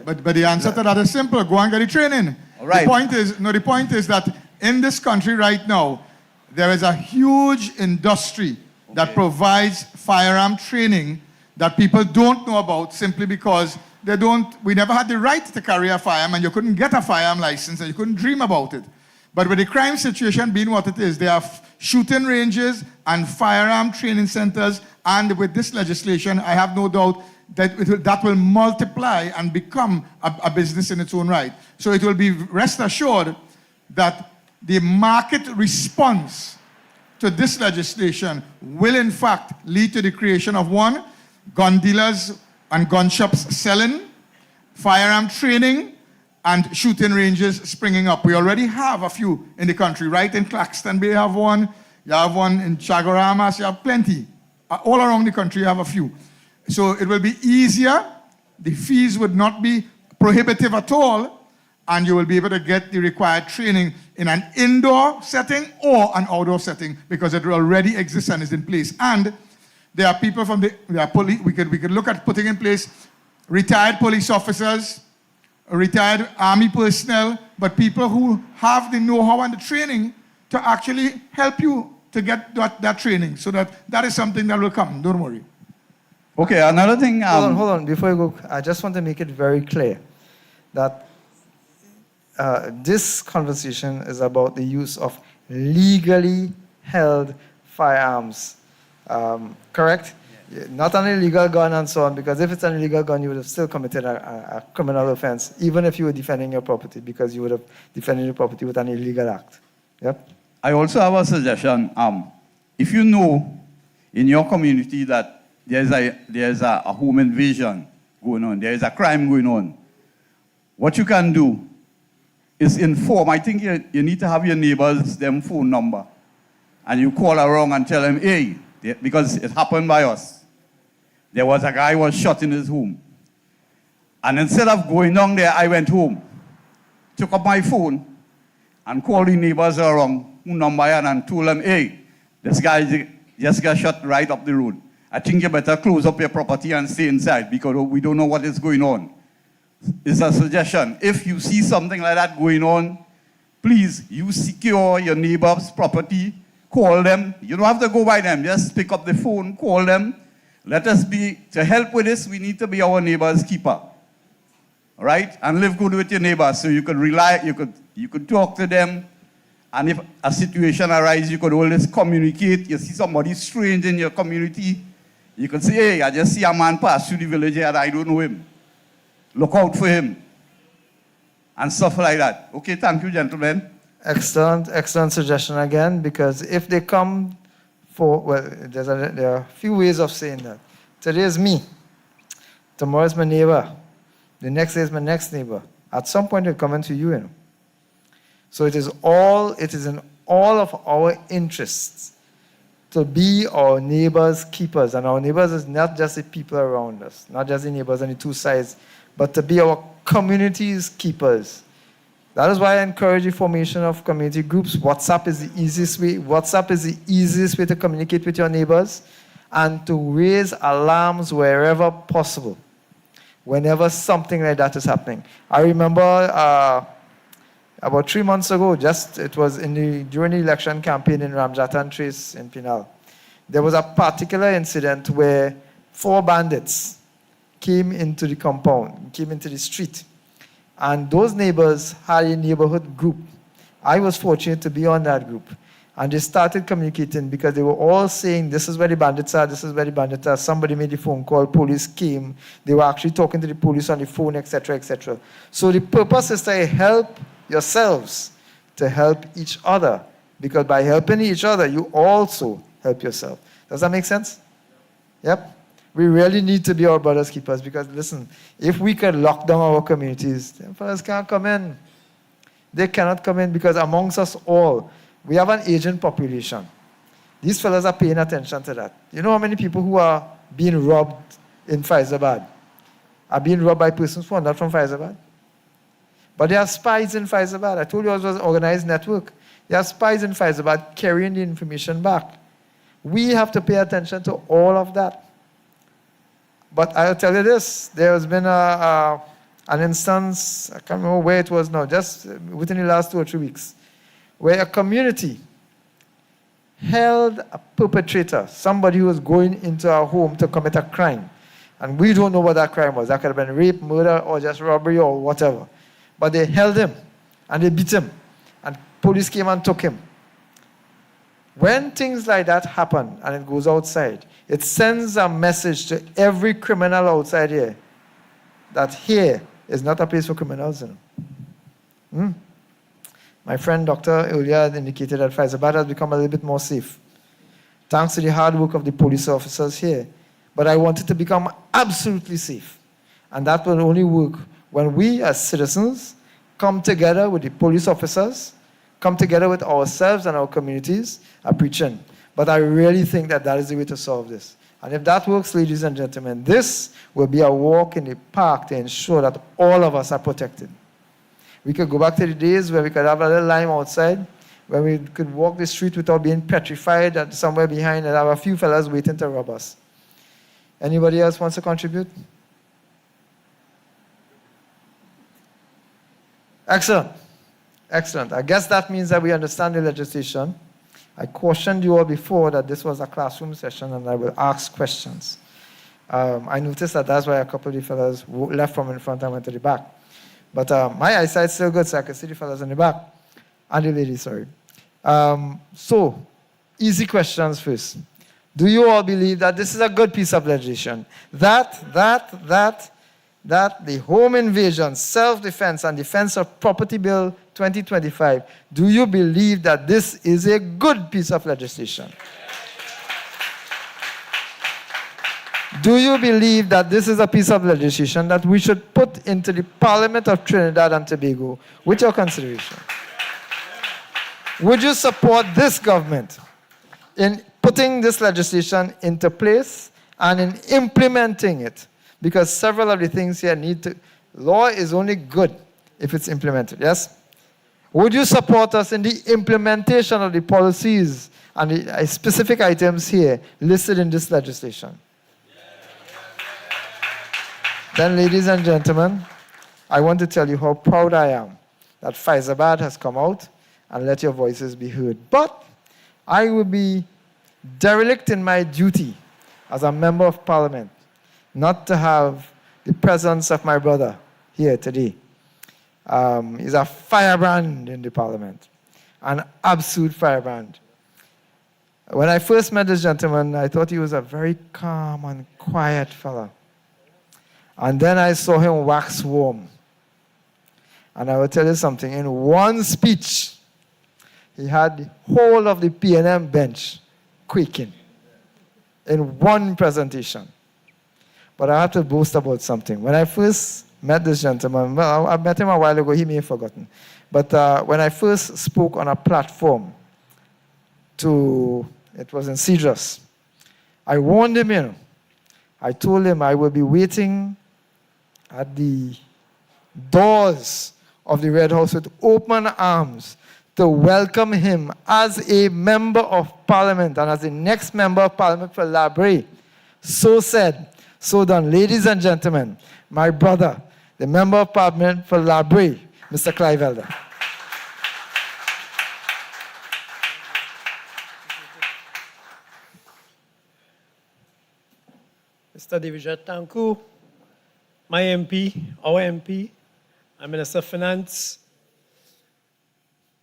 E: But the answer to that is simple. Go and get the training.
V: All right.
E: The point is that in this country right now, there is a huge industry that provides firearm training that people don't know about simply because we never had the right to carry a firearm and you couldn't get a firearm license and you couldn't dream about it. But with the crime situation being what it is, there are shooting ranges and firearm training centers, and with this legislation, I have no doubt that that will multiply and become a business in its own right. So it will be, rest assured, that the market response to this legislation will in fact lead to the creation of one, gun dealers and gun shops selling, firearm training, and shooting ranges springing up. We already have a few in the country, right? In Claxton Bay you have one, you have one in Chaguaramas, you have plenty. All around the country you have a few. So it will be easier, the fees would not be prohibitive at all, and you will be able to get the required training in an indoor setting or an outdoor setting because it already exists and is in place. And there are people from police, we could look at putting in place retired police officers, retired army personnel, but people who have the know-how and the training to actually help you to get that training. So that is something that will come, don't worry.
V: Okay, another thing.
C: Hold on, before you go, I just want to make it very clear that this conversation is about the use of legally held firearms. Correct? Yeah. Not an illegal gun and so on, because if it's an illegal gun, you would have still committed a criminal offense, even if you were defending your property, because you would have defended your property with an illegal act. Yep.
V: I also have a suggestion. If you know in your community that there's a home invasion going on, there is a crime going on, what you can do is inform. I think you need to have your neighbors, them phone number, and you call around and tell them, hey, because it happened by us. There was a guy who was shot in his home. And instead of going down there, I went home, took up my phone, and called the neighbors around, who number and told them, hey, this guy just got shot right up the road. I think you better close up your property and stay inside because we don't know what is going on. is a suggestion. If you see something like that going on, please, you secure your neighbor's property, call them. You don't have to go by them. Just pick up the phone, call them. Let us be, to help with this, we need to be our neighbor's keeper. All right? And live good with your neighbors so you could rely, you could talk to them. And if a situation arises, you could always communicate. You see somebody strange in your community, you could say, hey, I just see a man pass through the village here and I don't know him. Look out for him. And stuff like that. Okay, thank you, gentlemen.
C: Excellent, excellent suggestion again, because if they come for, well, there are a few ways of saying that. Today is me. Tomorrow is my neighbor. The next day is my next neighbor. At some point, they're coming to you, you know. So it is in all of our interests to be our neighbors' keepers. And our neighbors is not just the people around us, not just the neighbors on the two sides, but to be our community's keepers. That is why I encourage the formation of community groups. WhatsApp is the easiest way. WhatsApp is the easiest way to communicate with your neighbors and to raise alarms wherever possible, whenever something like that is happening. I remember about 3 months ago, it was during the election campaign in Ramjatan Trace in Pinal. There was a particular incident where 4 bandits came into the compound, came into the street. And those neighbors had a neighborhood group. I was fortunate to be on that group. And they started communicating because they were all saying, this is where the bandits are, this is where the bandits are. Somebody made a phone call, police came. They were actually talking to the police on the phone, etc., etc. So the purpose is to help yourselves, to help each other. Because by helping each other, you also help yourself. Does that make sense? Yep. We really need to be our brothers' keepers because, listen, if we could lock down our communities, then fellas can't come in. They cannot come in because amongst us all, we have an aging population. These fellas are paying attention to that. You know how many people who are being robbed in Faizabad are being robbed by persons who are not from Faizabad? But there are spies in Faizabad. I told you it was an organized network. There are spies in Faizabad carrying the information back. We have to pay attention to all of that. But I'll tell you this, there has been an instance, I can't remember where it was now, just within the last 2 or 3 weeks, where a community held a perpetrator, somebody who was going into our home to commit a crime. And we don't know what that crime was. That could have been rape, murder, or just robbery, or whatever. But they held him, and they beat him, and police came and took him. When things like that happen, and it goes outside, it sends a message to every criminal outside here that here is not a place for criminals. You know? My friend Dr. earlier indicated that Faizabad has become a little bit more safe, thanks to the hard work of the police officers here. But I want it to become absolutely safe. And that will only work when we as citizens come together with the police officers, come together with ourselves and our communities, are preaching. But I really think that that is the way to solve this. And if that works, ladies and gentlemen, this will be a walk in the park to ensure that all of us are protected. We could go back to the days where we could have a little lime outside, where we could walk the street without being petrified and somewhere behind and have a few fellas waiting to rob us. Anybody else wants to contribute? Excellent. Excellent. I guess that means that we understand the legislation. I cautioned you all before that this was a classroom session and I will ask questions. I noticed that that's why a couple of the fellas left from in front and went to the back. But my eyesight's still good, so I can see the fellas in the back. And the ladies, sorry. So, easy questions first. Do you all believe that this is a good piece of legislation? That the Home Invasion, Self-Defense and Defense of Property Bill 2025, do you believe that this is a good piece of legislation? Do you believe that this is a piece of legislation that we should put into the Parliament of Trinidad and Tobago with your consideration? Would you support this government in putting this legislation into place and in implementing it? Because several of the things here law is only good if it's implemented, yes? Would you support us in the implementation of the policies and the specific items here listed in this legislation? Then, ladies and gentlemen, I want to tell you how proud I am that Faizabad has come out and let your voices be heard. But I will be derelict in my duty as a member of parliament not to have the presence of my brother here today. He's a firebrand in the parliament, an absolute firebrand. When I first met this gentleman, I thought he was a very calm and quiet fellow. And then I saw him wax warm. And I will tell you something, in one speech, he had the whole of the PNM bench quaking in one presentation. But I have to boast about something. When I first met this gentleman, well, I met him a while ago, he may have forgotten. But when I first spoke on a platform it was in Cedros, I warned him, you know. I told him I will be waiting at the doors of the Red House with open arms to welcome him as a member of parliament and as the next member of parliament for Labre. So said, so done. Ladies and gentlemen, my brother, the member of parliament for Labre, Mr. Clive Elder.
B: Mr. Divijat Tanku, my MP, our MP, and Minister of Finance,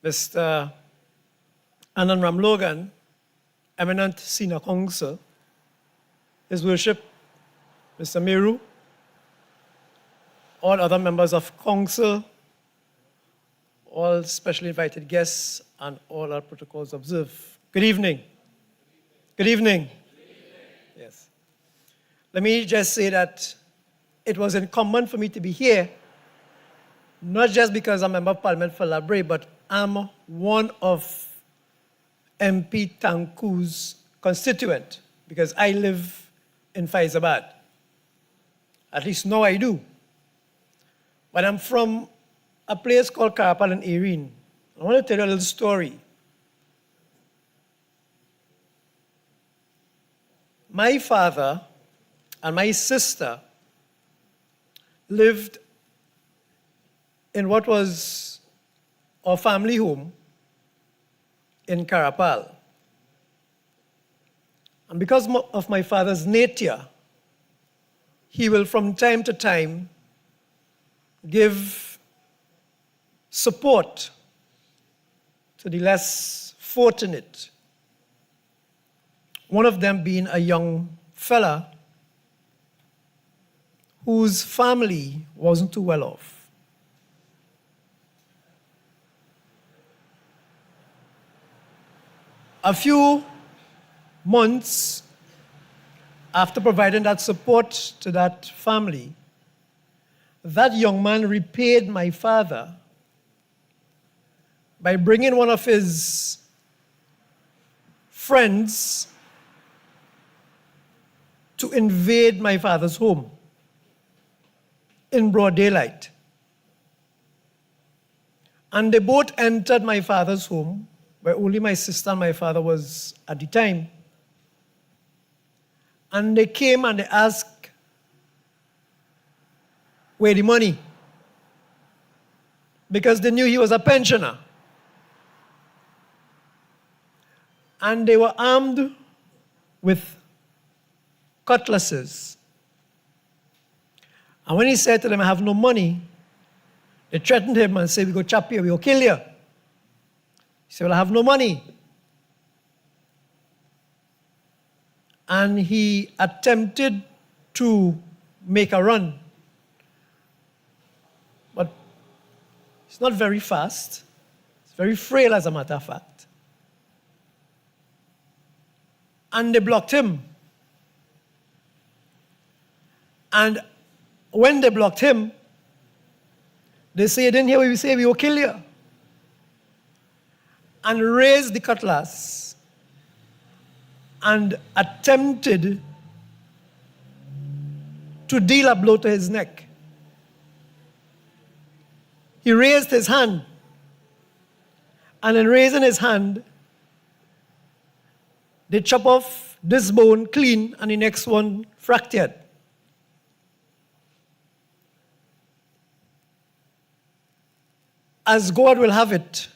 B: Mr. Anand Ramlogan, eminent senior counsel, His Worship, Mr. Meru, all other members of council, all specially invited guests, and all our protocols observed. Good evening. Good evening. Yes. Let me just say that it was incumbent for me to be here, not just because I'm a member of parliament for Labre, but I'm one of MP Tanku's constituent, because I live in Faizabad. At least now I do. But I'm from a place called Karapal in Erin. I want to tell you a little story. My father and my sister lived in what was our family home in Karapal. And because of my father's nature, he will from time to time give support to the less fortunate. One of them being a young fella whose family wasn't too well off. A few months after providing that support to that family, that young man repaid my father by bringing one of his friends to invade my father's home in broad daylight. And they both entered my father's home, where only my sister and my father was at the time. And they came and they asked, where the money? Because they knew he was a pensioner. And they were armed with cutlasses. And when he said to them, I have no money, they threatened him and said, we go chop you, we go kill you. He said, well, I have no money. And he attempted to make a run. But it's not very fast. It's very frail, as a matter of fact. And they blocked him. And when they blocked him, they said, you didn't hear what we say, we will kill you. And raised the cutlass and attempted to deal a blow to his neck. He raised his hand, and in raising his hand, they chop off this bone clean and the next one fractured. as God will have it,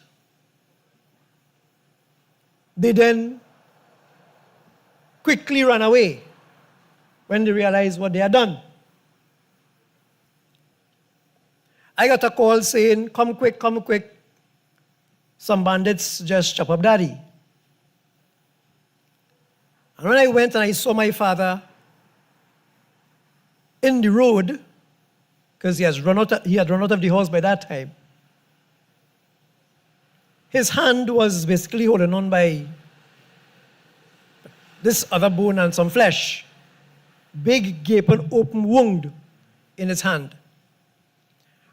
B: they then quickly ran away when they realized what they had done. I got a call saying, come quick, some bandits just chop up daddy. And when I went and I saw my father in the road, because he had run out of the house by that time, his hand was basically holding on by this other bone and some flesh. Big, gaping, open wound in his hand.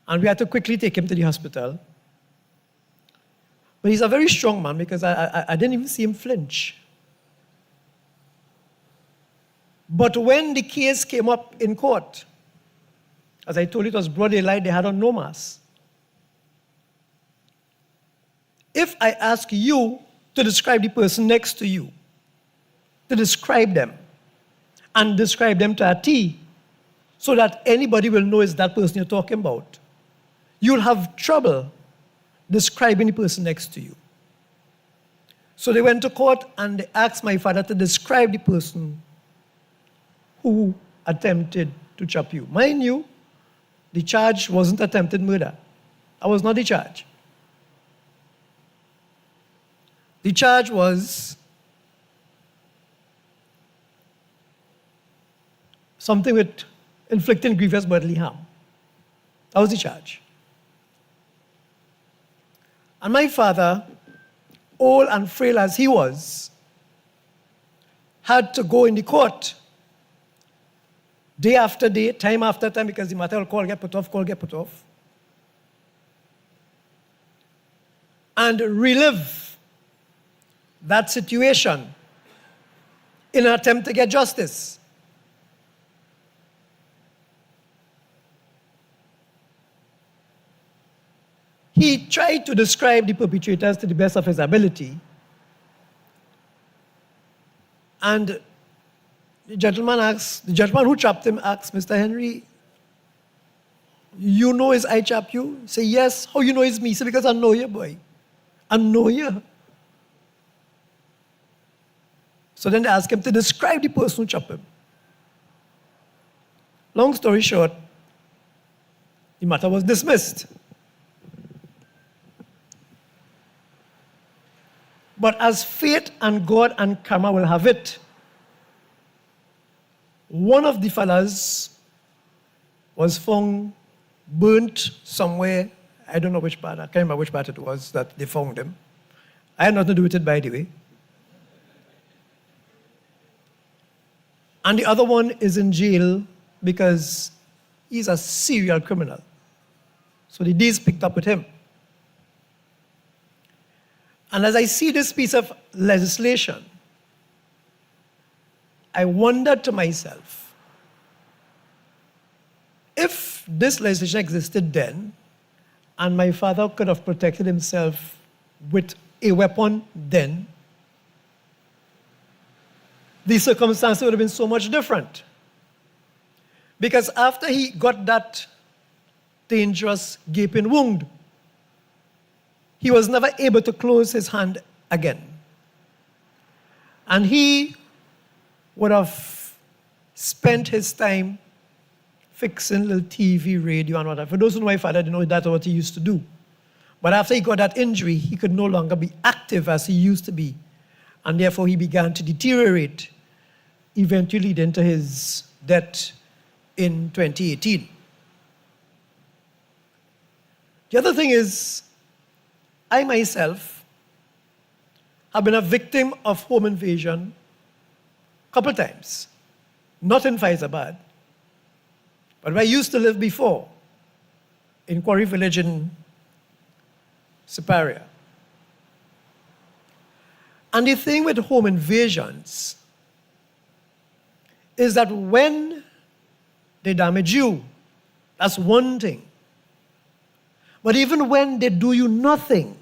B: And we had to quickly take him to the hospital. But he's a very strong man because I didn't even see him flinch. But when the case came up in court, as I told you, it was broad daylight, they had on no mask. If I ask you to describe the person next to you, to describe them, and describe them to a T, so that anybody will know it's that person you're talking about, you'll have trouble describing the person next to you. So they went to court and they asked my father to describe the person who attempted to chop you. Mind you, the charge wasn't attempted murder. I was not the charge. The charge was something with inflicting grievous bodily harm. That was the charge. And my father, old and frail as he was, had to go in the court day after day, time after time, because the matter will call, get put off, and relive that situation in an attempt to get justice. He tried to describe the perpetrators to the best of his ability. And the gentleman who chopped him asked, Mr. Henry, you know is I chop you? He said, yes. How you know it's me? He said, because I know you, boy. I know you. So then they asked him to describe the person who chopped him. Long story short, the matter was dismissed. But as fate and God and karma will have it, one of the fellas was found burnt somewhere. I don't know which part, I can't remember which part it was that they found him. I had nothing to do with it, by the way. And the other one is in jail because he's a serial criminal. So the D's picked up with him. And as I see this piece of legislation, I wondered to myself, if this legislation existed then, and my father could have protected himself with a weapon then, the circumstances would have been so much different. Because after he got that dangerous gaping wound, he was never able to close his hand again. And he would have spent his time fixing little TV, radio, and whatever. For those who know my father, they know that's what he used to do. But after he got that injury, he could no longer be active as he used to be. And therefore, he began to deteriorate, eventually leading to his death in 2018. The other thing is, I myself have been a victim of home invasion a couple times. Not in Faizabad, but where I used to live before, in Quarry Village in Siparia. And the thing with home invasions is that when they damage you, that's one thing. But even when they do you nothing,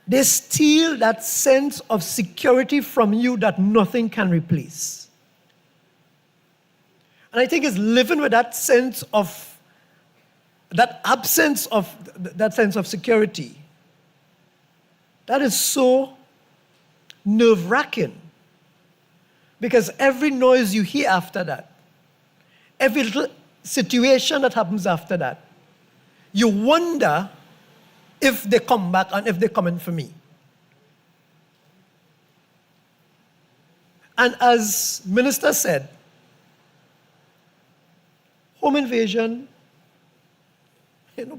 B: they steal that sense of security from you that nothing can replace. And I think it's living with that sense of that absence of that sense of security, that is so nerve-wracking. Because every noise you hear after that, every little situation that happens after that, you wonder if they come back and if they're coming for me. And as Minister said, home invasion,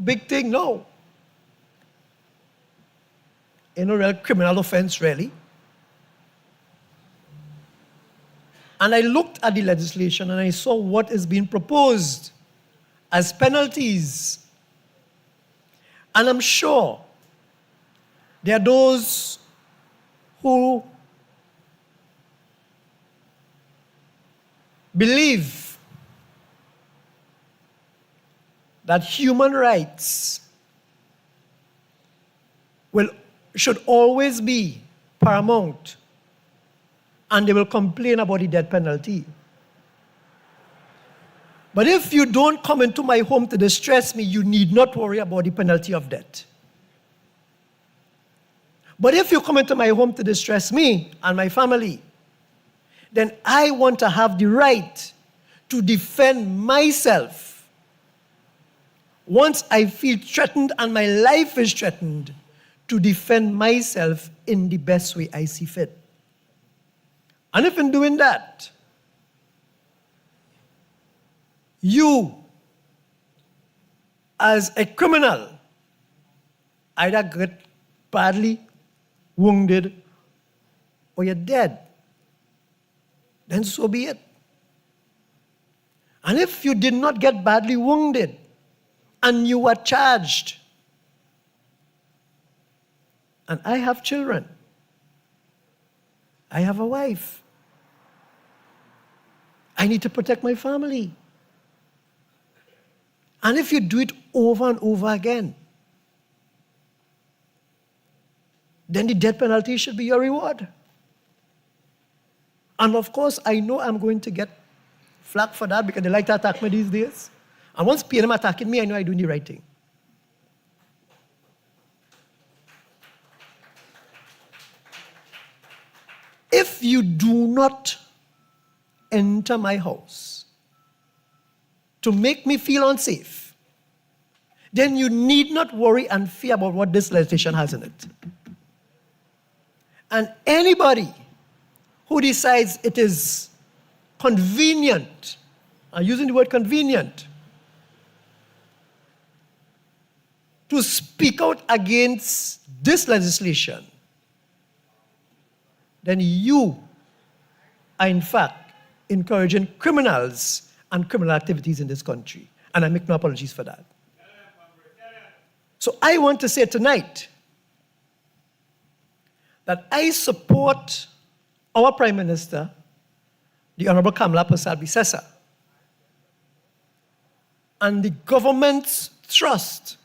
B: big thing, no. A real criminal offense, really. And I looked at the legislation and I saw what is being proposed as penalties. And I'm sure there are those who believe that human rights should always be paramount, and they will complain about the death penalty. But if you don't come into my home to distress me, you need not worry about the penalty of death. But if you come into my home to distress me and my family, then I want to have the right to defend myself. Once I feel threatened and my life is threatened, to defend myself in the best way I see fit. And if in doing that, you, as a criminal, either get badly wounded or you're dead, then so be it. And if you did not get badly wounded and you were charged, and I have children, I have a wife, I need to protect my family. And if you do it over and over again, then the death penalty should be your reward. And of course, I know I'm going to get flack for that because they like to attack me these days. And once PNM attacking me, I know I'm doing the right thing. If you do not enter my house to make me feel unsafe, then you need not worry and fear about what this legislation has in it. And anybody who decides it is convenient, I'm using the word convenient, to speak out against this legislation, then you are in fact encouraging criminals and criminal activities in this country. And I make no apologies for that. So I want to say tonight that I support our Prime Minister, the Honorable Kamala Persad-Bissessar, and the government's thrust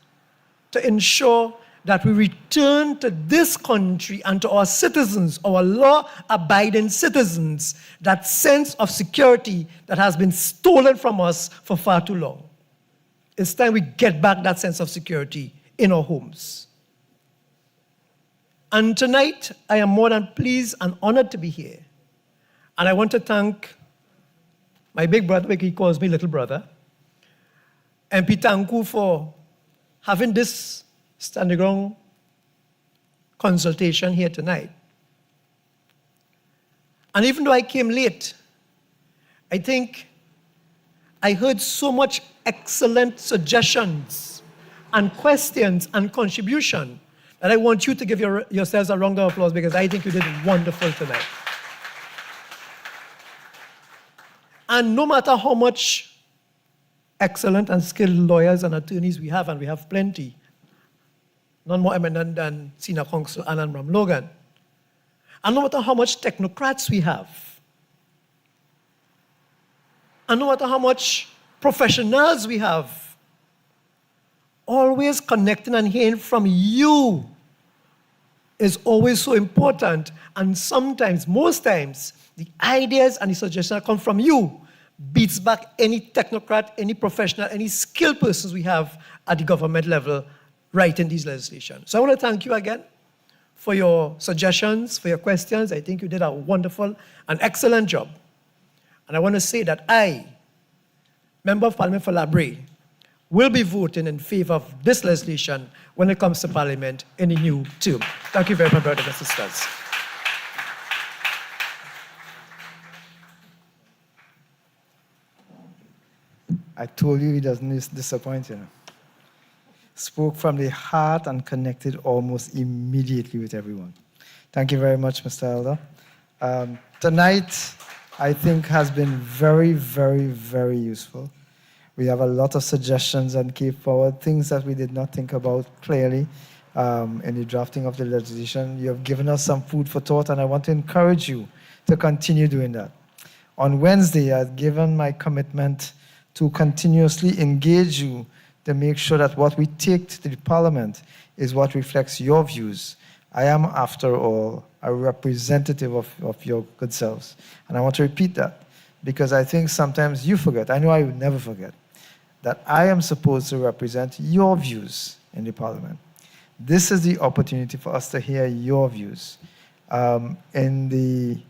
B: to ensure that we return to this country and to our citizens, our law-abiding citizens, that sense of security that has been stolen from us for far too long. It's time we get back that sense of security in our homes. And tonight, I am more than pleased and honored to be here. And I want to thank my big brother, he calls me little brother, MP Tanku, for having this standing ground consultation here tonight. And even though I came late, I think I heard so much excellent suggestions and questions and contribution that I want you to give yourselves a round of applause because I think you did wonderful tonight. And no matter how much excellent and skilled lawyers and attorneys we have, and we have plenty, none more eminent than Senior Counsel Anand Ramlogan, and no matter how much technocrats we have, and no matter how much professionals we have, always connecting and hearing from you is always so important. And sometimes, most times, the ideas and the suggestions come from you beats back any technocrat, any professional, any skilled persons we have at the government level writing these legislation. So I want to thank you again for your suggestions, for your questions. I think you did a wonderful and excellent job. And I want to say that I, Member of Parliament for Labray, will be voting in favor of this legislation when it comes to Parliament in the new term. Thank you very much, brothers and sisters.
C: I told you he doesn't disappoint you. Spoke from the heart and connected almost immediately with everyone. Thank you very much, Mr. Elder. Tonight, I think, has been very, very, very useful. We have a lot of suggestions and came forward, things that we did not think about clearly in the drafting of the legislation. You have given us some food for thought, and I want to encourage you to continue doing that. On Wednesday, I've given my commitment to continuously engage you to make sure that what we take to the Parliament is what reflects your views. I am, after all, a representative of your good selves. And I want to repeat that because I think sometimes you forget, I know I would never forget, that I am supposed to represent your views in the Parliament. This is the opportunity for us to hear your views. In the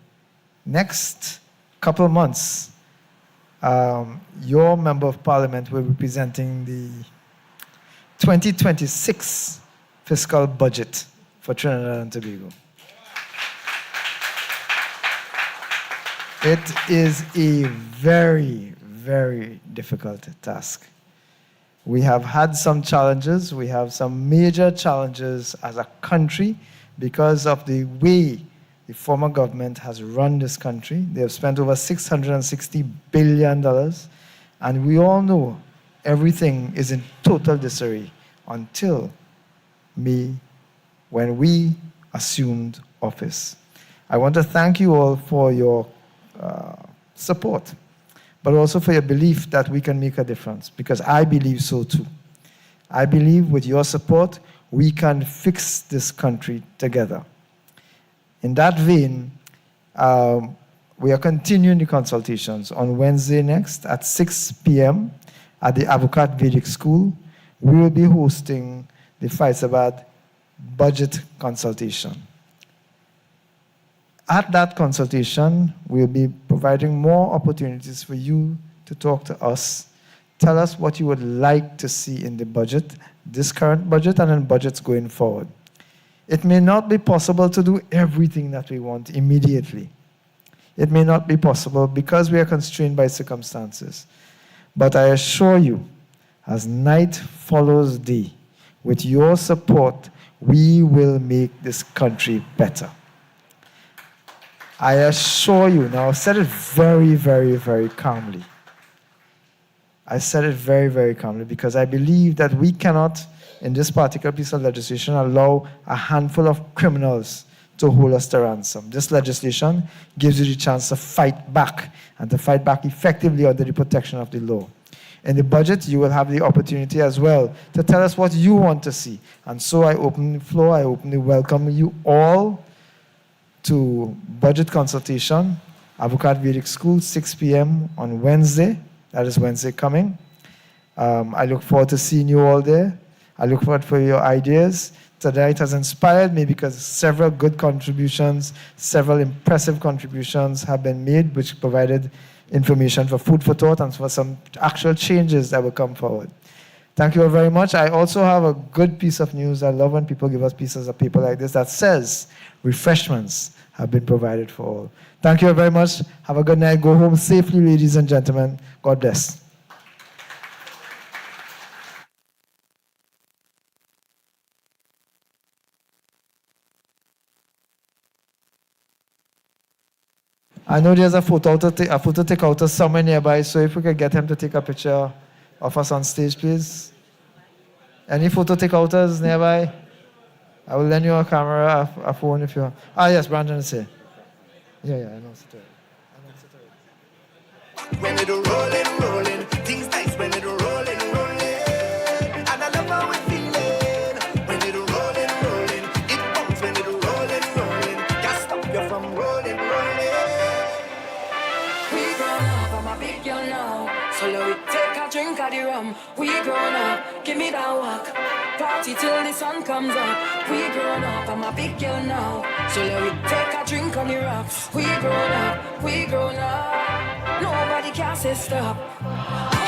C: next couple of months, your Member of Parliament will be presenting the 2026 fiscal budget for Trinidad and Tobago. It is a very, very difficult task. We have had some challenges. We have some major challenges as a country because of the way the former government has run this country. They have spent over $660 billion, and we all know everything is in total disarray until May, when we assumed office. I want to thank you all for your support, but also for your belief that we can make a difference, because I believe so too. I believe with your support, we can fix this country together. In that vein, we are continuing the consultations on Wednesday next at 6 p.m. at the Avocat Vedic School. We will be hosting the Faisabad budget consultation. At that consultation, we'll be providing more opportunities for you to talk to us. Tell us what you would like to see in the budget, this current budget, and in budgets going forward. It may not be possible to do everything that we want immediately. It may not be possible because we are constrained by circumstances. But I assure you, as night follows day, with your support, we will make this country better. I assure you, now I've said it very, very, very calmly. I said it very, very calmly because I believe that we cannot, in this particular piece of legislation, allow a handful of criminals to hold us to ransom. This legislation gives you the chance to fight back and to fight back effectively under the protection of the law. In the budget, you will have the opportunity as well to tell us what you want to see. And so I open the floor, I openly welcome you all to budget consultation, Avocat Vedic School, 6 p.m. on Wednesday. That is Wednesday coming. I look forward to seeing you all there. I look forward for your ideas. Tonight has inspired me because several good contributions, several impressive contributions have been made, which provided information for food for thought and for some actual changes that will come forward. Thank you all very much. I also have a good piece of news. I love when people give us pieces of paper like this that says refreshments have been provided for all. Thank you all very much. Have a good night. Go home safely, ladies and gentlemen. God bless. I know there's a photo take out of somewhere nearby, so if we could get him to take a picture of us on stage, please. Any photo take outers nearby? I will lend you a camera, a phone if you want. Ah, yes, Brandon is here. Yeah, I know.
D: When it rolling, things nice when it rolling, and I love how it feeling. When it rolling, it bounce when it rolling, can't stop you from rolling. We gonna have
F: I'm a big girl now. So let me take a drink of the rum. We grown up, give me that walk. Party till the sun comes up. We grown up, I'm a big girl now. So let me take a drink on the rocks. We grown up, nobody can say stop.